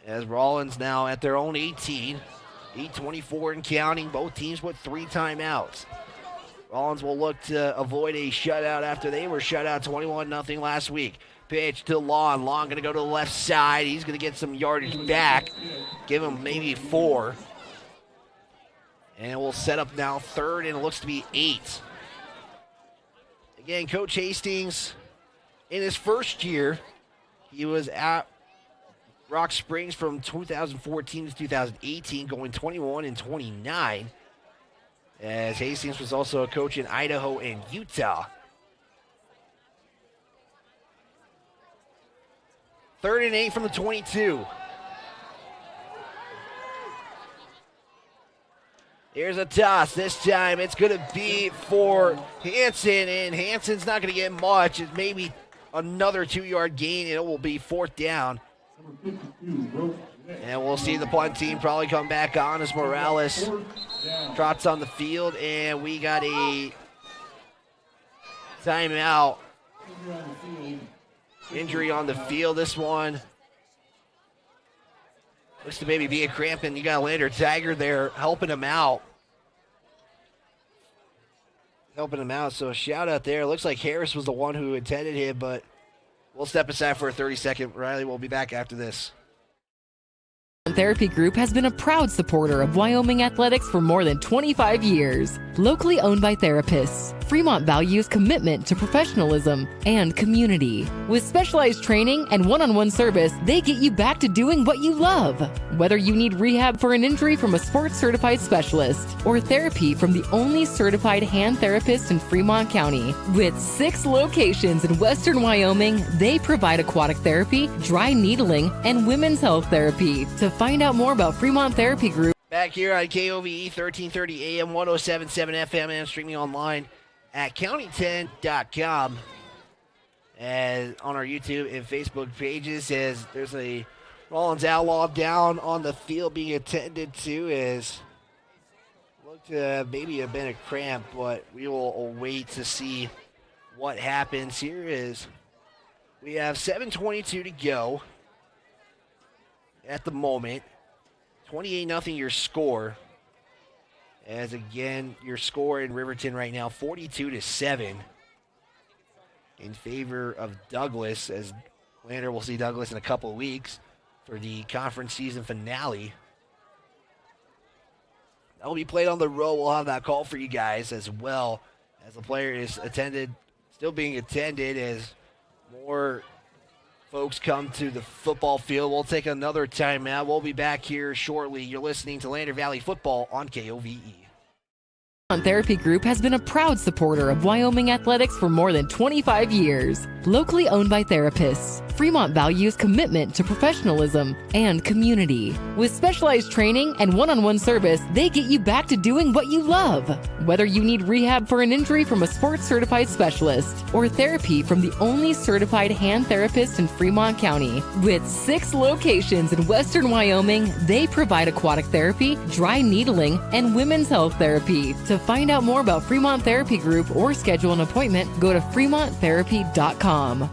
As Rawlins now at their own 18, 8:24 and counting. Both teams with 3 timeouts. Rawlins will look to avoid a shutout after they were shut out 21-0 last week. Pitch to Long. Long going to go to the left side. He's going to get some yardage back. Give him maybe 4. And we'll set up now 3rd, and it looks to be 8. Again, Coach Hastings, in his first year, he was at Rock Springs from 2014 to 2018, going 21-29. As Hastings was also a coach in Idaho and Utah. 3rd and 8 from the 22. Here's a toss. This time it's going to be for Hanson, and Hanson's not going to get much. It's maybe another 2-yard gain, and it will be 4th down. And we'll see the punt team probably come back on as Morales trots on the field, and we got a timeout. Injury on the field. This one looks to maybe be a cramp, and you got Lander Tiger there helping him out. So a shout out there. Looks like Harris was the one who intended him, but we'll step aside for a 30-second. Riley will be back after this. Therapy Group has been a proud supporter of Wyoming athletics for more than 25 years. Locally owned by therapists, Fremont values commitment to professionalism and community. With specialized training and one-on-one service, they get you back to doing what you love. Whether you need rehab for an injury from a sports-certified specialist or therapy from the only certified hand therapist in Fremont County. With 6 locations in western Wyoming, they provide aquatic therapy, dry needling, and women's health therapy. To find out more about Fremont Therapy Group, back here on KOVE 1330 AM, 107.7 FM, and streaming online at county10.com. And on our YouTube and Facebook pages, as there's a Rawlins Outlaw down on the field being attended to is looked to maybe have been a cramp, but we will wait to see what happens. Here is, we have 7:22 to go at the moment. 28-0 your score. As again, your score in Riverton right now, 42-7 in favor of Douglas, as Lander will see Douglas in a couple of weeks for the conference season finale. That will be played on the road. We'll have that call for you guys as well, as the player is still being attended as more folks come to the football field. We'll take another timeout. We'll be back here shortly. You're listening to Lander Valley Football on KOVE. Therapy Group has been a proud supporter of Wyoming athletics for more than 25 years. Locally owned by therapists, Fremont values commitment to professionalism and community. With specialized training and one-on-one service, they get you back to doing what you love. Whether you need rehab for an injury from a sports-certified specialist or therapy from the only certified hand therapist in Fremont County. With 6 locations in western Wyoming, they provide aquatic therapy, dry needling, and women's health therapy. To find out more about Fremont Therapy Group or schedule an appointment, go to fremonttherapy.com.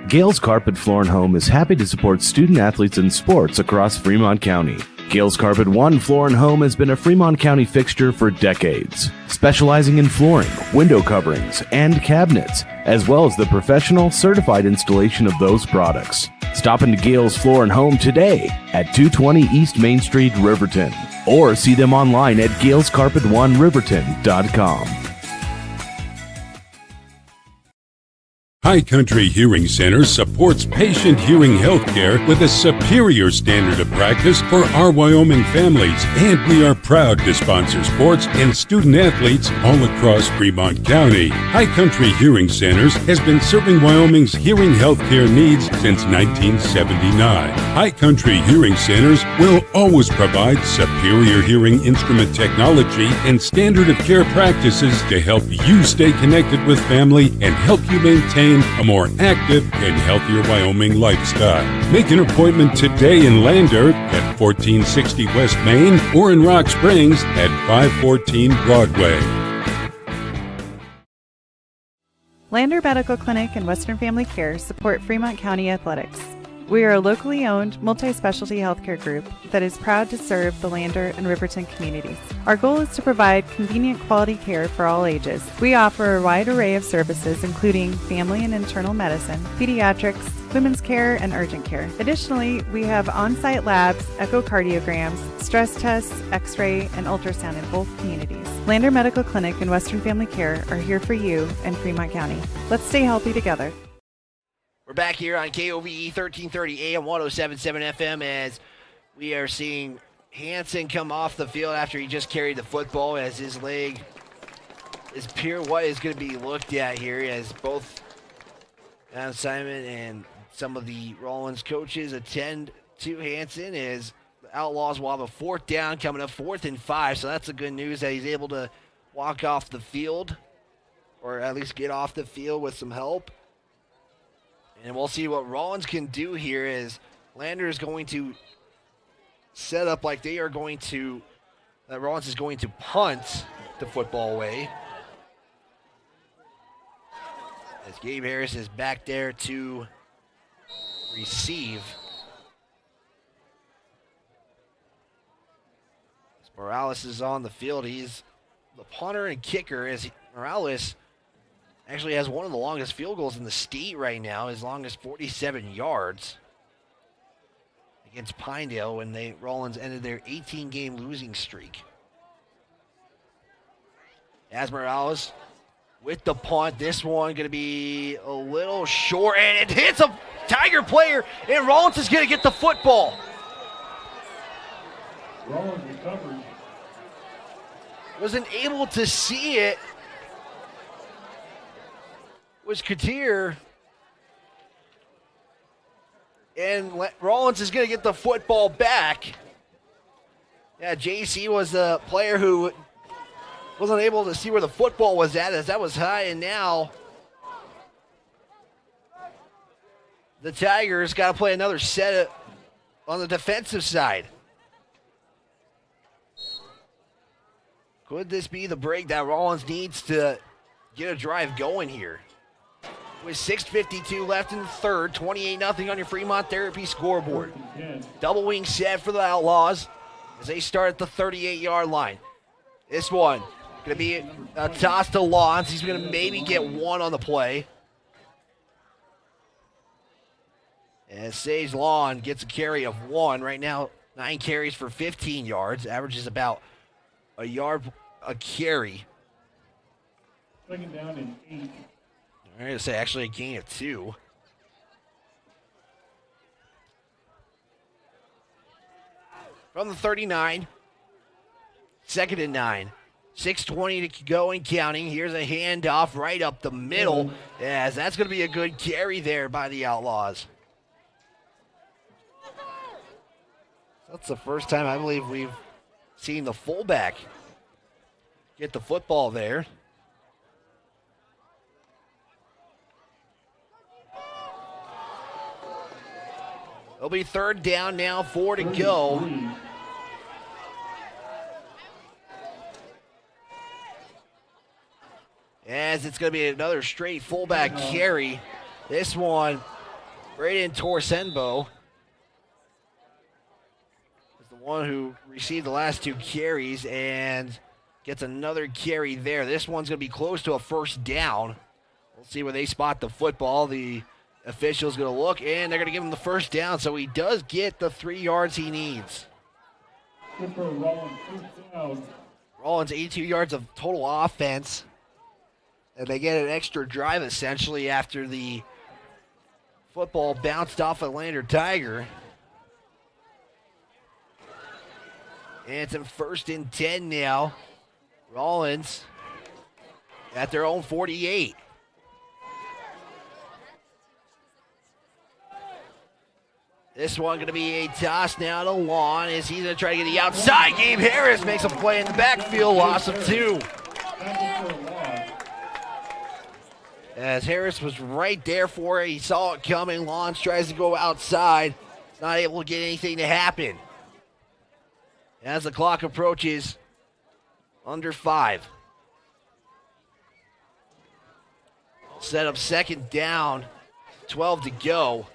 Gales Carpet Floor and Home is happy to support student athletes in sports across Fremont County. Gales Carpet One Floor and Home has been a Fremont County fixture for decades, specializing in flooring, window coverings, and cabinets, as well as the professional certified installation of those products. Stop into Gales Floor and Home today at 220 East Main Street, Riverton, or see them online at galescarpet1riverton.com. High Country Hearing Center supports patient hearing health care with a superior standard of practice for our Wyoming families, and we are proud to sponsor sports and student athletes all across Fremont County. High Country Hearing Centers has been serving Wyoming's hearing health care needs since 1979. High Country Hearing Centers will always provide superior hearing instrument technology and standard of care practices to help you stay connected with family and help you maintain a more active and healthier Wyoming lifestyle. Make an appointment today in Lander at 1460 West Main or in Rock Springs at 514 Broadway. Lander Medical Clinic and Western Family Care support Fremont County athletics. We are a locally owned, multi-specialty healthcare group that is proud to serve the Lander and Riverton communities. Our goal is to provide convenient quality care for all ages. We offer a wide array of services including family and internal medicine, pediatrics, women's care, and urgent care. Additionally, we have on-site labs, echocardiograms, stress tests, x-ray, and ultrasound in both communities. Lander Medical Clinic and Western Family Care are here for you in Fremont County. Let's stay healthy together. We're back here on KOVE 1330 AM 107.7 FM as we are seeing Hansen come off the field after he just carried the football, as his leg is what is going to be looked at here, as both Adam Simon and some of the Rawlins coaches attend to Hansen, as the Outlaws will have a 4th down coming up, 4th and 5. So that's the good news, that he's able to walk off the field, or at least get off the field with some help. And we'll see what Rawlins can do here, as Lander is going to set up like they are going to, Rawlins is going to punt the football away. As Gabe Harris is back there to receive. As Morales is on the field. He's the punter and kicker, as Morales actually has one of the longest field goals in the state right now, as long as 47 yards against Pinedale when Rawlins ended their 18-game losing streak. As Morales with the punt, this one going to be a little short, and it hits a Tiger player, and Rawlins is going to get the football. Rawlins recovers. Wasn't able to see it. Was Katir, and Rawlins is going to get the football back. Yeah, JC was the player who wasn't able to see where the football was at, as that was high, and now the Tigers got to play another set on the defensive side. Could this be the break that Rawlins needs to get a drive going here? With 6:52 left in the third, 28-0 on your Fremont Therapy scoreboard. Double wing set for the Outlaws as they start at the 38-yard line. This one going to be a toss to Lawns. He's going to maybe get one on the play. And Sage Lawn gets a carry of 1. Right now, 9 carries for 15 yards. Averages about a yard a carry. Second down and 8. I'm going to say actually a gain of 2. From the 39. Second and 9. 6:20 to go and counting. Here's a handoff right up the middle. As that's going to be a good carry there by the Outlaws. That's the first time I believe we've seen the fullback get the football there. It'll be third down now, 4 to go. As it's going to be another straight fullback carry. This one, Braden Torsenbo is the one who received the last 2 carries and gets another carry there. This one's going to be close to a first down. We'll see where they spot the football. The official's going to look, and they're going to give him the first down, so he does get the 3 yards he needs. Good for Rawlins, first down. Rawlins, 82 yards of total offense. And they get an extra drive, essentially, after the football bounced off a Lander Tiger. And it's in 1st and 10 now. Rawlins at their own 48. This one going to be a toss now to Lawn as he's going to try to get the outside. Gabe Harris makes a play in the backfield, loss of 2. As Harris was right there for it. He saw it coming. Lawns tries to go outside. Not able to get anything to happen. As the clock approaches under 5. Set up second down. 12 to go.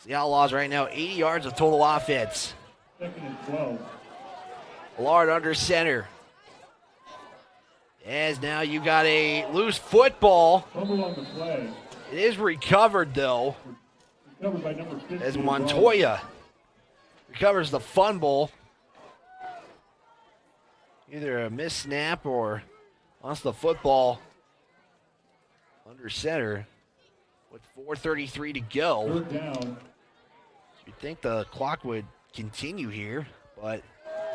The Outlaws right now, 80 yards of total offense. Second and 12. Allard under center. As now you got a loose football. Fumble on the play. It is recovered, though. Recovered by number 50. As Montoya recovers the fumble. Either a missed snap or lost the football under center with 4:33 to go. Third down. You'd think the clock would continue here, but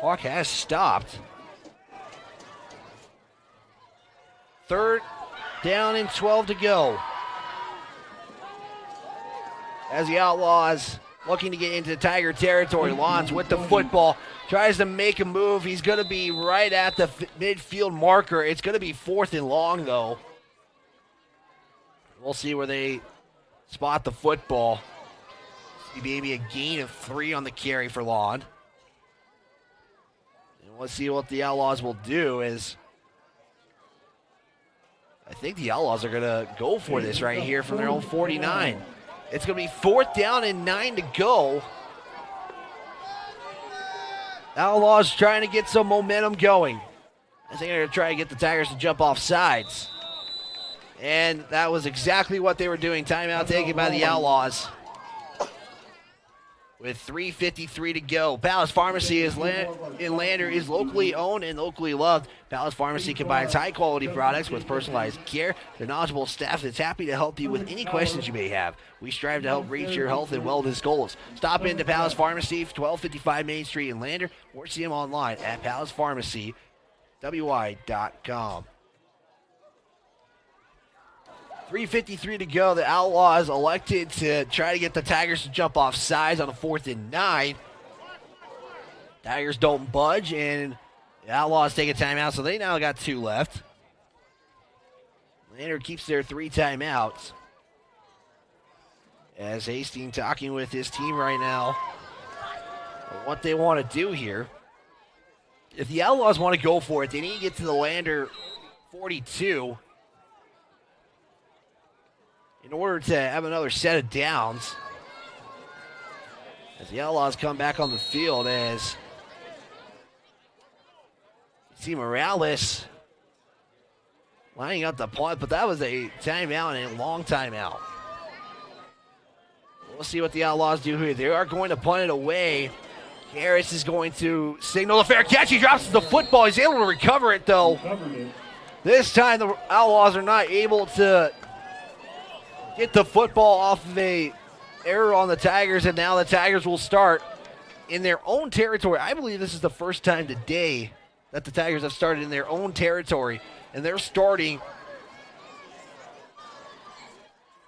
clock has stopped. Third down and 12 to go. As the Outlaws looking to get into Tiger territory. Lawns with the football. Tries to make a move. He's going to be right at the midfield marker. It's going to be 4th and long, though. We'll see where they spot the football. See maybe a gain of 3 on the carry for Lawn. And we'll see what the Outlaws will do as I think the Outlaws are going to go for this right here from their own 49. It's going to be 4th down and 9 to go. Outlaws trying to get some momentum going. I think they're going to try to get the Tigers to jump off sides. And that was exactly what they were doing. Timeout taken by the Outlaws. With 3:53 to go. Palace Pharmacy in Lander is locally owned and locally loved. Palace Pharmacy combines high-quality products with personalized care. Their knowledgeable staff is happy to help you with any questions you may have. We strive to help reach your health and wellness goals. Stop into Palace Pharmacy, 1255 Main Street in Lander, or see them online at palacepharmacywy.com. 3:53 to go. The Outlaws elected to try to get the Tigers to jump off sides on a 4th and 9. Tigers don't budge, and the Outlaws take a timeout, so they now got 2 left. Lander keeps their 3 timeouts. As Hastings talking with his team right now on what they want to do here. If the Outlaws want to go for it, they need to get to the Lander 42 in order to have another set of downs. As the Outlaws come back on the field, as you see Morales lining up the punt, but that was a timeout and a long timeout. We'll see what the Outlaws do here. They are going to punt it away. Harris is going to signal a fair catch. He drops the football. He's able to recover it, though. This time, the Outlaws are not able to get the football off of a error on the Tigers, and now the Tigers will start in their own territory. I believe this is the first time today that the Tigers have started in their own territory, and they're starting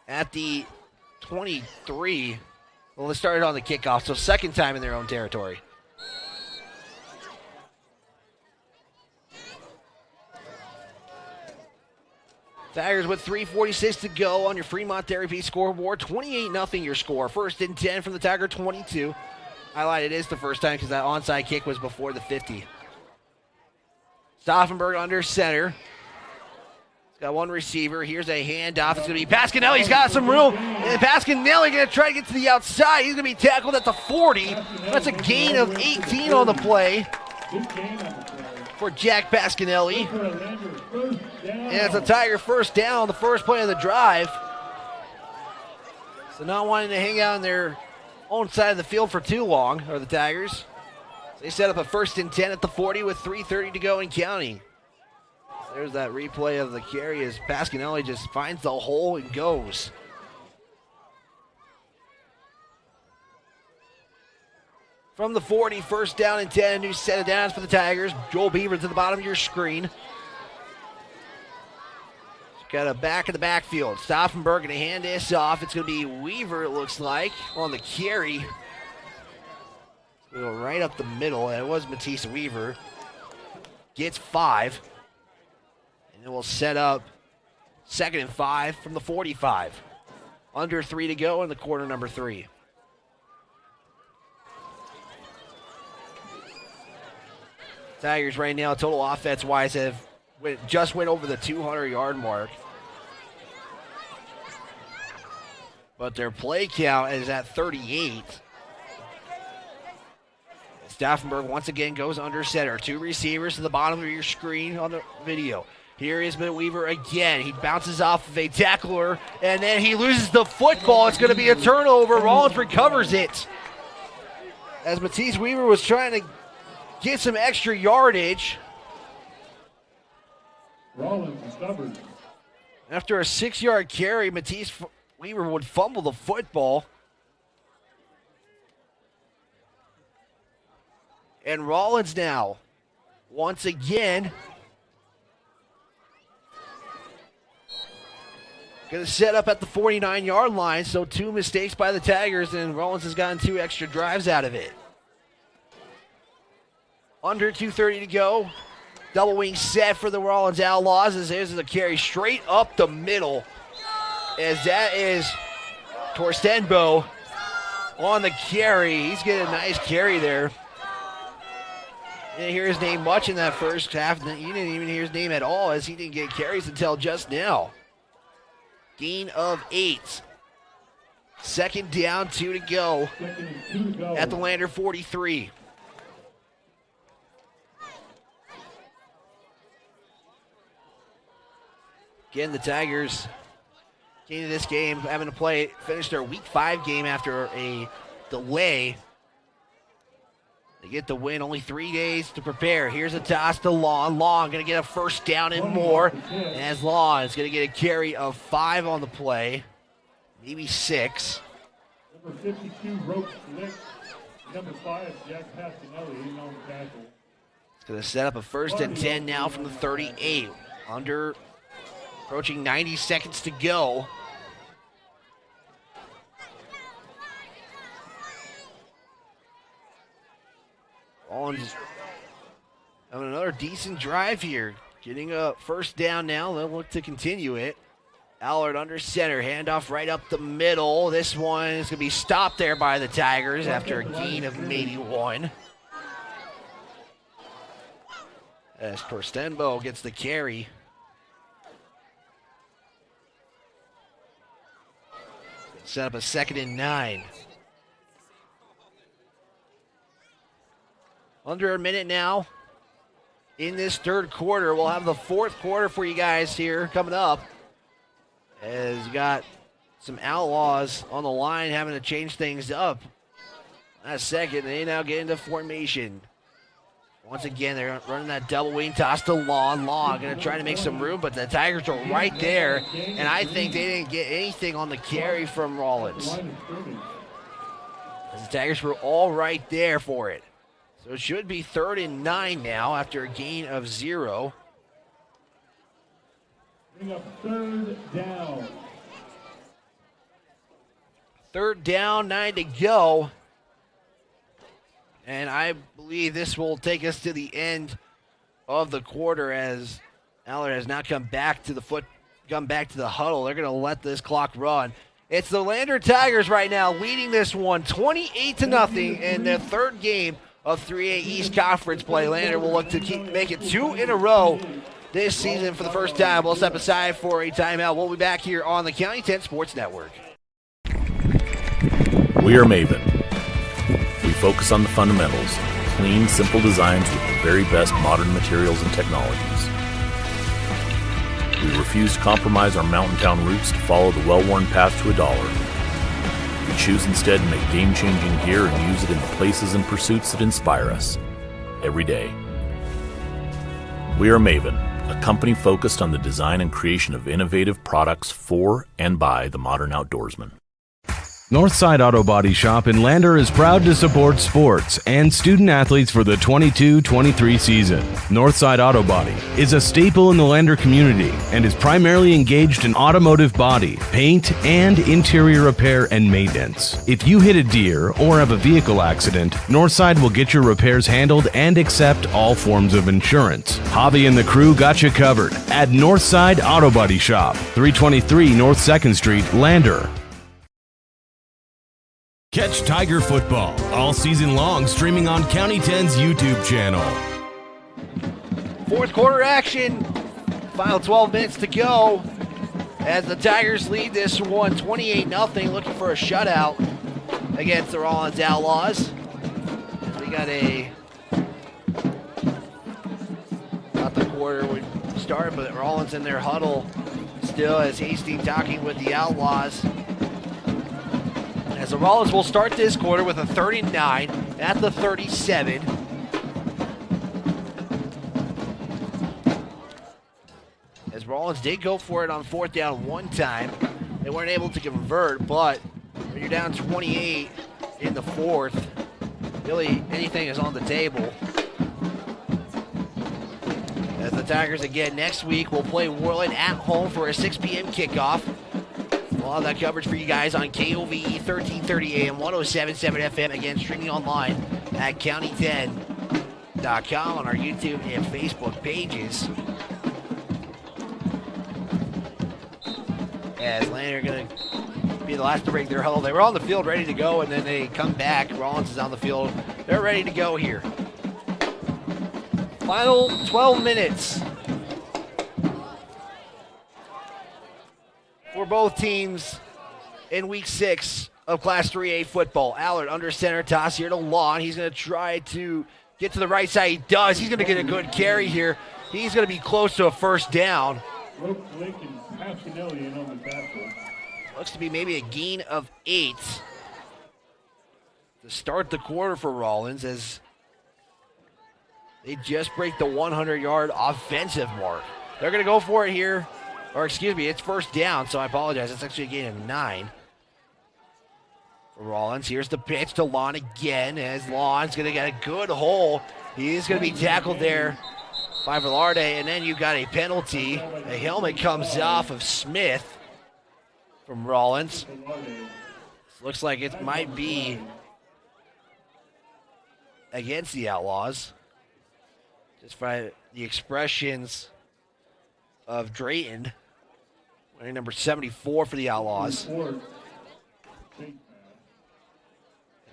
at the 23. Well, they started on the kickoff, so second time in their own territory. Tigers with 3:46 to go on your Fremont Therapy scoreboard. 28-0 your score. First and 10 from the Tiger 22. Highlight, it is the first time because that onside kick was before the 50. Stauffenberg under center. He's got one receiver. Here's a handoff. It's going to be Pasquinelli. He's got some room. And Pasquinelli going to try to get to the outside. He's going to be tackled at the 40. That's a gain of 18 on the play for Jack Pasquinelli. And it's a Tiger first down, the first play of the drive. So not wanting to hang out on their own side of the field for too long, are the Tigers. They set up a first and 10 at the 40 with 3:30 to go and counting. There's that replay of the carry as Pasquinelli just finds the hole and goes. From the 40, first down and 10, new set of downs for the Tigers. Joel Beaver to the bottom of your screen. Got a back in the backfield. Stauffenberg going to hand this off. It's going to be Weaver, it looks like, on the carry. Go right up the middle, and it was Matisse Weaver. Gets 5. And it will set up second and 5 from the 45. Under 3 to go in the quarter number 3. Tigers right now, total offense-wise, just went over the 200-yard mark. But their play count is at 38. Stauffenberg once again goes under center. 2 receivers to the bottom of your screen on the video. Here is Weaver again. He bounces off of a tackler, and then he loses the football. It's going to be a turnover. Rawlins recovers it. As Matisse Weaver was trying to get some extra yardage. Rawlins is stubborn. After a 6-yard carry, Matisse Weaver would fumble the football. And Rawlins now, once again, going to set up at the 49-yard line. So 2 mistakes by the Tigers, and Rawlins has gotten 2 extra drives out of it. Under 2:30 to go. Double wing set for the Rawlins Outlaws as there's a carry straight up the middle. As that is Torstenbo on the carry. He's getting a nice carry there. You didn't hear his name much in that first half. You didn't even hear his name at all as he didn't get carries until just now. Gain of 8. Second down, 2 to go at the Lander 43. Again, the Tigers into this game having to finish their Week 5 game after a delay. They get the win, only 3 days to prepare. Here's a toss to Long. Long going to get a first down and more. As Long is going to get a carry of 5 on the play, maybe 6. Number 52, Roach Lick. Number 5, Jack Pasquinelli, in on the tackle. It's going to set up a first and 10 now from the 38. Approaching 90 seconds to go. Rawlins having another decent drive here. Getting a first down now. They'll look to continue it. Allard under center, handoff right up the middle. This one is going to be stopped there by the Tigers after a gain of maybe 1. As Torstenbo gets the carry. Set up a 2nd and 9. Under a minute now in this third quarter. We'll have the fourth quarter for you guys here coming up. As you got some Outlaws on the line having to change things up. Last second, they now get into formation. Once again, they're running that double wing toss to Law. Law going to try to make some room, but the Tigers are right there. And I think they didn't get anything on the carry from Rawlins. As the Tigers were all right there for it. So it should be 3rd and 9 now after a gain of 0. Bring up 3rd down. 3rd down, 9 to go. And I believe this will take us to the end of the quarter as Allard has now come back to the huddle. They're going to let this clock run. It's the Lander Tigers right now leading this one 28-0 in their 3rd game of 3A East Conference play. Lander will look to make it 2 in a row this season for the first time. We'll step aside for a timeout. We'll be back here on the County 10 Sports Network. We are Maven. We focus on the fundamentals, clean, simple designs with the very best modern materials and technologies. We refuse to compromise our mountain town roots to follow the well-worn path to $1. We choose instead to make game-changing gear and use it in the places and pursuits that inspire us every day. We are Maven, a company focused on the design and creation of innovative products for and by the modern outdoorsman. Northside Auto Body Shop in Lander is proud to support sports and student athletes for the 22-23 season. Northside Auto Body is a staple in the Lander community and is primarily engaged in automotive body, paint, and interior repair and maintenance. If you hit a deer or have a vehicle accident, Northside will get your repairs handled and accept all forms of insurance. Javi and the crew got you covered at Northside Auto Body Shop, 323 North 2nd Street, Lander. Catch Tiger football all season long streaming on County 10's YouTube channel. Fourth quarter action. Final 12 minutes to go as the Tigers lead this one 28-0, looking for a shutout against the Rawlins Outlaws. We got not the quarter would start, but Rawlins in their huddle still as Hastings talking with the Outlaws. As the Rawlins will start this quarter with a 39 at the 37. As Rawlins did go for it on 4th down one time. They weren't able to convert, but when you're down 28 in the 4th, really anything is on the table. As the Tigers again next week will play Worland at home for a 6 p.m. kickoff. We'll have that coverage for you guys on KOVE 1330 AM, 107.7 FM. Again, streaming online at county10.com on our YouTube and Facebook pages. As Lander going to be the last to break their huddle. They were on the field ready to go, and then they come back. Rawlins is on the field. They're ready to go here. Final 12 minutes for both teams in week 6 of Class 3A football. Allard under center, toss here to Lawn. He's going to try to get to the right side. He does. He's going to get a good carry here. He's going to be close to a first down. Looks to be maybe a gain of 8 to start the quarter for Rawlins as they just break the 100-yard offensive mark. They're going to go for it here. Or excuse me, it's first down, so I apologize. It's actually a gain of 9 for Rawlins. Here's the pitch to Lon again as Lon's going to get a good hole. He's going to be tackled there by Velarde, and then you got a penalty. A helmet comes off of Smith from Rawlins. Looks like it might be against the Outlaws. Just by the expressions of Drayton Wearing number 74 for the Outlaws. They're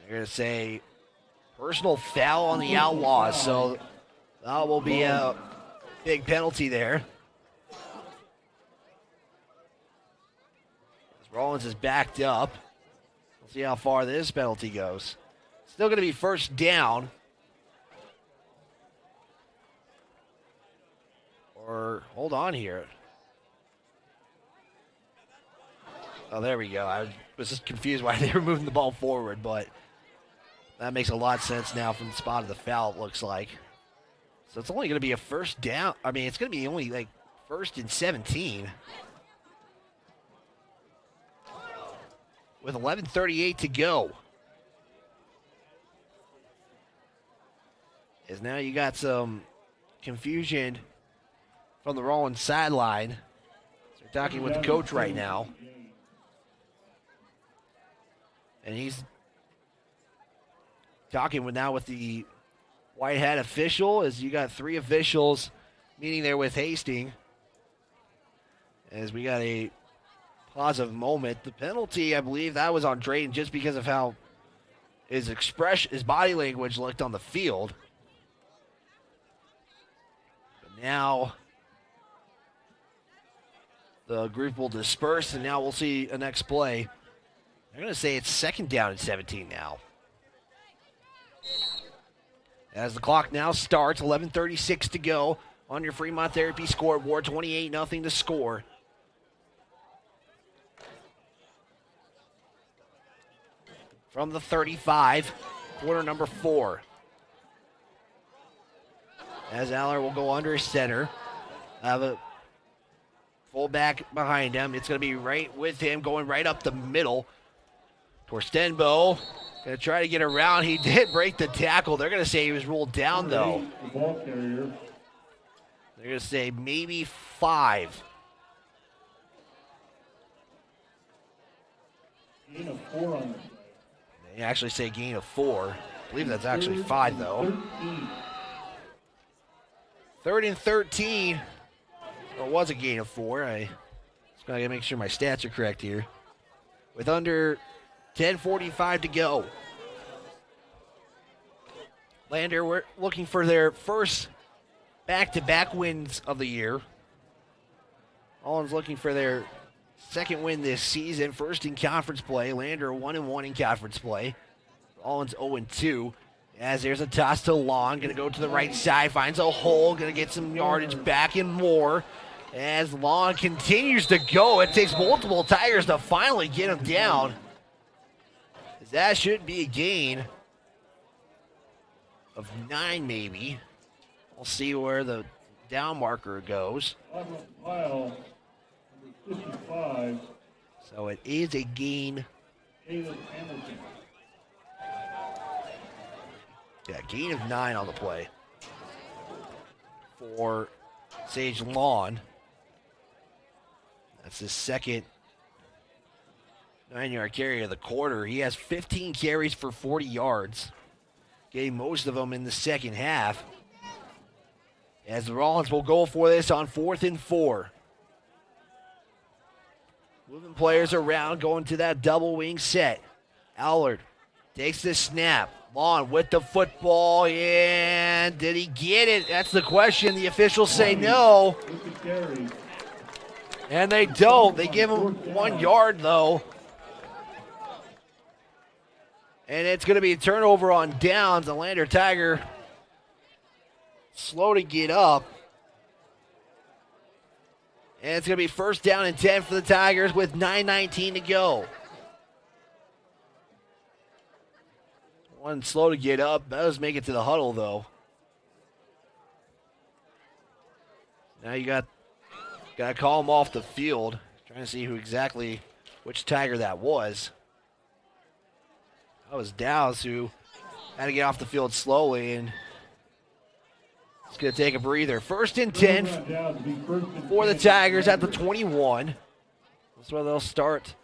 going to say personal foul on the Outlaws, so that will be a big penalty there. Rawlins is backed up. We'll see how far this penalty goes. Still going to be first down. Or, hold on here. Oh, there we go. I was just confused why they were moving the ball forward, but that makes a lot of sense now from the spot of the foul, it looks like. So it's only going to be a first down. I mean, it's going to be only like first and 17. With 11:38 to go. As now you got some confusion from the Rawlins sideline. They're talking with the coach right now. And he's talking with the white hat official, as you got 3 officials meeting there with Hastings. As we got a positive moment. The penalty, I believe, that was on Drayton just because of how his body language looked on the field. But now the group will disperse, and now we'll see a next play. I'm going to say it's second down and 17 now. As the clock now starts, 11:36 to go on your Fremont Therapy scoreboard, 28-0 to score. From the 35, quarter number 4. As Aller will go under center. Have a fullback behind him. It's going to be right with him, going right up the middle. Torstenbo going to try to get around. He did break the tackle. They're going to say he was ruled down, though. They're going to say maybe 5. Gain of 4 on the They actually say gain of 4. I believe that's actually 5, though. 3rd and 13. Well, it was a gain of 4. I just got to make sure my stats are correct here. With under 10:45 to go. Lander, we're looking for their first back-to-back wins of the year. Allen's looking for their second win this season, first in conference play. Lander 1-1 in conference play. Allen's 0-2. As there's a toss to Long, going to go to the right side, finds a hole, going to get some yardage back and more. As Long continues to go, it takes multiple Tigers to finally get him down. That should be a gain of 9, maybe. We'll see where the down marker goes. Pile, number 55. So it is a gain. Caleb Hamilton. Yeah, gain of 9 on the play for Sage Lawn. That's his second 9-yard carry of the quarter. He has 15 carries for 40 yards. Getting most of them in the second half. As the Rawlins will go for this on 4th and 4. Moving players around, going to that double wing set. Allard takes the snap. Lawn with the football, and did he get it? That's the question. The officials say no. And they don't. They give him 1 yard, though. And it's going to be a turnover on downs. The Lander Tiger slow to get up. And it's going to be first down and 10 for the Tigers with 9:19 to go. One slow to get up. Does make it to the huddle, though. Now you got to call him off the field. Trying to see which Tiger that was. That was Dowse, who had to get off the field slowly, and it's going to take a breather. First and 10 for the Tigers at the 21. That's where they'll start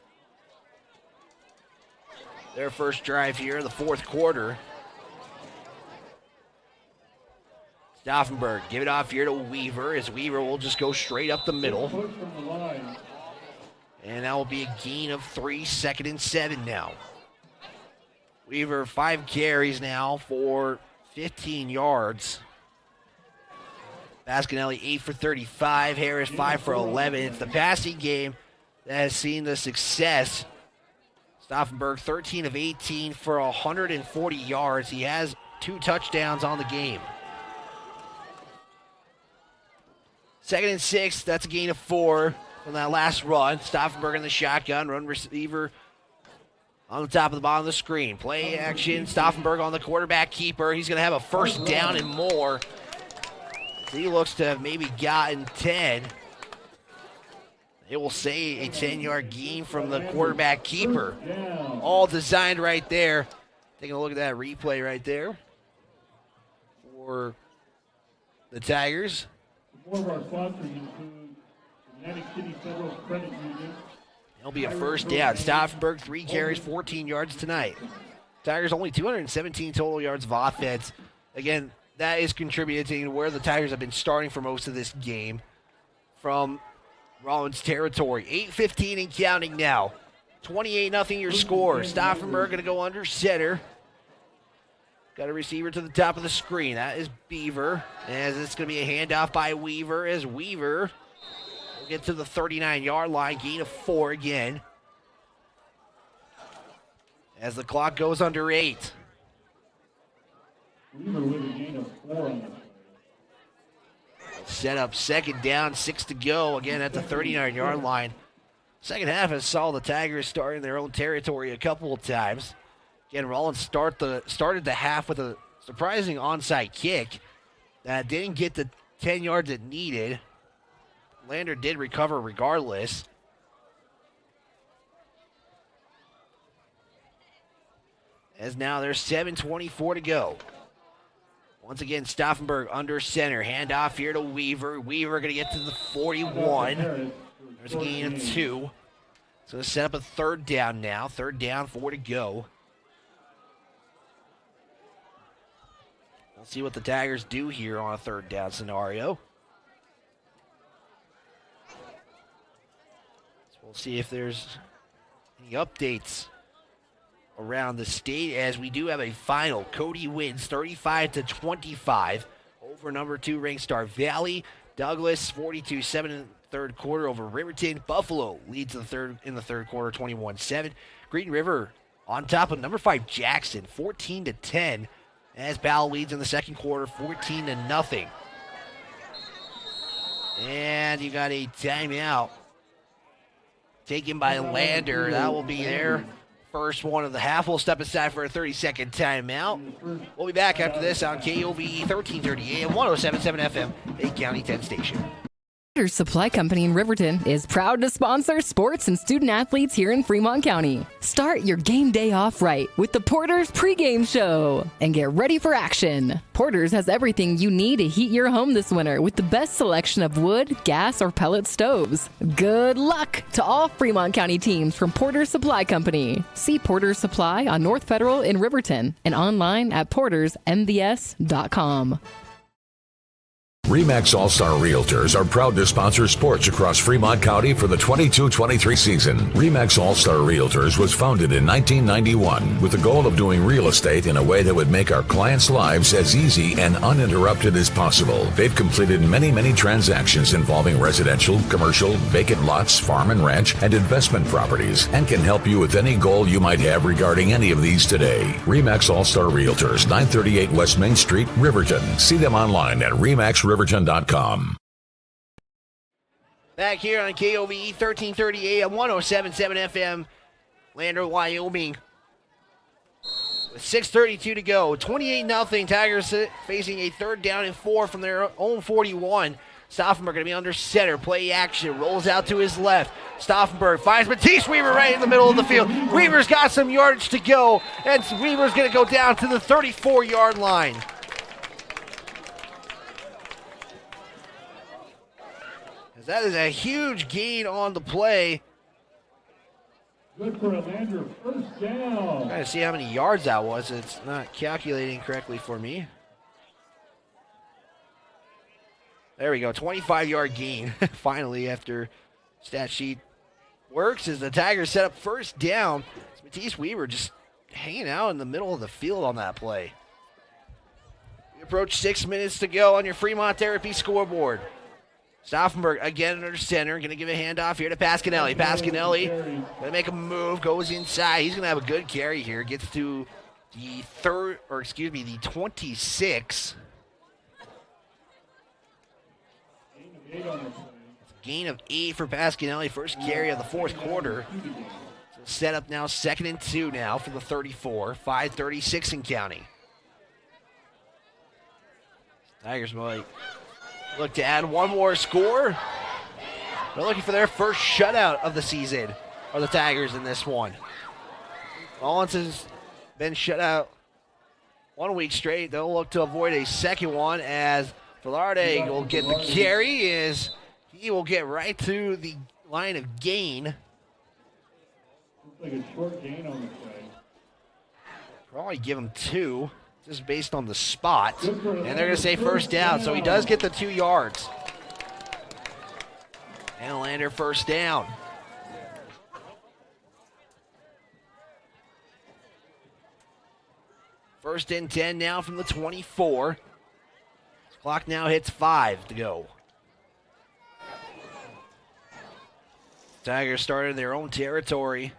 their first drive here in the fourth quarter. Stauffenberg, give it off here to Weaver, as Weaver will just go straight up the middle. And that will be a gain of 3, 2nd and 7 now. Weaver, 5 carries now for 15 yards. Baskinelli, 8 for 35. Harris, 5 for 11. It's the passing game that has seen the success. Stauffenberg, 13 of 18 for 140 yards. He has 2 touchdowns on the game. 2nd and 6, that's a gain of 4 from that last run. Stauffenberg in the shotgun, run receiver on the top of the bottom of the screen. Play action, Stauffenberg on the quarterback keeper. He's going to have a first down and more. He looks to have maybe gotten 10. It will say a 10-yard gain from the quarterback keeper. All designed right there. Taking a look at that replay right there for the Tigers. More of our sponsors include Atlantic City Federal Credit Union. It'll be a first down. Stauffenberg, 3 carries, 14 yards tonight. Tigers only 217 total yards of offense. Again, that is contributing to where the Tigers have been starting for most of this game from Rawlins territory. 8:15 and counting now. 28-0 your score. Stauffenberg going to go under center. Got a receiver to the top of the screen. That is Beaver. As it's going to be a handoff by Weaver. As Weaver will get to the 39-yard line. Gain of 4 again. As the clock goes under 8. Weaver with a gain of 4 on that. Set up 2nd down, 6 to go. Again at the 39-yard line. Second half has saw the Tigers start in their own territory a couple of times. Again, Rawlins started the half with a surprising onside kick that didn't get the 10 yards it needed. Lander did recover regardless. As now there's 7:24 to go. Once again, Stauffenberg under center. Handoff here to Weaver. Weaver going to get to the 41. There's a gain of 2. It's going to set up a 3rd down now. 3rd down, 4 to go. We'll see what the Tigers do here on a 3rd down scenario. So we'll see if there's any updates around the state, as we do have a final. Cody wins 35-25 over number 2 ranked Star Valley. Douglas 42-7 in the 3rd quarter over Riverton. Buffalo leads in the third quarter 21-7. Green River on top of number 5 Jackson 14-10 as Powell leads in the 2nd quarter 14-0. And you got a timeout taken by Lander. That will be there. First one of the half. We'll step aside for a 30-second timeout. We'll be back after this on KOVE 1330 AM, 107.7 FM, a County 10 station. Porter's Supply Company in Riverton is proud to sponsor sports and student athletes here in Fremont County. Start your game day off right with the Porter's Pregame Show and get ready for action. Porter's has everything you need to heat your home this winter with the best selection of wood, gas, or pellet stoves. Good luck to all Fremont County teams from Porter's Supply Company. See Porter's Supply on North Federal in Riverton and online at portersmvs.com. RE/MAX All-Star Realtors are proud to sponsor sports across Fremont County for the 22-23 season. RE/MAX All-Star Realtors was founded in 1991 with the goal of doing real estate in a way that would make our clients' lives as easy and uninterrupted as possible. They've completed many transactions involving residential, commercial, vacant lots, farm and ranch, and investment properties, and can help you with any goal you might have regarding any of these today. RE/MAX All-Star Realtors, 938 West Main Street, Riverton. See them online at RE/MAXRiverton.com. Back here on KOVE 1330 AM, 107.7 FM, Lander, Wyoming. With 6:32 to go, 28-0. Tigers facing a 3rd down and 4 from their own 41. Stauffenberg going to be under center. Play action. Rolls out to his left. Stauffenberg finds Matisse Weaver right in the middle of the field. Weaver's got some yardage to go, and Weaver's going to go down to the 34-yard line. That is a huge gain on the play. Good for a Lander, 1st down. Trying to see how many yards that was. It's not calculating correctly for me. There we go, 25-yard gain. Finally, after stat sheet works as the Tigers set up first down. Matisse Weaver just hanging out in the middle of the field on that play. We approach 6 minutes to go on your Fremont Therapy scoreboard. Stauffenberg again under center. Going to give a handoff here to Pasquinelli. Pasquinelli going to make a move, goes inside. He's going to have a good carry here. Gets to the 26. Gain of 8 for Pasquinelli. First carry of the fourth quarter. So set up now 2nd and 2 now for the 34. 5:36 in counting. Tigers might look to add one more score. They're looking for their first shutout of the season, are the Tigers in this one. Rawlins has been shut out 1 week straight. They'll look to avoid a second one as Velarde will get the carry as he will get right to the line of gain. Looks like a short gain on the play. Probably give him 2. Just based on the spot. And they're going to say first down. So he does get the 2 yards. And Lander first down. First and 10 now from the 24. Clock now hits 5 to go. Tigers started in their own territory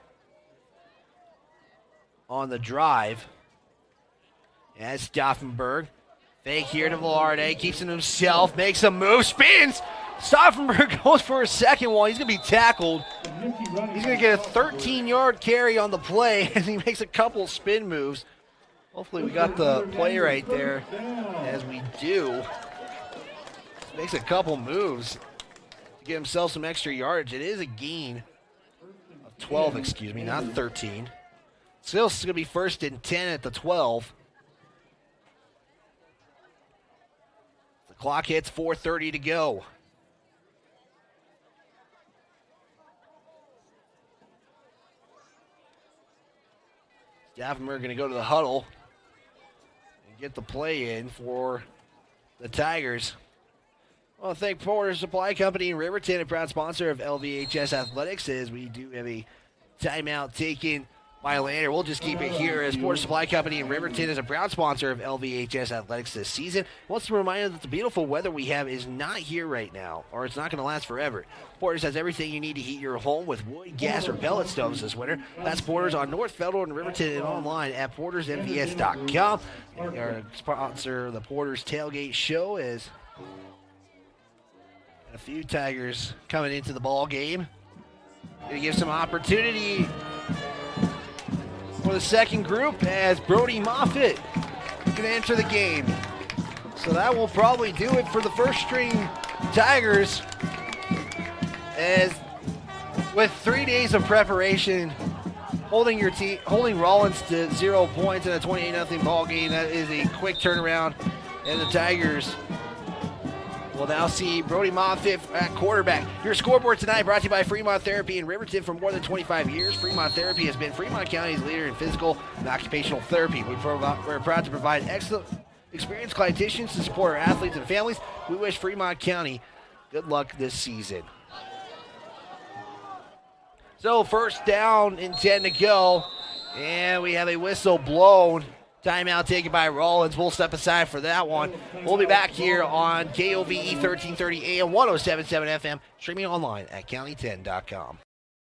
on the drive. As Stauffenberg, fake here to Velarde, keeps it himself, makes a move, spins! Stauffenberg goes for a second one. He's going to be tackled. He's going to get a 13-yard carry on the play as he makes a couple spin moves. Hopefully we got the play right there, as we do. Makes a couple moves to get himself some extra yardage. It is a gain of 12, not 13. Still going to be first and 10 at the 12. The clock hits 4:30 to go. Stauffenberg going to go to the huddle and get the play in for the Tigers. I want to thank Porter Supply Company in Riverton, a proud sponsor of LVHS Athletics, as we do have a timeout taken by Lander. We'll just keep it here as Porter Supply Company in Riverton is a proud sponsor of LVHS Athletics this season. Wants to remind you that the beautiful weather we have is not here right now, or it's not going to last forever. Porter's has everything you need to heat your home with wood, gas, or pellet stoves this winter. That's Porter's on North Federal and Riverton and online at portersmvs.com. Our sponsor, the Porter's Tailgate Show, is a few Tigers coming into the ball game. Going to give some opportunity for the second group as Brody Moffitt going to enter the game. So that will probably do it for the first string Tigers, as with 3 days of preparation, holding Rawlins to 0 points in a 28-0 ball game. That is a quick turnaround, and the Tigers will now see Brody Moffitt at quarterback. Your scoreboard tonight brought to you by Fremont Therapy in Riverton for more than 25 years. Fremont Therapy has been Fremont County's leader in physical and occupational therapy. We're proud to provide excellent experienced clinicians to support our athletes and families. We wish Fremont County good luck this season. So first down and 10 to go, and we have a whistle blown. Timeout taken by Rawlins. We'll step aside for that one. We'll be back here on KOVE 1330 AM 107.7 FM, streaming online at county10.com.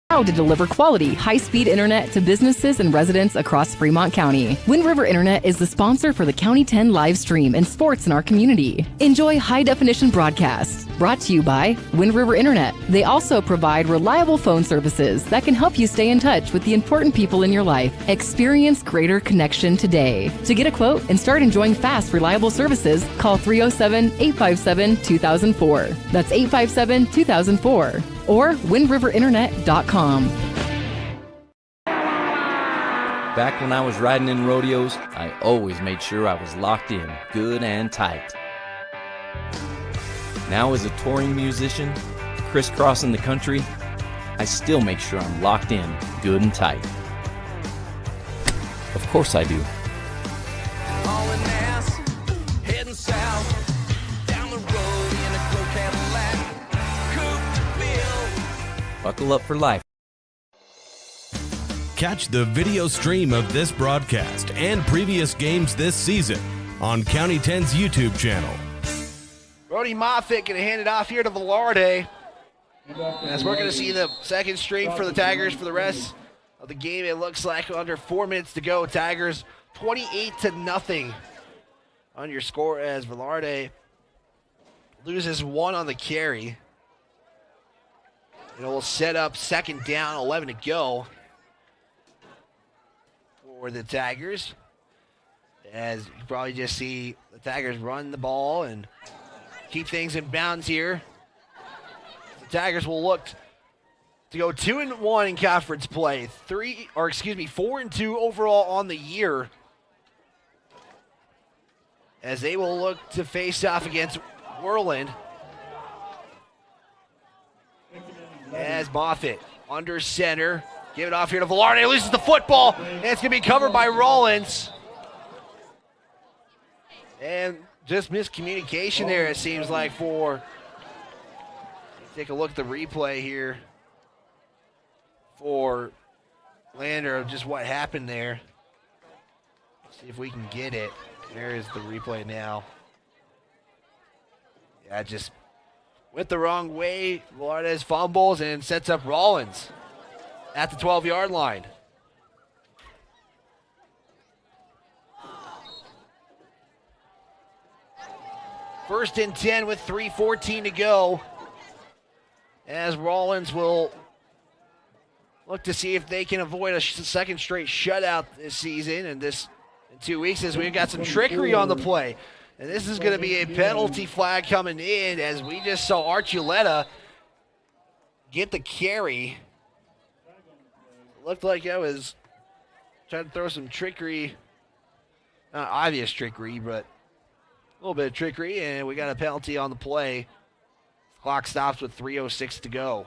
Proud to deliver quality, high-speed internet to businesses and residents across Fremont County. Wind River Internet is the sponsor for the County 10 live stream and sports in our community. Enjoy high-definition broadcasts. Brought to you by Wind River Internet. They also provide reliable phone services that can help you stay in touch with the important people in your life. Experience greater connection today. To get a quote and start enjoying fast, reliable services, call 307-857-2004. That's 857-2004. or windriverinternet.com. Back when I was riding in rodeos, I always made sure I was locked in, good and tight. Now as a touring musician, crisscrossing the country, I still make sure I'm locked in, good and tight. Of course I do. Hauling ass, heading south, down the road in a Crow Cadillac. Buckle up for life. Catch the video stream of this broadcast and previous games this season on County 10's YouTube channel. Brody Moffitt going to hand it off here to Velarde. As we're going to see the second string for the Tigers for the rest of the game. It looks like under 4 minutes to go. Tigers 28-0 on your score as Velarde loses one on the carry. It will set up second down, 11 to go for the Tigers. As you can probably just see the Tigers run the ball and keep things in bounds here. The Tigers will look to go 2-1 in conference play. 4-2 overall on the year. As they will look to face off against Worland. As Moffitt under center. Give it off here to Velarde. Loses the football. And it's going to be covered by Rawlins. And just miscommunication there, it seems like, for... Take a look at the replay here for Lander of just what happened there. See if we can get it. There is the replay now. Yeah, just went the wrong way. Velarde fumbles and sets up Rawlins at the 12-yard line. First and 10 with 3:14 to go. As Rawlins will look to see if they can avoid a second straight shutout this season and this in 2 weeks, as we've got some trickery on the play. And this is going to be a penalty flag coming in, as we just saw Archuleta get the carry. It looked like I was trying to throw some trickery, not obvious trickery, but a little bit of trickery, and we got a penalty on the play. Clock stops with 3:06 to go.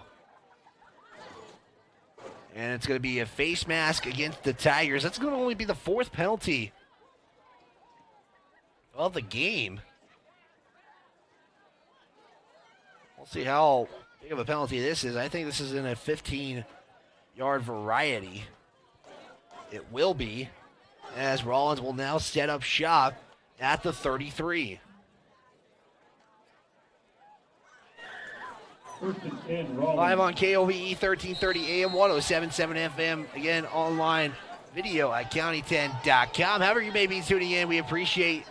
And it's going to be a face mask against the Tigers. That's going to only be the fourth penalty of the game. We'll see how big of a penalty this is. I think this is in a 15-yard variety. It will be, as Rawlins will now set up shop at the 33. Live on KOVE 1330 AM, 107.7 FM. Again, online video at county10.com. However you may be tuning in, we appreciate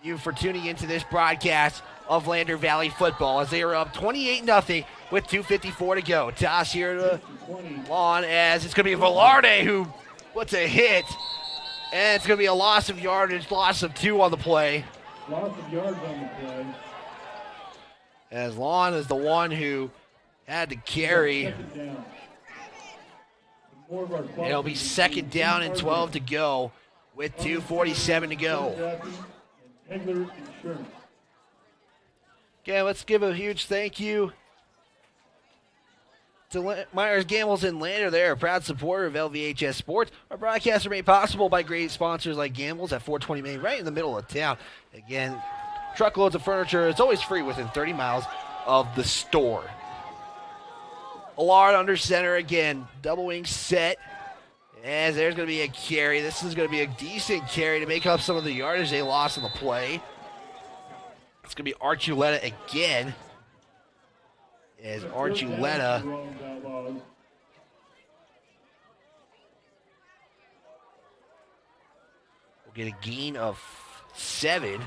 you for tuning into this broadcast of Lander Valley football, as they are up 28-0 with 2:54 to go. Toss here to Lawn, as it's going to be Velarde who puts a hit, and it's going to be a loss of yardage, loss of 2 on the play. Loss of yards on the play. As Lawn is the one who had to carry. It'll be second down and 12 to go with 2:47 to go. Okay, let's give a huge thank you to Myers Gambles and Lander. They're a proud supporter of LVHS Sports. Our broadcasts are made possible by great sponsors like Gambles at 420 Main, right in the middle of town. Again, truckloads of furniture. It's always free within 30 miles of the store. Allard under center again. Double wing set. As there's going to be a carry. This is going to be a decent carry to make up some of the yardage they lost on the play. It's going to be Archuleta again. As Archuleta will get a gain of 7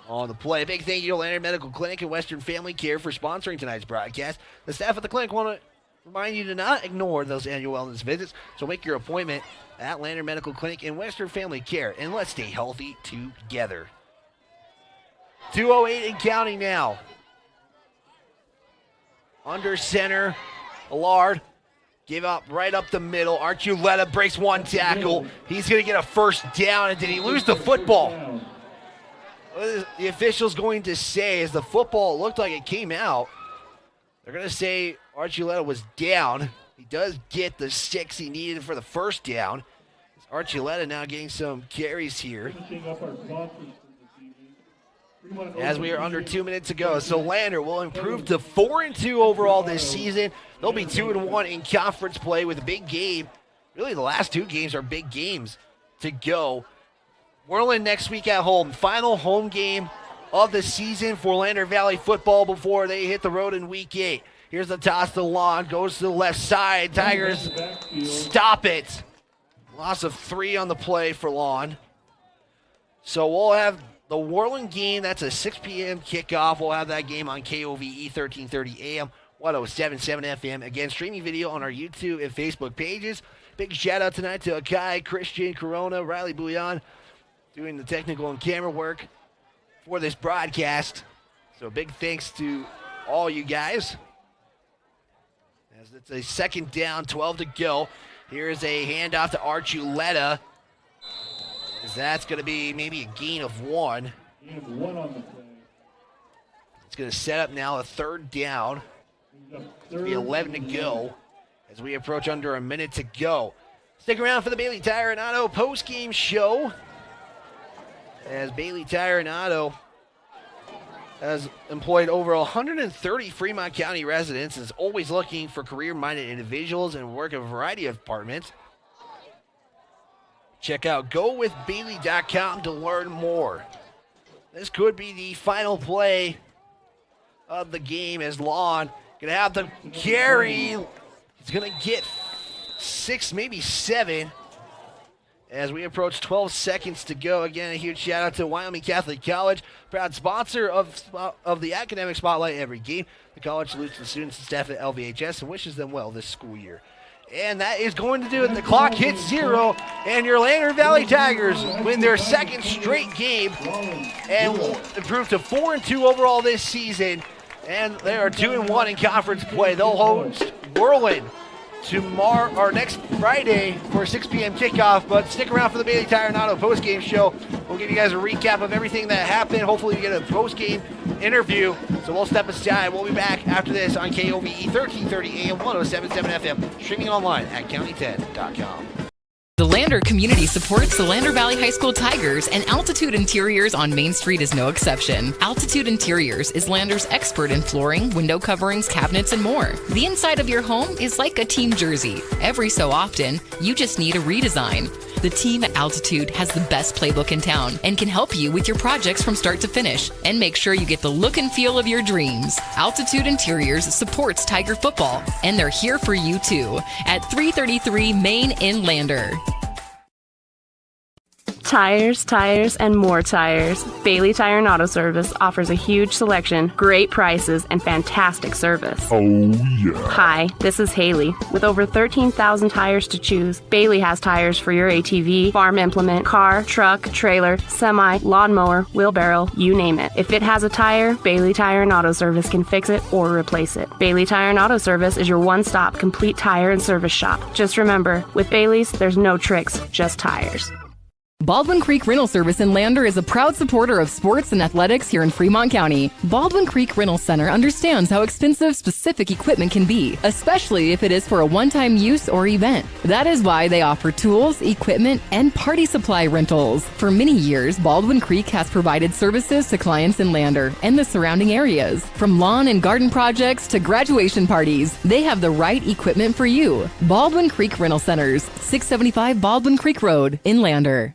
on the play. Big thank you to Lander Medical Clinic and Western Family Care for sponsoring tonight's broadcast. The staff at the clinic want to remind you to not ignore those annual wellness visits, so make your appointment at Lander Medical Clinic and Western Family Care, and let's stay healthy together. 2:08 and counting now. Under center, Allard give up right up the middle. Archuleta breaks one tackle. He's going to get a first down, and did he lose the football? What is the officials going to say? As the football looked like it came out, they're going to say Archuleta was down. He does get the 6 he needed for the first down. Archuleta now getting some carries here. as we are under 2 minutes to go. So Lander will improve to 4-2 overall this season. They'll be 2-1 in conference play with a big game. Really, the last two games are big games to go. Whirling next week at home. Final home game of the season for Lander Valley football before they hit the road in week 8. Here's the toss to Lawn. Goes to the left side. Tigers stop it. Loss of 3 on the play for Lawn. So we'll have the Whirling game. That's a 6 p.m. kickoff. We'll have that game on KOVE 1330 AM, 107.7 FM. Again, streaming video on our YouTube and Facebook pages. Big shout out tonight to Akai, Christian, Corona, Riley Bouillon doing the technical and camera work for this broadcast. So big thanks to all you guys. As it's a second down, 12 to go. Here's a handoff to Archuleta. As that's going to be maybe a gain of 1. Gain of 1 on the play. It's going to set up now a third down. It'll be 11 to go as we approach under a minute to go. Stick around for the Bailey Tire and Auto post-game show. As Bailey Tire and Auto has employed over 130 Fremont County residents and is always looking for career-minded individuals and work in a variety of departments. Check out gowithbailey.com to learn more. This could be the final play of the game as Lawn going to have the carry. He's going to get 6, maybe 7. As we approach 12 seconds to go. Again, a huge shout out to Wyoming Catholic College, proud sponsor of the academic spotlight every game. The college salutes the students and staff at LVHS and wishes them well this school year. And that is going to do it. The clock hits 0, and your Lander Valley Tigers win their second straight game and will improve to 4-2 overall this season. And they are 2-1 in conference play. They'll host Whirling tomorrow or next Friday for a 6 p.m. kickoff, but stick around for the Bailey Tire and Auto post-game show. We'll give you guys a recap of everything that happened. Hopefully you get a post-game interview, so we'll step aside. We'll be back after this on KOVE 1330 AM, 107.7 FM, streaming online at county10.com. The Lander community supports the Lander Valley High School Tigers, and Altitude Interiors on Main Street is no exception. Altitude Interiors is Lander's expert in flooring, window coverings, cabinets, and more. The inside of your home is like a team jersey. Every so often, you just need a redesign. The team at Altitude has the best playbook in town and can help you with your projects from start to finish and make sure you get the look and feel of your dreams. Altitude Interiors supports Tiger football, and they're here for you too at 333 Main in Lander. Tires, tires, and more tires. Bailey Tire and Auto Service offers a huge selection, great prices, and fantastic service. Oh, yeah. Hi, this is Haley. With over 13,000 tires to choose, Bailey has tires for your ATV, farm implement, car, truck, trailer, semi, lawnmower, wheelbarrow, you name it. If it has a tire, Bailey Tire and Auto Service can fix it or replace it. Bailey Tire and Auto Service is your one-stop complete tire and service shop. Just remember, with Bailey's, there's no tricks, just tires. Baldwin Creek Rental Service in Lander is a proud supporter of sports and athletics here in Fremont County. Baldwin Creek Rental Center understands how expensive specific equipment can be, especially if it is for a one-time use or event. That is why they offer tools, equipment, and party supply rentals. For many years, Baldwin Creek has provided services to clients in Lander and the surrounding areas. From lawn and garden projects to graduation parties, they have the right equipment for you. Baldwin Creek Rental Centers, 675 Baldwin Creek Road in Lander.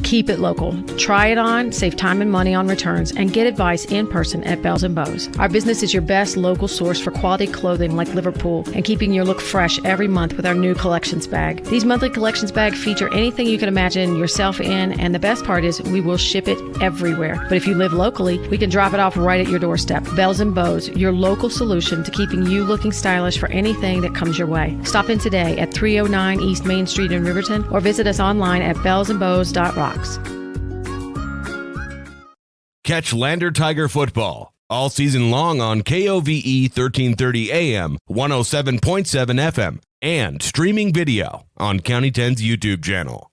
Keep it local. Try it on, save time and money on returns, and get advice in person at Bells & Bows. Our business is your best local source for quality clothing like Liverpool and keeping your look fresh every month with our new collections bag. These monthly collections bags feature anything you can imagine yourself in, and the best part is we will ship it everywhere. But if you live locally, we can drop it off right at your doorstep. Bells & Bows, your local solution to keeping you looking stylish for anything that comes your way. Stop in today at 309 East Main Street in Riverton or visit us online at bellsandbows.rocks. Catch Lander Tiger football all season long on KOVE 1330 AM, 107.7 FM, and streaming video on County 10's YouTube channel.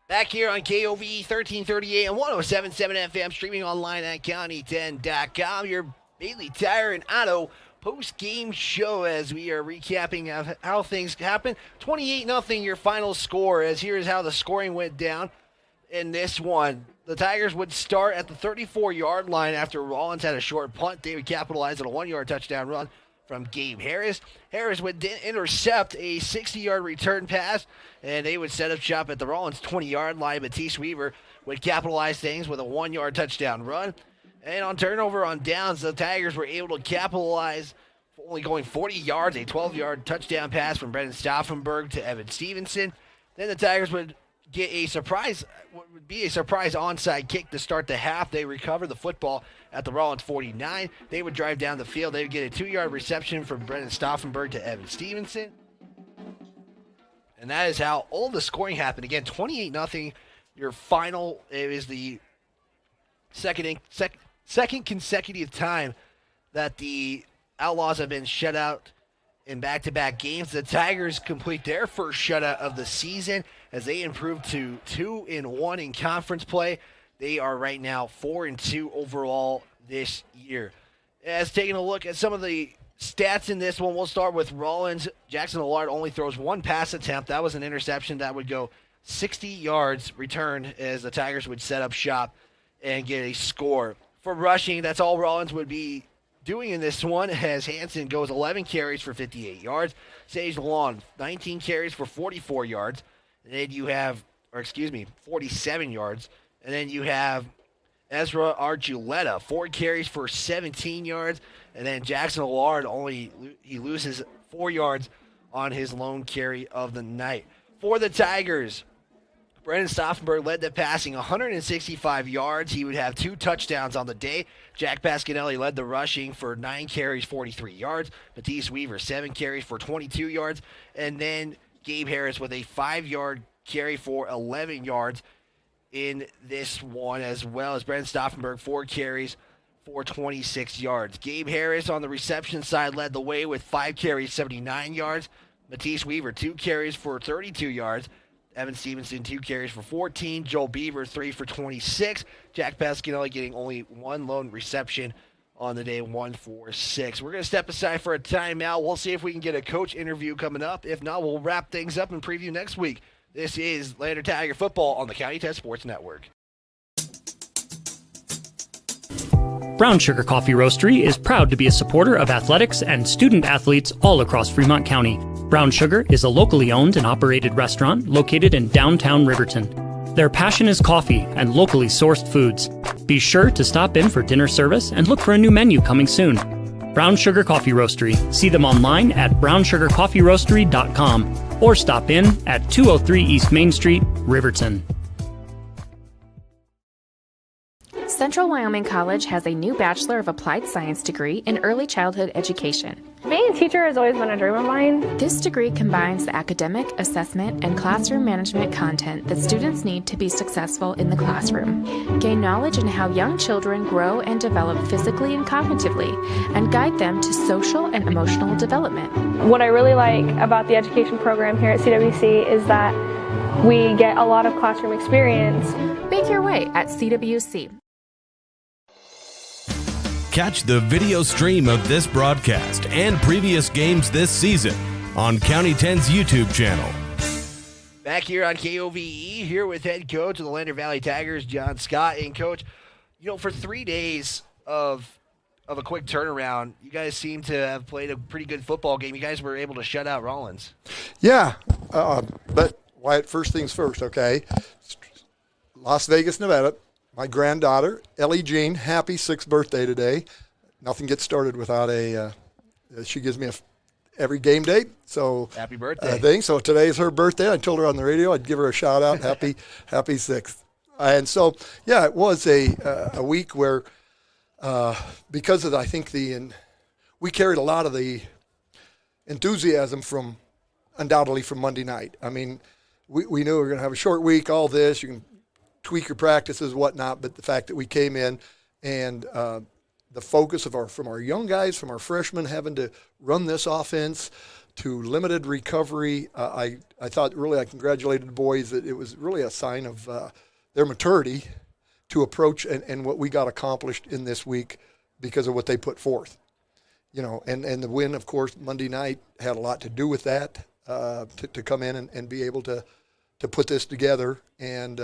Back here on KOVE 1330 AM, 107.7 FM, streaming online at county10.com. Your Bailey Tire and Auto post-game show as we are recapping how things happened. 28-0 your final score, as here's how the scoring went down. in this one. The Tigers would start at the 34-yard line after Rawlins had a short punt. They would capitalize on a 1-yard touchdown run from Gabe Harris. Harris would then intercept a 60-yard return pass, and they would set up shop at the Rawlins 20-yard line. Matisse Weaver would capitalize things with a 1-yard touchdown run. And on turnover on downs, the Tigers were able to capitalize, only going 40 yards, a 12-yard touchdown pass from Brendan Stauffenberg to Evan Stevenson. Then the Tigers would get a surprise, what would be a surprise onside kick to start the half. They recover the football at the Rawlins 49. They would drive down the field. They would get a 2-yard reception from Brendan Stauffenberg to Evan Stevenson. And that is how all the scoring happened. Again, 28-0. Your final, it is the second consecutive time that the Outlaws have been shut out in back-to-back games. The Tigers complete their first shutout of the season as they improve to 2-1 in conference play. They are right now 4-2 overall this year. As taking a look at some of the stats in this one, we'll start with Rawlins. Jackson Allard only throws one pass attempt. That was an interception that would go 60 yards return as the Tigers would set up shop and get a score. For rushing, that's all Rawlins would be doing in this one, as Hansen goes 11 carries for 58 yards. Sage Lawn, 19 carries for 44 yards. And then you have, 47 yards. And then you have Ezra Archuleta, 4 carries for 17 yards. And then Jackson Allard he loses 4 yards on his lone carry of the night. For the Tigers, Brendan Stauffenberg led the passing, 165 yards. He would have 2 touchdowns on the day. Jack Pasquinelli led the rushing for 9 carries, 43 yards. Matisse Weaver, 7 carries for 22 yards. And then Gabe Harris with a 5-yard carry for 11 yards in this one, as well as Brendan Stauffenberg, 4 carries for 26 yards. Gabe Harris on the reception side led the way with 5 carries, 79 yards. Matisse Weaver, 2 carries for 32 yards. Evan Stevenson, 2 carries for 14. Joel Beaver, 3 for 26. Jack Pasquinelli getting only 1 lone reception on the day, 1 for 6. We're going to step aside for a timeout. We'll see if we can get a coach interview coming up. If not, we'll wrap things up and preview next week. This is Lander Tiger Football on the County 10 Sports Network. Brown Sugar Coffee Roastery is proud to be a supporter of athletics and student athletes all across Fremont County. Brown Sugar is a locally owned and operated restaurant located in downtown Riverton. Their passion is coffee and locally sourced foods. Be sure to stop in for dinner service and look for a new menu coming soon. Brown Sugar Coffee Roastery. See them online at brownsugarcoffeeroastery.com or stop in at 203 East Main Street, Riverton. Central Wyoming College has a new Bachelor of Applied Science degree in Early Childhood Education. Being a teacher has always been a dream of mine. This degree combines the academic, assessment, and classroom management content that students need to be successful in the classroom. Gain knowledge in how young children grow and develop physically and cognitively, and guide them to social and emotional development. What I really like about the education program here at CWC is that we get a lot of classroom experience. Make your way at CWC. Catch the video stream of this broadcast and previous games this season on County 10's YouTube channel. Back here on KOVE, here with head coach of the Lander Valley Tigers, John Scott. And coach, for 3 days of a quick turnaround, you guys seem to have played a pretty good football game. You guys were able to shut out Rawlins. Yeah, but Wyatt, first things first, okay? Las Vegas, Nevada. My granddaughter, Ellie Jean, happy 6th birthday today. Nothing gets started without she gives me every game day. So happy birthday. So today is her birthday. I told her on the radio I'd give her a shout out. Happy 6th. And so, yeah, it was a week where because of, we carried a lot of the enthusiasm undoubtedly from Monday night. I mean, we knew we were going to have a short week, all this. You can tweak your practices, whatnot, but the fact that we came in and the focus from our young guys, from our freshmen, having to run this offense to limited recovery, I thought really I congratulated the boys that it was really a sign of their maturity to approach and what we got accomplished in this week because of what they put forth. And the win, of course, Monday night had a lot to do with that, to come in and be able to put this together and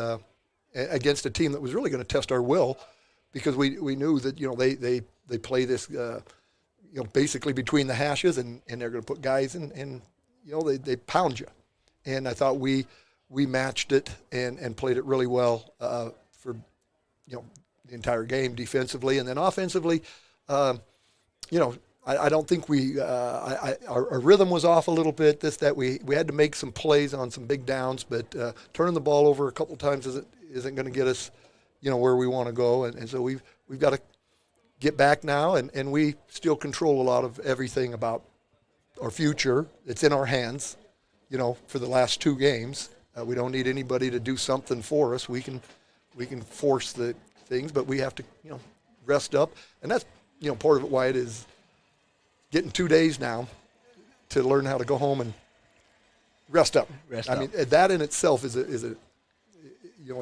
against a team that was really going to test our will, because we knew that, they play this, basically between the hashes, and they're going to put guys in, and, they pound you. And I thought we matched it and played it really well for, the entire game defensively. And then offensively, I don't think our rhythm was off a little bit. We had to make some plays on some big downs, but turning the ball over a couple times isn't going to get us, where we want to go. And so we've got to get back now, and we still control a lot of everything about our future. It's in our hands, for the last 2 games. We don't need anybody to do something for us. We can force the things, but we have to, rest up. And that's, part of it why it is getting 2 days now to learn how to go home and rest up. I mean, that in itself is is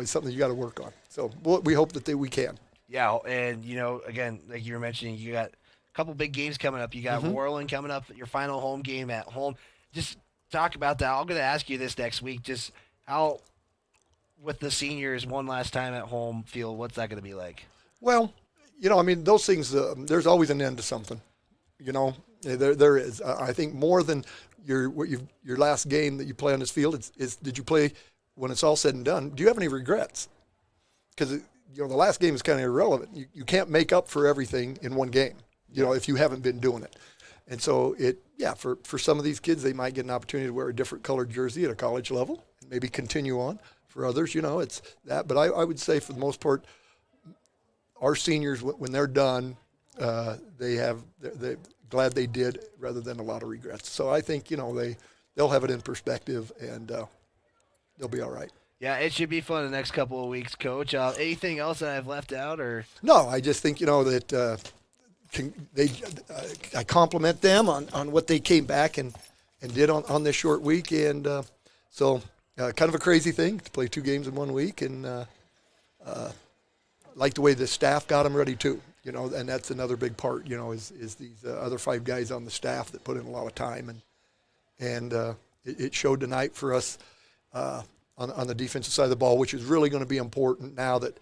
something you got to work on. So we hope that we can. Yeah, and, again, like you were mentioning, you got a couple big games coming up. You got Rawlins coming up, your final home game at home. Just talk about that. I'm going to ask you this next week, just how, with the seniors one last time at home field, what's that going to be like? Well, those things, there's always an end to something. There is. I think more than your last game that you play on this field is did you play, when it's all said and done, do you have any regrets? Because the last game is kind of irrelevant. You can't make up for everything in one game, if you haven't been doing it. And so for some of these kids, they might get an opportunity to wear a different colored jersey at a college level and maybe continue on. For others, it's that. But I would say for the most part, our seniors, when they're done, they're glad they did, rather than a lot of regrets. So I think, they'll have it in perspective, and they'll be all right. Yeah, it should be fun the next couple of weeks, Coach. Anything else that I've left out, or? No, I just think, that I compliment them on what they came back and did on this short week. And so kind of a crazy thing to play 2 games in 1 week, and like the way the staff got them ready too. And that's another big part, is these other 5 guys on the staff that put in a lot of time. And it showed tonight for us on the defensive side of the ball, which is really going to be important now that,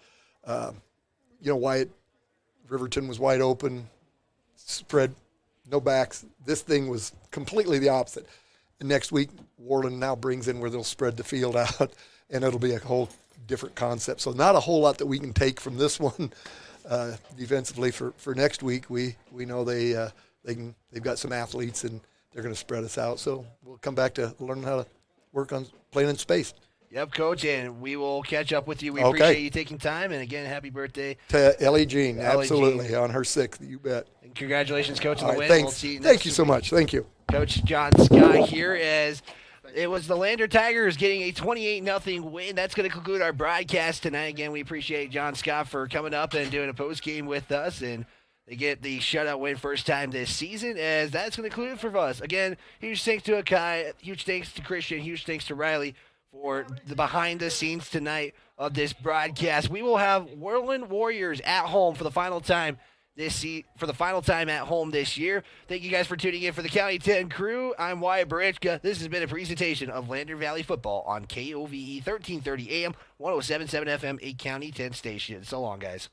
Riverton was wide open, spread, no backs. This thing was completely the opposite. And next week, Warland now brings in where they'll spread the field out, and it'll be a whole different concept. So not a whole lot that we can take from this one defensively for next week. We know they've got some athletes, and they're going to spread us out. So we'll come back to learning how to work on playing in space. Yep, Coach, and we will catch up with you. We appreciate you taking time, and again, happy birthday to Ellie Jean. Absolutely, on her 6th, you bet. And congratulations, Coach, on the win. Thanks. We'll see you next Thank you so much. Thank you. Coach John Scott here, as it was the Lander Tigers getting a 28-0 win. That's going to conclude our broadcast tonight. Again, we appreciate John Scott for coming up and doing a post-game with us, and they get the shutout win first time this season, as that's going to conclude it for us. Again, huge thanks to Akai, huge thanks to Christian, huge thanks to Riley for the behind-the-scenes tonight of this broadcast. We will have Whirlwind Warriors at home for the final time at home this year. Thank you guys for tuning in for the County 10 crew. I'm Wyatt Barichka. This has been a presentation of Lander Valley Football on KOVE 1330 AM, 107.7 FM, 8 County 10 station. So long, guys.